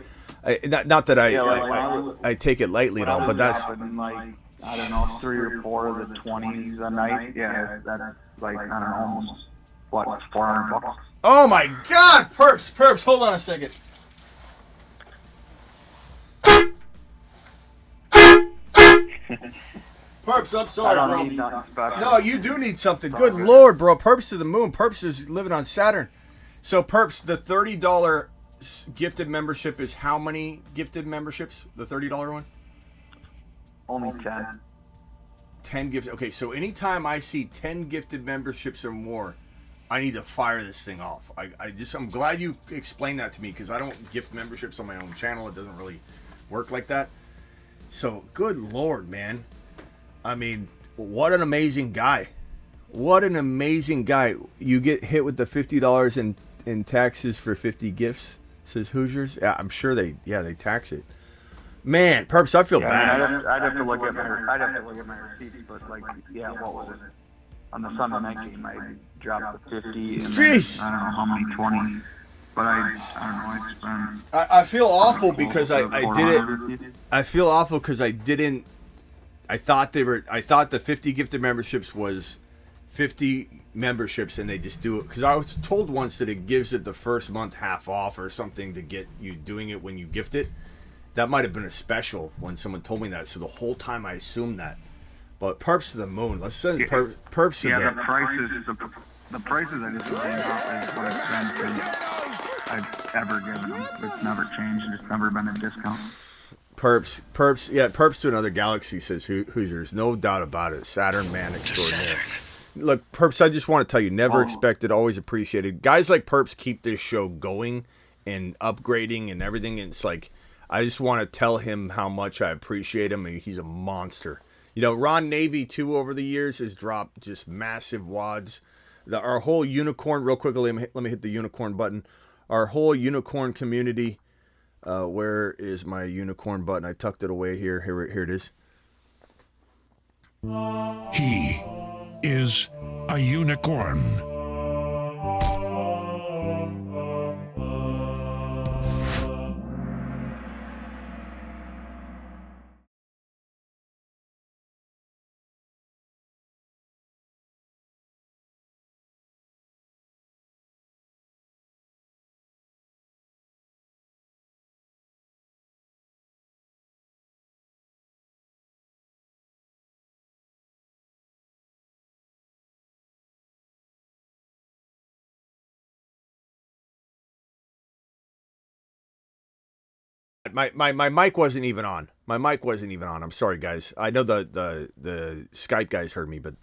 Not that I take it lightly at all, but that's like I don't know 3 or 4 of the 20s a night. Yeah, that's like I don't know, almost $400. Oh my God, Perps, hold on a second. Perps, I'm sorry, I bro. don't need nothing special. No, you do need something. Good Lord, bro. Perps to the moon. Perps is living on Saturn. So, Perps, the $30 gifted membership is how many gifted memberships? The $30 one? Only 10. 10 gifted. Okay, so anytime I see 10 gifted memberships or more, I need to fire this thing off. I'm glad you explained that to me because I don't gift memberships on my own channel. It doesn't really work like that. So, good Lord, man. I mean, what an amazing guy. What an amazing guy. You get hit with the $50 in taxes for 50 gifts, says Hoosiers. Yeah, I'm sure they tax it. Man, Perps, I feel bad. I'd have to look at my receipts, but like, yeah, what was it? On the Sunday night game, I dropped the 50 and Jeez. I don't know how many 20. But I don't know. I feel awful because I did it. I feel awful because I didn't. I thought the 50 gifted memberships was 50 memberships, and they just do it because I was told once that it gives it the first month half off or something to get you doing it when you gift it. That might have been a special when someone told me that. So the whole time I assumed that. But Perps to the moon. Let's send Perps to the that. The prices I just laid out is what it's been since I've ever given them. It's never changed. It's never been a discount. Perps to another galaxy, says Hoosiers. No doubt about it. Saturn man extraordinaire. Look, Perps, I just want to tell you, never expected, always appreciated. Guys like Perps keep this show going and upgrading and everything. And it's like, I just want to tell him how much I appreciate him. He's a monster. You know, Ron Navy, too, over the years has dropped just massive wads. Our whole unicorn, real quickly, let me hit the unicorn button. Our whole unicorn community. Where is my unicorn button? I tucked it away here. Here it is. He is a unicorn. My mic wasn't even on. My mic wasn't even on. I'm sorry, guys. I know the Skype guys heard me, but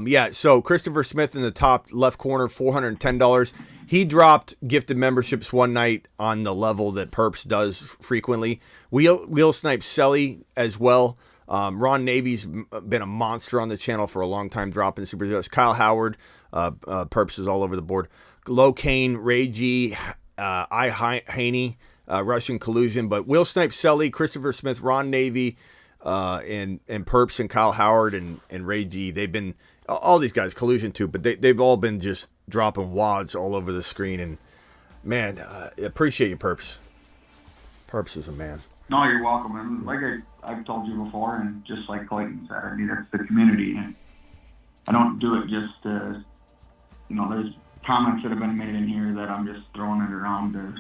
yeah. So Christopher Smith in the top left corner, $410. He dropped gifted memberships one night on the level that Perps does frequently. Wheel Snipe Selly as well. Ron Navy's been a monster on the channel for a long time, dropping super chats. Kyle Howard, Perps is all over the board. Low Kane, Ray G, Haney. Russian collusion, but Will Snipe, Selly, Christopher Smith, Ron Navy, and Perps and Kyle Howard and Ray G. They've been all these guys collusion too, but they've all been just dropping wads all over the screen. And man, appreciate you, Perps. Perps is a man. No, you're welcome. And like I've told you before, and just like Clayton said, I mean, that's the community. And I don't do it just to, there's comments that have been made in here that I'm just throwing it around to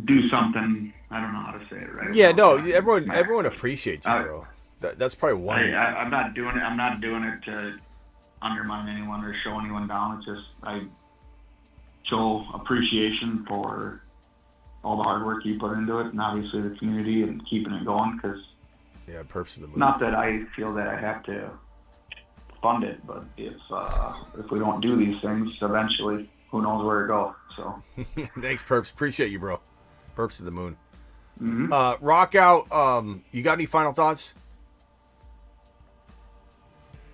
do something. I don't know how to say it right. Yeah, no, everyone appreciates you, bro. That's probably one. I'm not doing it. I'm not doing it to undermine anyone or show anyone down. It's just I show appreciation for all the hard work you put into it, and obviously the community and keeping it going. Because Perps of the movie. Not that I feel that I have to fund it, but if we don't do these things, eventually, who knows where it goes. So thanks, Perps. Appreciate you, bro. Perps of the moon. Mm-hmm. Rock out. You got any final thoughts?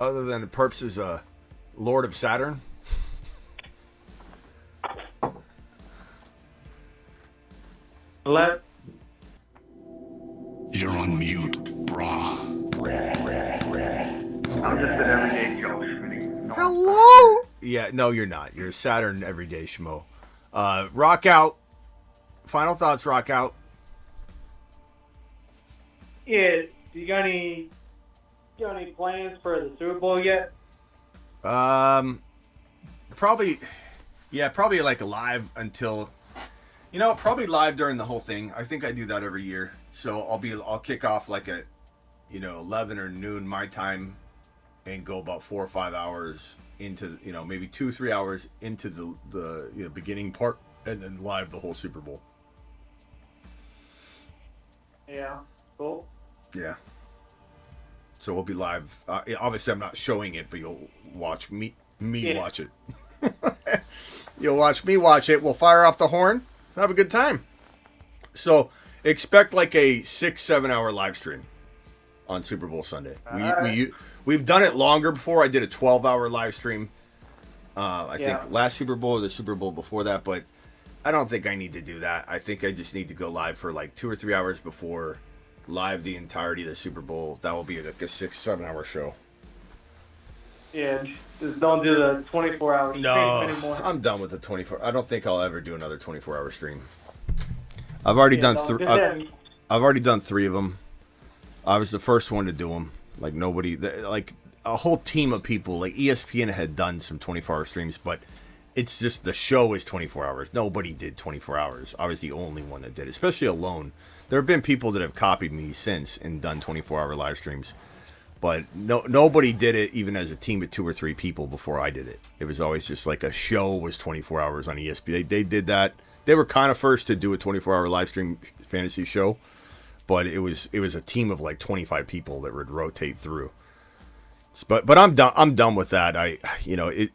Other than Perps is a Lord of Saturn? Let. You're on mute, brah. I'm just an everyday Joe Smitty. Hello? Yeah, no, you're not. You're a Saturn everyday schmo. Rock out. Final thoughts, Rock out. Yeah, do you got any plans for the Super Bowl yet? Probably like live until, probably live during the whole thing. I think I do that every year. So I'll kick off like at, 11 or noon my time and go about 4 or 5 hours into, maybe 2-3 hours into the beginning part and then live the whole Super Bowl. Yeah, cool. Yeah. So we'll be live. Obviously, I'm not showing it, but you'll watch me watch it. You'll watch me watch it. We'll fire off the horn. Have a good time. So expect like a 6-7 hour live stream on Super Bowl Sunday. We've done it longer before. I did a 12-hour live stream. I think last Super Bowl or the Super Bowl before that, but I don't think I need to do that. I think I just need to go live for like 2 or 3 hours before live the entirety of the Super Bowl. That will be like a 6-7 hour show. Yeah, just don't do the 24-hour stream anymore. I'm done with the 24. I don't think I'll ever do another 24-hour stream. I've already done I've already done 3 of them. I was the first one to do them. Like nobody, like a whole team of people, like ESPN had done some 24-hour streams, but it's just the show is 24 hours. Nobody did 24 hours. I was the only one that did, especially alone. There have been people that have copied me since and done 24-hour live streams, but nobody did it even as a team of 2 or 3 people before I did it. It was always just like a show was 24 hours on ESPN. They did that. They were kind of first to do a 24-hour live stream fantasy show, but it was a team of like 25 people that would rotate through. But I'm done with that.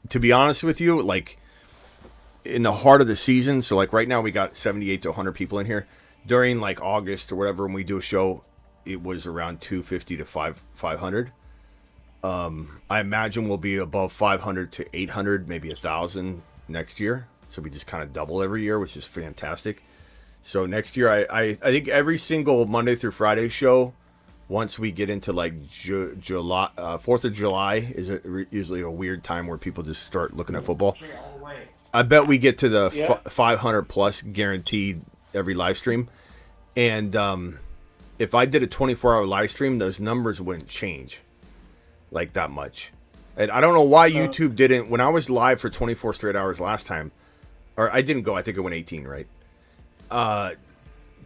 To be honest with you, like in the heart of the season, so like right now we got 78 to 100 people in here. During like August or whatever, when we do a show, it was around 250 to 500. I imagine we'll be above 500 to 800, maybe 1,000 next year. So we just kind of double every year, which is fantastic. So next year, I think every single Monday through Friday show once we get into like July, 4th of July is usually a weird time where people just start looking at football. I bet we get to the 500 plus guaranteed every live stream. And if I did a 24-hour live stream, those numbers wouldn't change like that much. And I don't know why YouTube didn't. When I was live for 24 straight hours last time, or I didn't go, I think it went 18, right?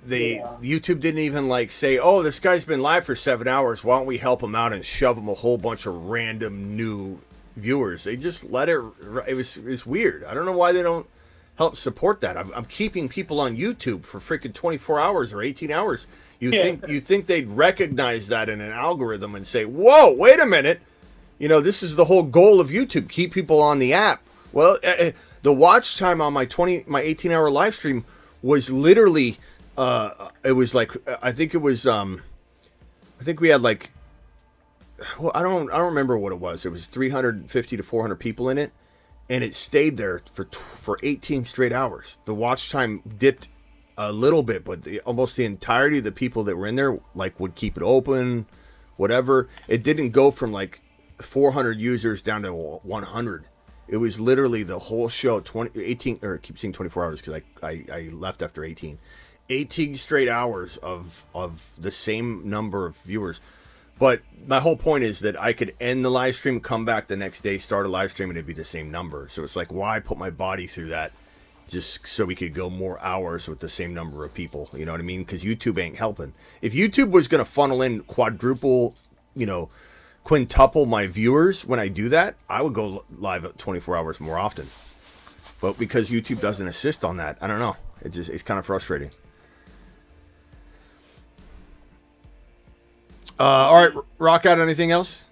YouTube didn't even like say, oh, this guy's been live for 7 hours. Why don't we help him out and shove him a whole bunch of random new viewers? They just let it. It was weird. I don't know why they don't help support that. I'm keeping people on YouTube for freaking 24 hours or 18 hours. You think they'd recognize that in an algorithm and say, whoa, wait a minute. This is the whole goal of YouTube. Keep people on the app. Well, the watch time on my 18-hour live stream was literally, it was like, I think we had like, well, I don't remember what it was. It was 350 to 400 people in it. And it stayed there for 18 straight hours. The watch time dipped a little bit, but almost the entirety of the people that were in there like would keep it open, whatever. It didn't go from like 400 users down to 100. It was literally the whole show, 18, or I keep saying 24 hours because I left after 18. 18 straight hours of the same number of viewers. But my whole point is that I could end the live stream, come back the next day, start a live stream, and it'd be the same number. So it's like, why put my body through that just so we could go more hours with the same number of people? You know what I mean? Because YouTube ain't helping. If YouTube was going to funnel in quintuple my viewers when I do that, I would go live at 24 hours more often. But because YouTube doesn't assist on that, I don't know. It's kind of frustrating. All right, Rock out. Anything else?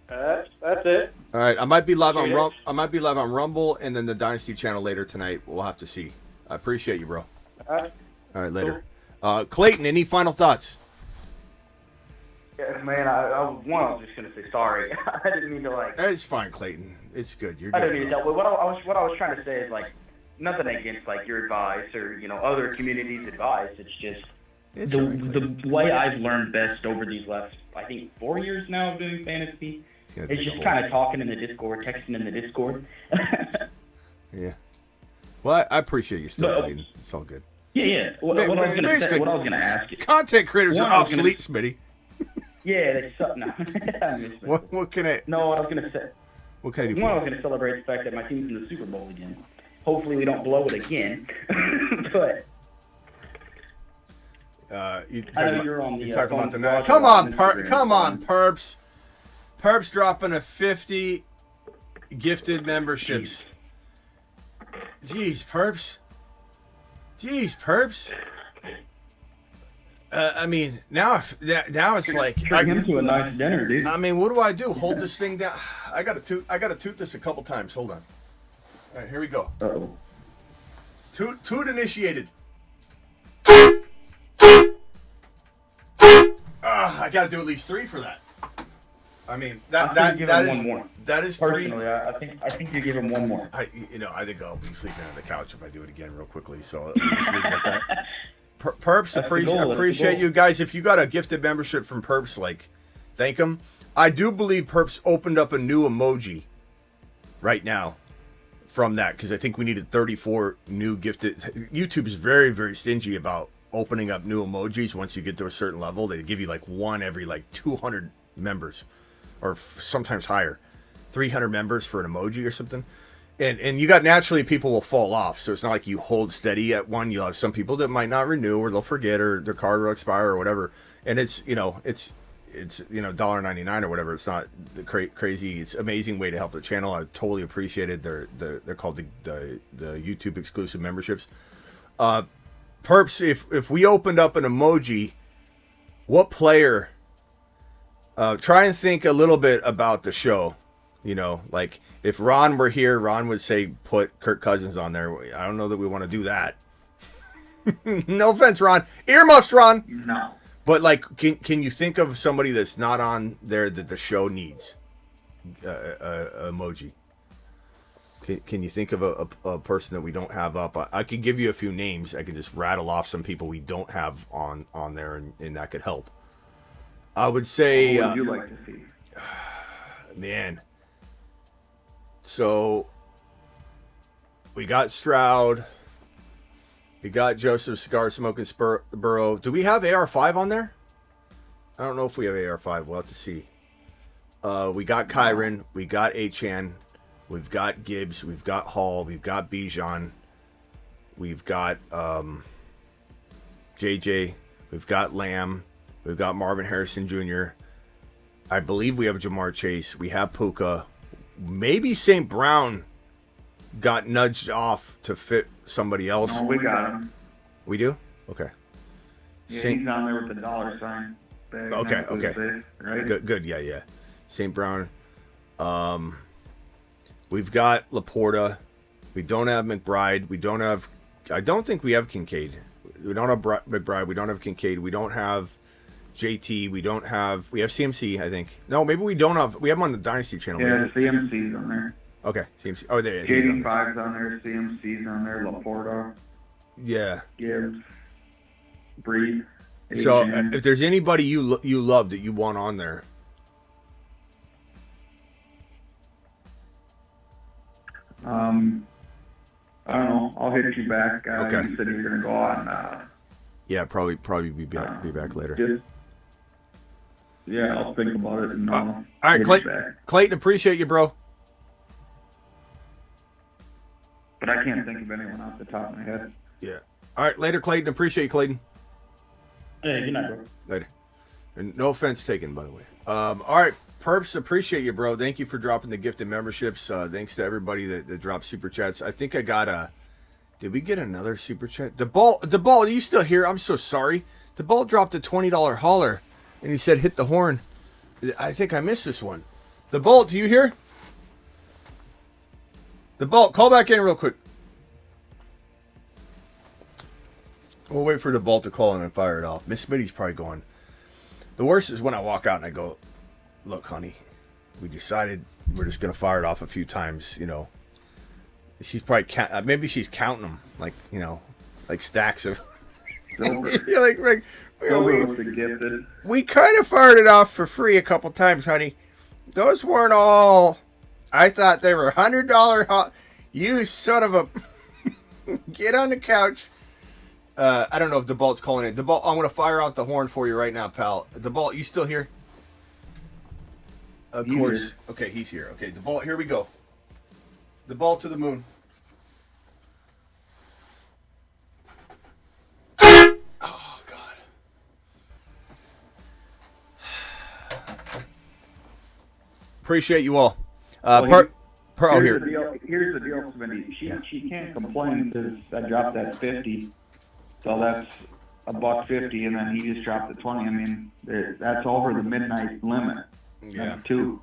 That's it. All right, I might be live on Rumble and then the Dynasty channel later tonight. We'll have to see. I appreciate you, bro. All right, later. Clayton, any final thoughts? Yeah, man, I was just gonna say sorry. I didn't mean to like. It's fine, Clayton. It's good. You're good. I didn't mean to. What I was trying to say is like nothing against like your advice or other communities' advice. It's just. The way I've learned best over these last, I think, 4 years now of doing fantasy, is just kind of talking in the Discord, texting in the Discord. Yeah. Well, I appreciate you still, Clayton. It's all good. Yeah. What I was going to ask you. Content creators are obsolete, Smitty. Yeah, they suck now. What can I... No, what I was going to say. What can I do? One, I was going to celebrate the fact that my team's in the Super Bowl again. Hopefully we don't blow it again. But... You're talking about the night. Come on, Perps. Perps dropping a 50 gifted memberships. Jeez, Perps. I mean, now it's like bring him to a nice dinner, dude. I mean, what do I do? Hold this thing down. I gotta toot this a couple times. Hold on. All right, here we go. Uh-oh. Toot initiated. I got to do at least 3 for that. I mean, that is one more. That is Personally, 3. I think you give him one more. I think I'll be sleeping on the couch if I do it again real quickly. So I'll just leave it at that. Perps, appreciate you guys. If you got a gifted membership from Perps, like, thank them. I do believe Perps opened up a new emoji right now from that because I think we needed 34 new gifted. YouTube is very, very stingy about opening up new emojis. Once you get to a certain level, they give you like one every like 200 members or sometimes higher, 300 members for an emoji or something. And you got naturally people will fall off. So it's not like you hold steady at one. You'll have some people that might not renew or they'll forget or their card will expire or whatever. And it's $1.99 or whatever. It's not the crazy. It's amazing way to help the channel. I totally appreciate it. They're called the YouTube exclusive memberships. Perps, if we opened up an emoji, what player? Try and think a little bit about the show. Like if Ron were here, Ron would say put Kirk Cousins on there. I don't know that we want to do that. No offense, Ron. Earmuffs, Ron. No. But like, can you think of somebody that's not on there that the show needs emoji? Can you think of a person that we don't have up? I could give you a few names. I could just rattle off some people we don't have on there, and that could help. I would say... What would you like to see? Man. So, we got Stroud. We got Joseph Cigar Smoking Burrow. Do we have AR5 on there? I don't know if we have AR5. We'll have to see. We got Kyron. We got Achan. We've got Gibbs. We've got Hall. We've got Bijan. We've got JJ. We've got Lamb. We've got Marvin Harrison Jr. I believe we have Jamar Chase. We have Puka. Maybe St. Brown got nudged off to fit somebody else. No, we got him. We do? Okay. Yeah, he's on there with the $sign. Okay. Face, right? Good. Yeah. St. Brown. We've got Laporta. We don't have McBride. I don't think we have Kincaid. We don't have McBride. We don't have Kincaid. We don't have JT. We have CMC, I think. No, maybe we don't have. We have him on the Dynasty channel. Yeah, CMC's on there. Okay, CMC. Oh, there. JD5's on there. CMC's on there. Laporta. Yeah. Gibbs. Breed. So, if there's anybody you love that you want on there. I don't know. I'll hit you back. Okay. You said you're gonna go on. Yeah, probably be back later. Yeah, I'll think about it. And all right, Clayton, appreciate you, bro. But I can't think of anyone off the top of my head. Yeah. All right, later, Clayton. Appreciate you, Clayton. Hey, good night, bro. Later. And no offense taken, by the way. All right, Perps, appreciate you, bro. Thank you for dropping the gifted memberships. Thanks to everybody that dropped super chats. I think I got did we get another super chat? The ball, are you still here? I'm so sorry. The ball dropped a $20 holler, and he said, hit the horn. I think I missed this one. The Bolt, do you hear? The Bolt, call back in real quick. We'll wait for the Bolt to call in and fire it off. Miss Smitty's probably going. The worst is when I walk out and I go, look, honey, we decided we're just going to fire it off a few times, you know. She's probably, maybe she's counting them, like, you know, like stacks of. We kind of fired it off for free a couple times, honey. Those weren't all. I thought they were $100. You son of a. Get on the couch. I don't know if DeBalt's calling it. DeBalt, I'm going to fire out the horn for you right now, pal. DeBalt, you still here? Of course. Here. Okay, he's here. Okay, DeBalt, here we go. DeBalt to the moon. Oh, God. Appreciate you all. Here's the deal, Smitty. She can't complain because I dropped that 50. So that's $1.50, and then he just dropped the 20. I mean, that's over the midnight limit. Yeah. 2.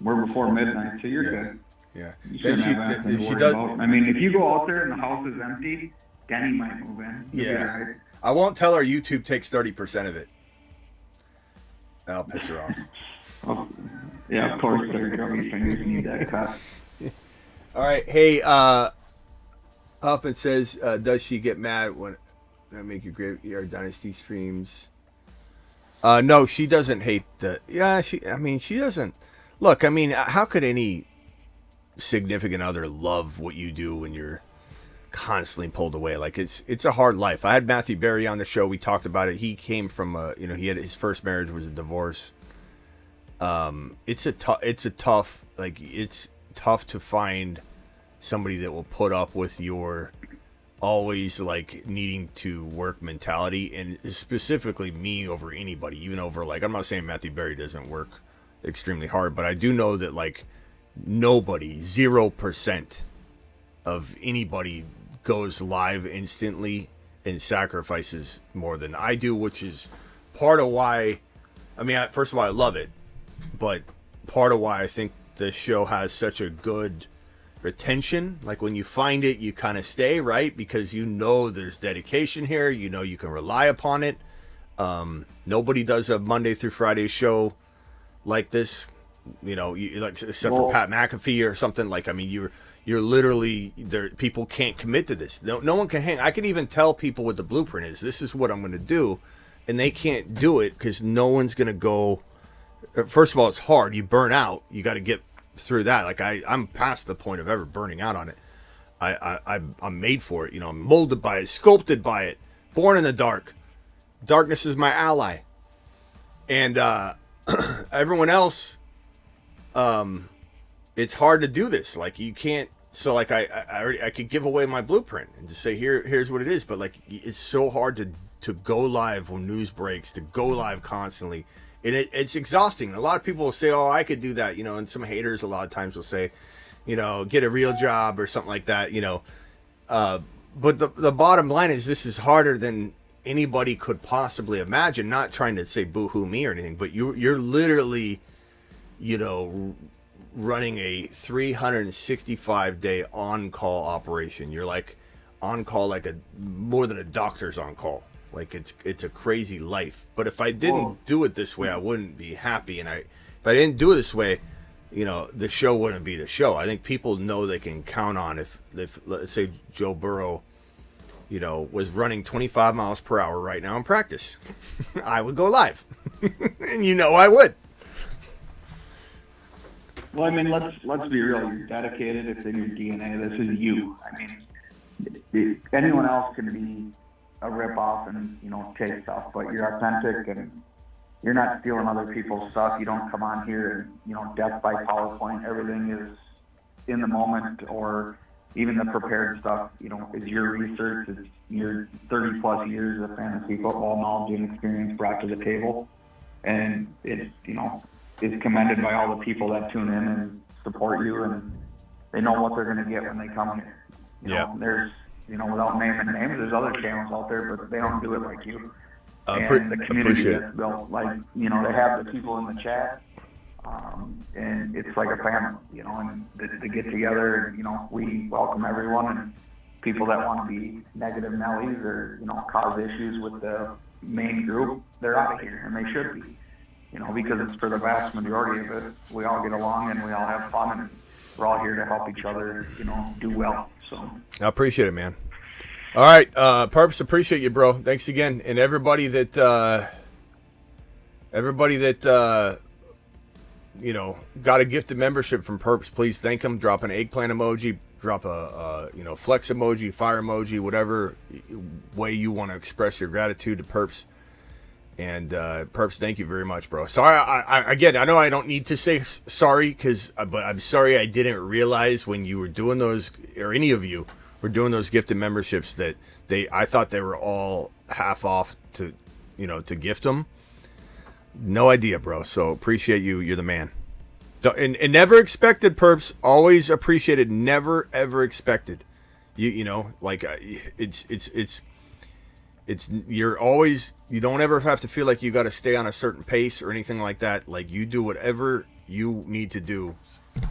We're before midnight, so you're good. Yeah. You shouldn't have anything to worry about. I mean, if you go out there and the house is empty, Denny might move in. Yeah. Right. I won't tell her YouTube takes 30% of it. That'll piss her off. Oh, yeah, of course. Their grubby fingers need that cut. All right. Hey, Huffman says, does she get mad when I make your Graveyard Dynasty streams? No, she doesn't hate the... Yeah, she doesn't... Look, I mean, how could any significant other love what you do when you're constantly pulled away? Like, it's a hard life. I had Matthew Berry on the show. We talked about it. He came from he had his first marriage was a divorce. It's tough to find somebody that will put up with your always like needing to work mentality, and specifically me over anybody, even over like, I'm not saying Matthew Berry doesn't work extremely hard, but I do know that like nobody, 0% of anybody goes live instantly and sacrifices more than I do, which is part of why, I mean, first of all, I love it, but part of why I think the show has such a good retention. Like when you find it, you kind of stay, right? Because you know there's dedication here. You know you can rely upon it. Nobody does a Monday through Friday show like this. You know, except for Pat McAfee or something. Like, I mean, you're literally there. People can't commit to this. No one can hang. I could even tell people what the blueprint is. This is what I'm going to do, and they can't do it because no one's going to go. First of all, it's hard. You burn out. You got to get through that. Like I'm past the point of ever burning out on it. I'm made for it. You know, I'm molded by it, sculpted by it, born in the dark. Darkness is my ally. And everyone else, it's hard to do this. Like you can't. So like I could give away my blueprint and just say here's what it is. But like it's so hard to go live when news breaks, to go live constantly. And it's exhausting. A lot of people will say, oh, I could do that, you know, and some haters a lot of times will say, you know, get a real job or something like that, you know. But the bottom line is this is harder than anybody could possibly imagine. Not trying to say boo-hoo me or anything, but you're literally, you know, running a 365-day on-call operation. You're like on call like more than a doctor's on call. Like it's a crazy life. But if I didn't do it this way, I wouldn't be happy. And if I didn't do it this way, you know, the show wouldn't be the show. I think people know they can count on if let's say Joe Burrow, you know, was running 25 miles per hour right now in practice, I would go live. And you know I would. Well, I mean, let's be real. You're dedicated. It's in your DNA. This is you. I mean, anyone else can be a rip-off and, you know, take stuff, but you're authentic and you're not stealing other people's stuff. You don't come on here and, you know, death by PowerPoint. Everything is in the moment, or even the prepared stuff, you know, is your research. It's your 30-plus years of fantasy football knowledge and experience brought to the table. And it's, you know, is commended by all the people that tune in and support you, and they know what they're going to get when they come here. You know, there's, you know, without naming names, there's other channels out there, but they don't do it like you. And the community that's built, like, you know, they have the people in the chat, and it's like a family, you know, and they get together, and, you know, we welcome everyone, and people that want to be negative Nellies or, you know, cause issues with the main group, they're out of here, and they should be, you know, because it's for the vast majority of it. We all get along, and we all have fun, and we're all here to help each other, you know, do well. So I appreciate it, man. All right, Purps, appreciate you, bro. Thanks again, and everybody that you know, got a gifted membership from Purps, please thank them. Drop an eggplant emoji, drop a you know, flex emoji, fire emoji, whatever way you want to express your gratitude to Purps. And Purps, thank you very much, bro. Sorry, again, I know I don't need to say sorry, but I'm sorry I didn't realize when you were doing those, or any of you were doing those gifted memberships, that I thought they were all half off to, you know, to gift them. No idea, bro. So appreciate you. You're the man. And never expected, Purps. Always appreciated. Never ever expected. You know, like it's you're always, you don't ever have to feel like you got to stay on a certain pace or anything like that. Like, you do whatever you need to do,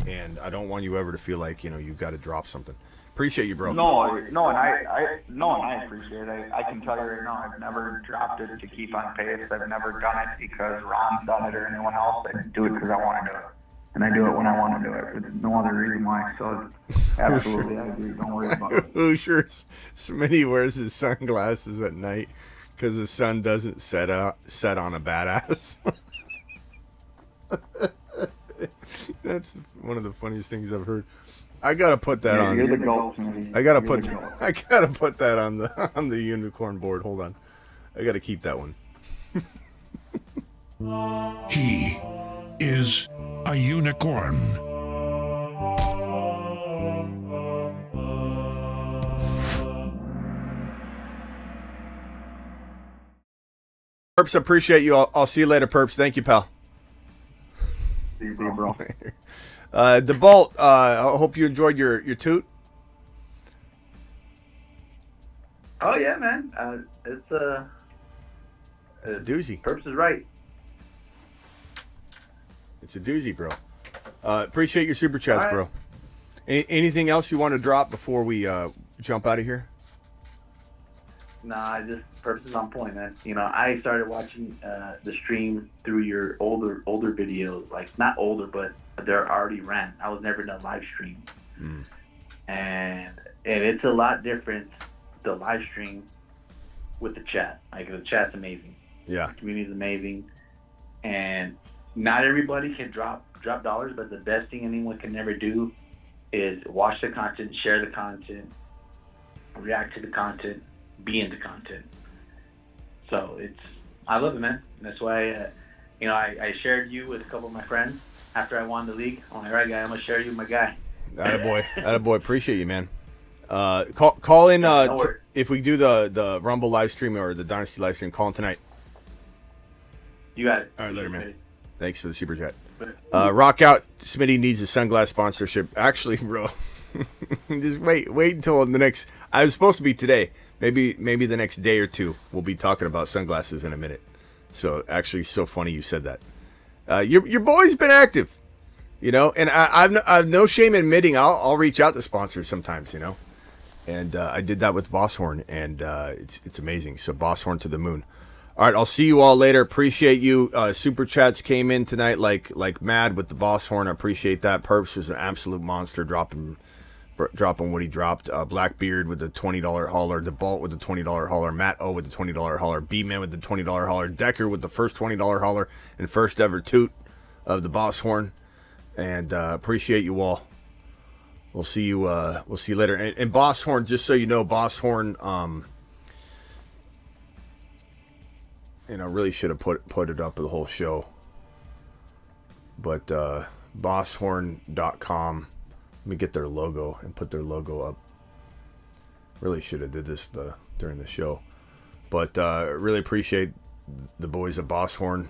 and I don't want you ever to feel like, you know, you've got to drop something. Appreciate you, bro. No, and I appreciate it. I can tell you right now, I've never dropped it to keep on pace. I've never done it because Ron's done it or anyone else. I do it because I want to do it. And I do it when I want to do it. There's no other reason why. So absolutely, I agree. Don't worry about it. Who sure Smitty wears his sunglasses at night because the sun doesn't set on a badass. That's one of the funniest things I've heard. I gotta put that on. You're the goat, Smitty. I gotta put that on the unicorn board. Hold on, I gotta keep that one. He is a unicorn. Perps, appreciate you. I'll see you later, Perps. Thank you, pal. See you, bro. DeBolt, I hope you enjoyed your toot. Oh yeah, man. It's a doozy. Perps is right. It's a doozy, bro. Appreciate your super chats, right, bro. Anything else you want to drop before we jump out of here? Nah, just purpose is on point, man. You know, I started watching the stream through your older videos, like not older, but they're already ran. I was never in a live stream, and it's a lot different. The live stream with the chat, like the chat's amazing. Yeah, the community's amazing, and not everybody can drop dollars, but the best thing anyone can never do is watch the content, share the content, react to the content, be into content. So I love it, man. That's why, I shared you with a couple of my friends after I won the league. I'm like, all right, guy, I'm gonna share you with my guy. Attaboy. Appreciate you, man. Call in if we do the Rumble live stream or the Dynasty live stream. Call in tonight. You got it. All right, later, man. Thanks for the super chat. Rock out. Smitty needs a sunglass sponsorship. Actually, bro, just wait until the next. I was supposed to be today. Maybe the next day or two. We'll be talking about sunglasses in a minute. So actually, so funny you said that. Your boy's been active, and I've no shame in admitting I'll reach out to sponsors sometimes, and I did that with Boss Horn, and it's amazing. So Boss Horn to the moon. All right, I'll see you all later. Appreciate you. Super chats came in tonight like mad with the Boss Horn. I appreciate that. Perps was an absolute monster, dropping what he dropped. Blackbeard with the $20 hauler. DeBalt with the $20 hauler. Matt O with the $20 hauler. B-Man with the $20 hauler. Decker with the first $20 hauler and first ever toot of the Boss Horn. And appreciate you all. We'll see you later. And Boss Horn, just so you know, Boss Horn, really should have put it up the whole show. But bosshorn.com. Let me get their logo and put their logo up. Really should have did this during the show. But really appreciate the boys at Boss Horn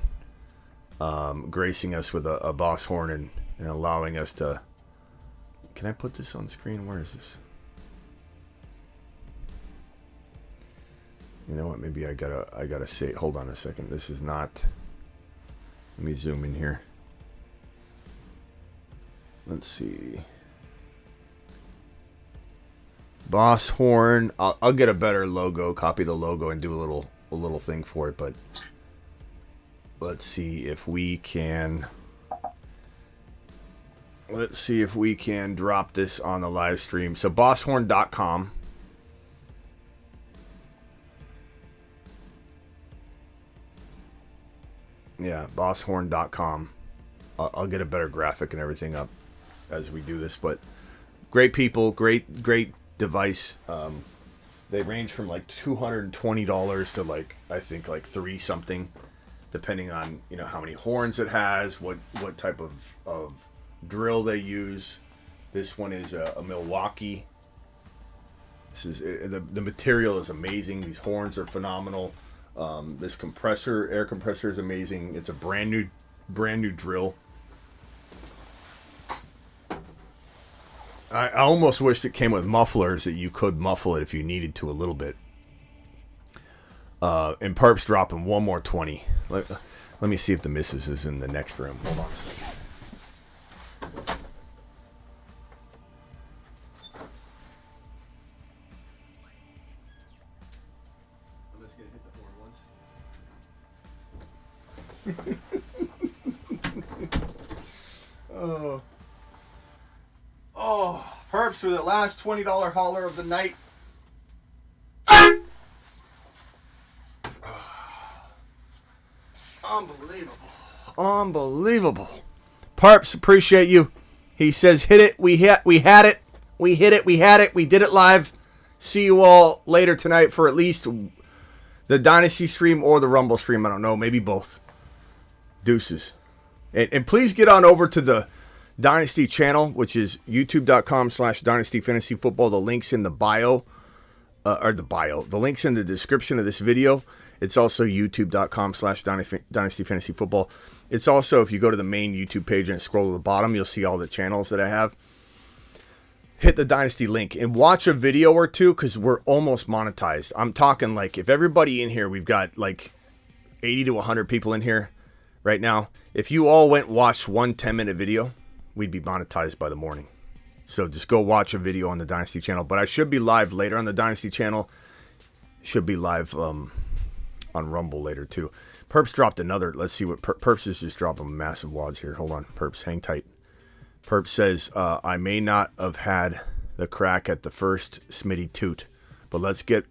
gracing us with a Boss Horn and allowing us to... Can I put this on screen? Where is this? You know what? Maybe I gotta say. Hold on a second. This is not. Let me zoom in here. Let's see. Boss Horn. I'll get a better logo. Copy the logo and do a little thing for it. But let's see if we can. Let's see if we can drop this on the live stream. So bosshorn.com. Yeah, bosshorn.com. I'll get a better graphic and everything up as we do this. But great people, great device. They range from like $220 to I think like $3 something, depending on how many horns it has, what type of drill they use. This one is a Milwaukee. This is the material is amazing. These horns are phenomenal. This air compressor is amazing. It's a brand new drill. I almost wish it came with mufflers that you could muffle it if you needed to a little bit. And Perp's dropping one more 20. Let me see if the missus is in the next room. Hold on a second. I'm just gonna hit the horn once. Oh, Perps for the last $20 hauler of the night. Unbelievable. Perps, appreciate you. He says, hit it. We had it. We hit it. We had it. We did it live. See you all later tonight for at least the Dynasty stream or the Rumble stream. I don't know. Maybe both. Deuces. And please get on over to the Dynasty channel, which is youtube.com/Dynasty Fantasy Football. The link's in the bio. The link's in the description of this video. It's also youtube.com/Dynasty Fantasy Football. It's also, if you go to the main YouTube page and scroll to the bottom, you'll see all the channels that I have. Hit the Dynasty link and watch a video or two, because we're almost monetized. I'm talking like, if everybody in here, we've got like 80 to 100 people in here right now. If you all went and watched one 10-minute video, we'd be monetized by the morning. So just go watch a video on the Dynasty channel. But I should be live later on the Dynasty channel should be live on Rumble later too. Perps dropped another. Let's see what Perps is just dropping massive wads here. Hold on, Perps, hang tight. Perps says, I may not have had the crack at the first Smitty toot, but let's get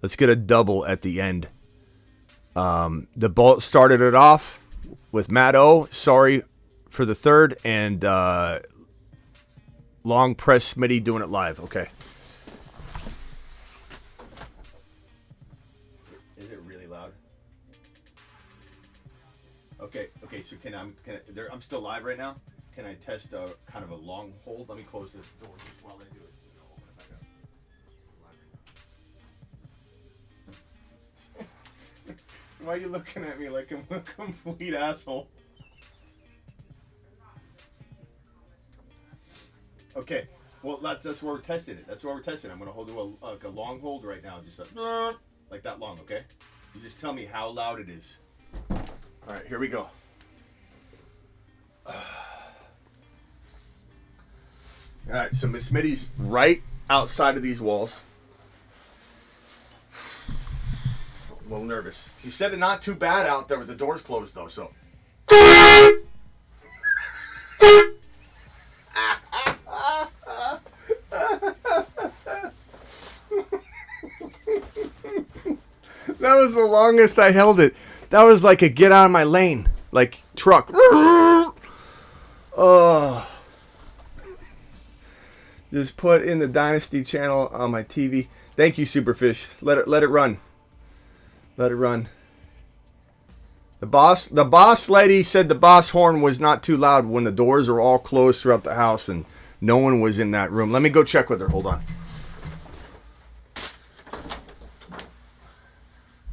a double at the end. The Bolt started it off with Matt O. Sorry for the third, and long press Smitty doing it live. Okay. Is it really loud? Okay. So I'm still live right now. Can I test kind of a long hold? Let me close this door just while I do it. I'll open it back up. Why are you looking at me like I'm a complete asshole? Okay, well that's where we're testing it. That's where we're testing it. I'm gonna hold a long hold right now, just like that long. Okay, you just tell me how loud it is. All right, here we go. All right, so Miss Smitty's right outside of these walls. A little nervous. She said it's not too bad out there with the doors closed, though, so. That was the longest I held it. That was like a get out of my lane, like truck. Oh. Just put in the Dynasty channel on my TV. Thank you, Superfish. Let it run. Let it run. The boss lady said the boss horn was not too loud when the doors were all closed throughout the house and no one was in that room. Let me go check with her. Hold on.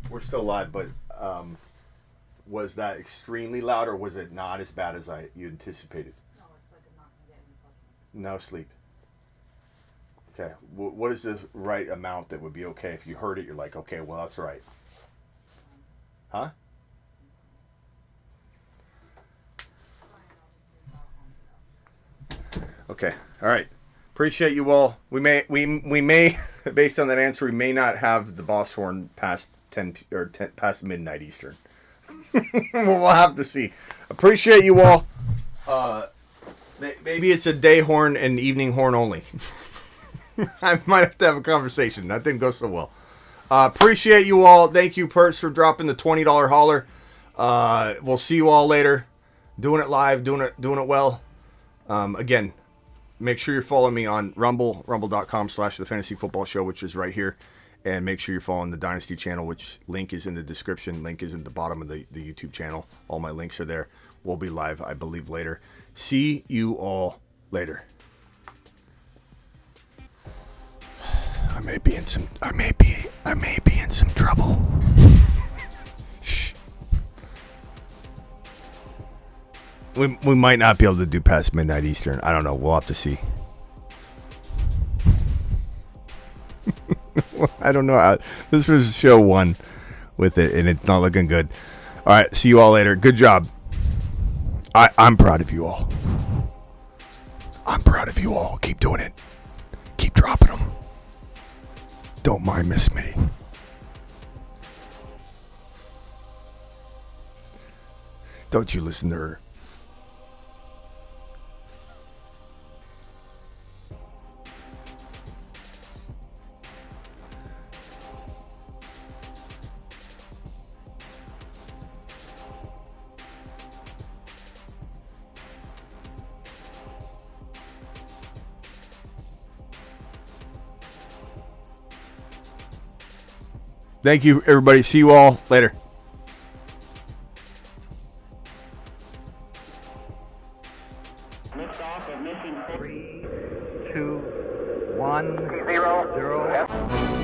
We're still live, but was that extremely loud or was it not as bad as you anticipated? No, it's like I'm not going to get any bugs. No sleep. Okay, what is the right amount that would be okay? If you heard it, you're like, okay, well, that's right. Huh? Okay, all right. Appreciate you all. We may, based on that answer, we may not have the boss horn past past midnight Eastern. We'll have to see. Appreciate you all. Maybe it's a day horn and evening horn only. I might have to have a conversation. That didn't go so well. Appreciate you all. Thank you, Perks, for dropping the $20 holler. We'll see you all later. Doing it live, doing it well. Again, make sure you're following me on Rumble, rumble.com/The Fantasy Football Show, which is right here. And make sure you're following the Dynasty channel, which link is in the description. Link is at the bottom of the YouTube channel. All my links are there. We'll be live, I believe, later. See you all later. I may be in some trouble. Shh. We might not be able to do past midnight Eastern. I don't know. We'll have to see. I don't know. This was show 1 with it, and it's not looking good. All right. See you all later. Good job. I'm proud of you all. I'm proud of you all. Keep doing it. Keep dropping them. Don't mind Miss Smitty. Don't you listen to her. Thank you, everybody. See you all later. Liftoff of mission 3, 2, 1, 0.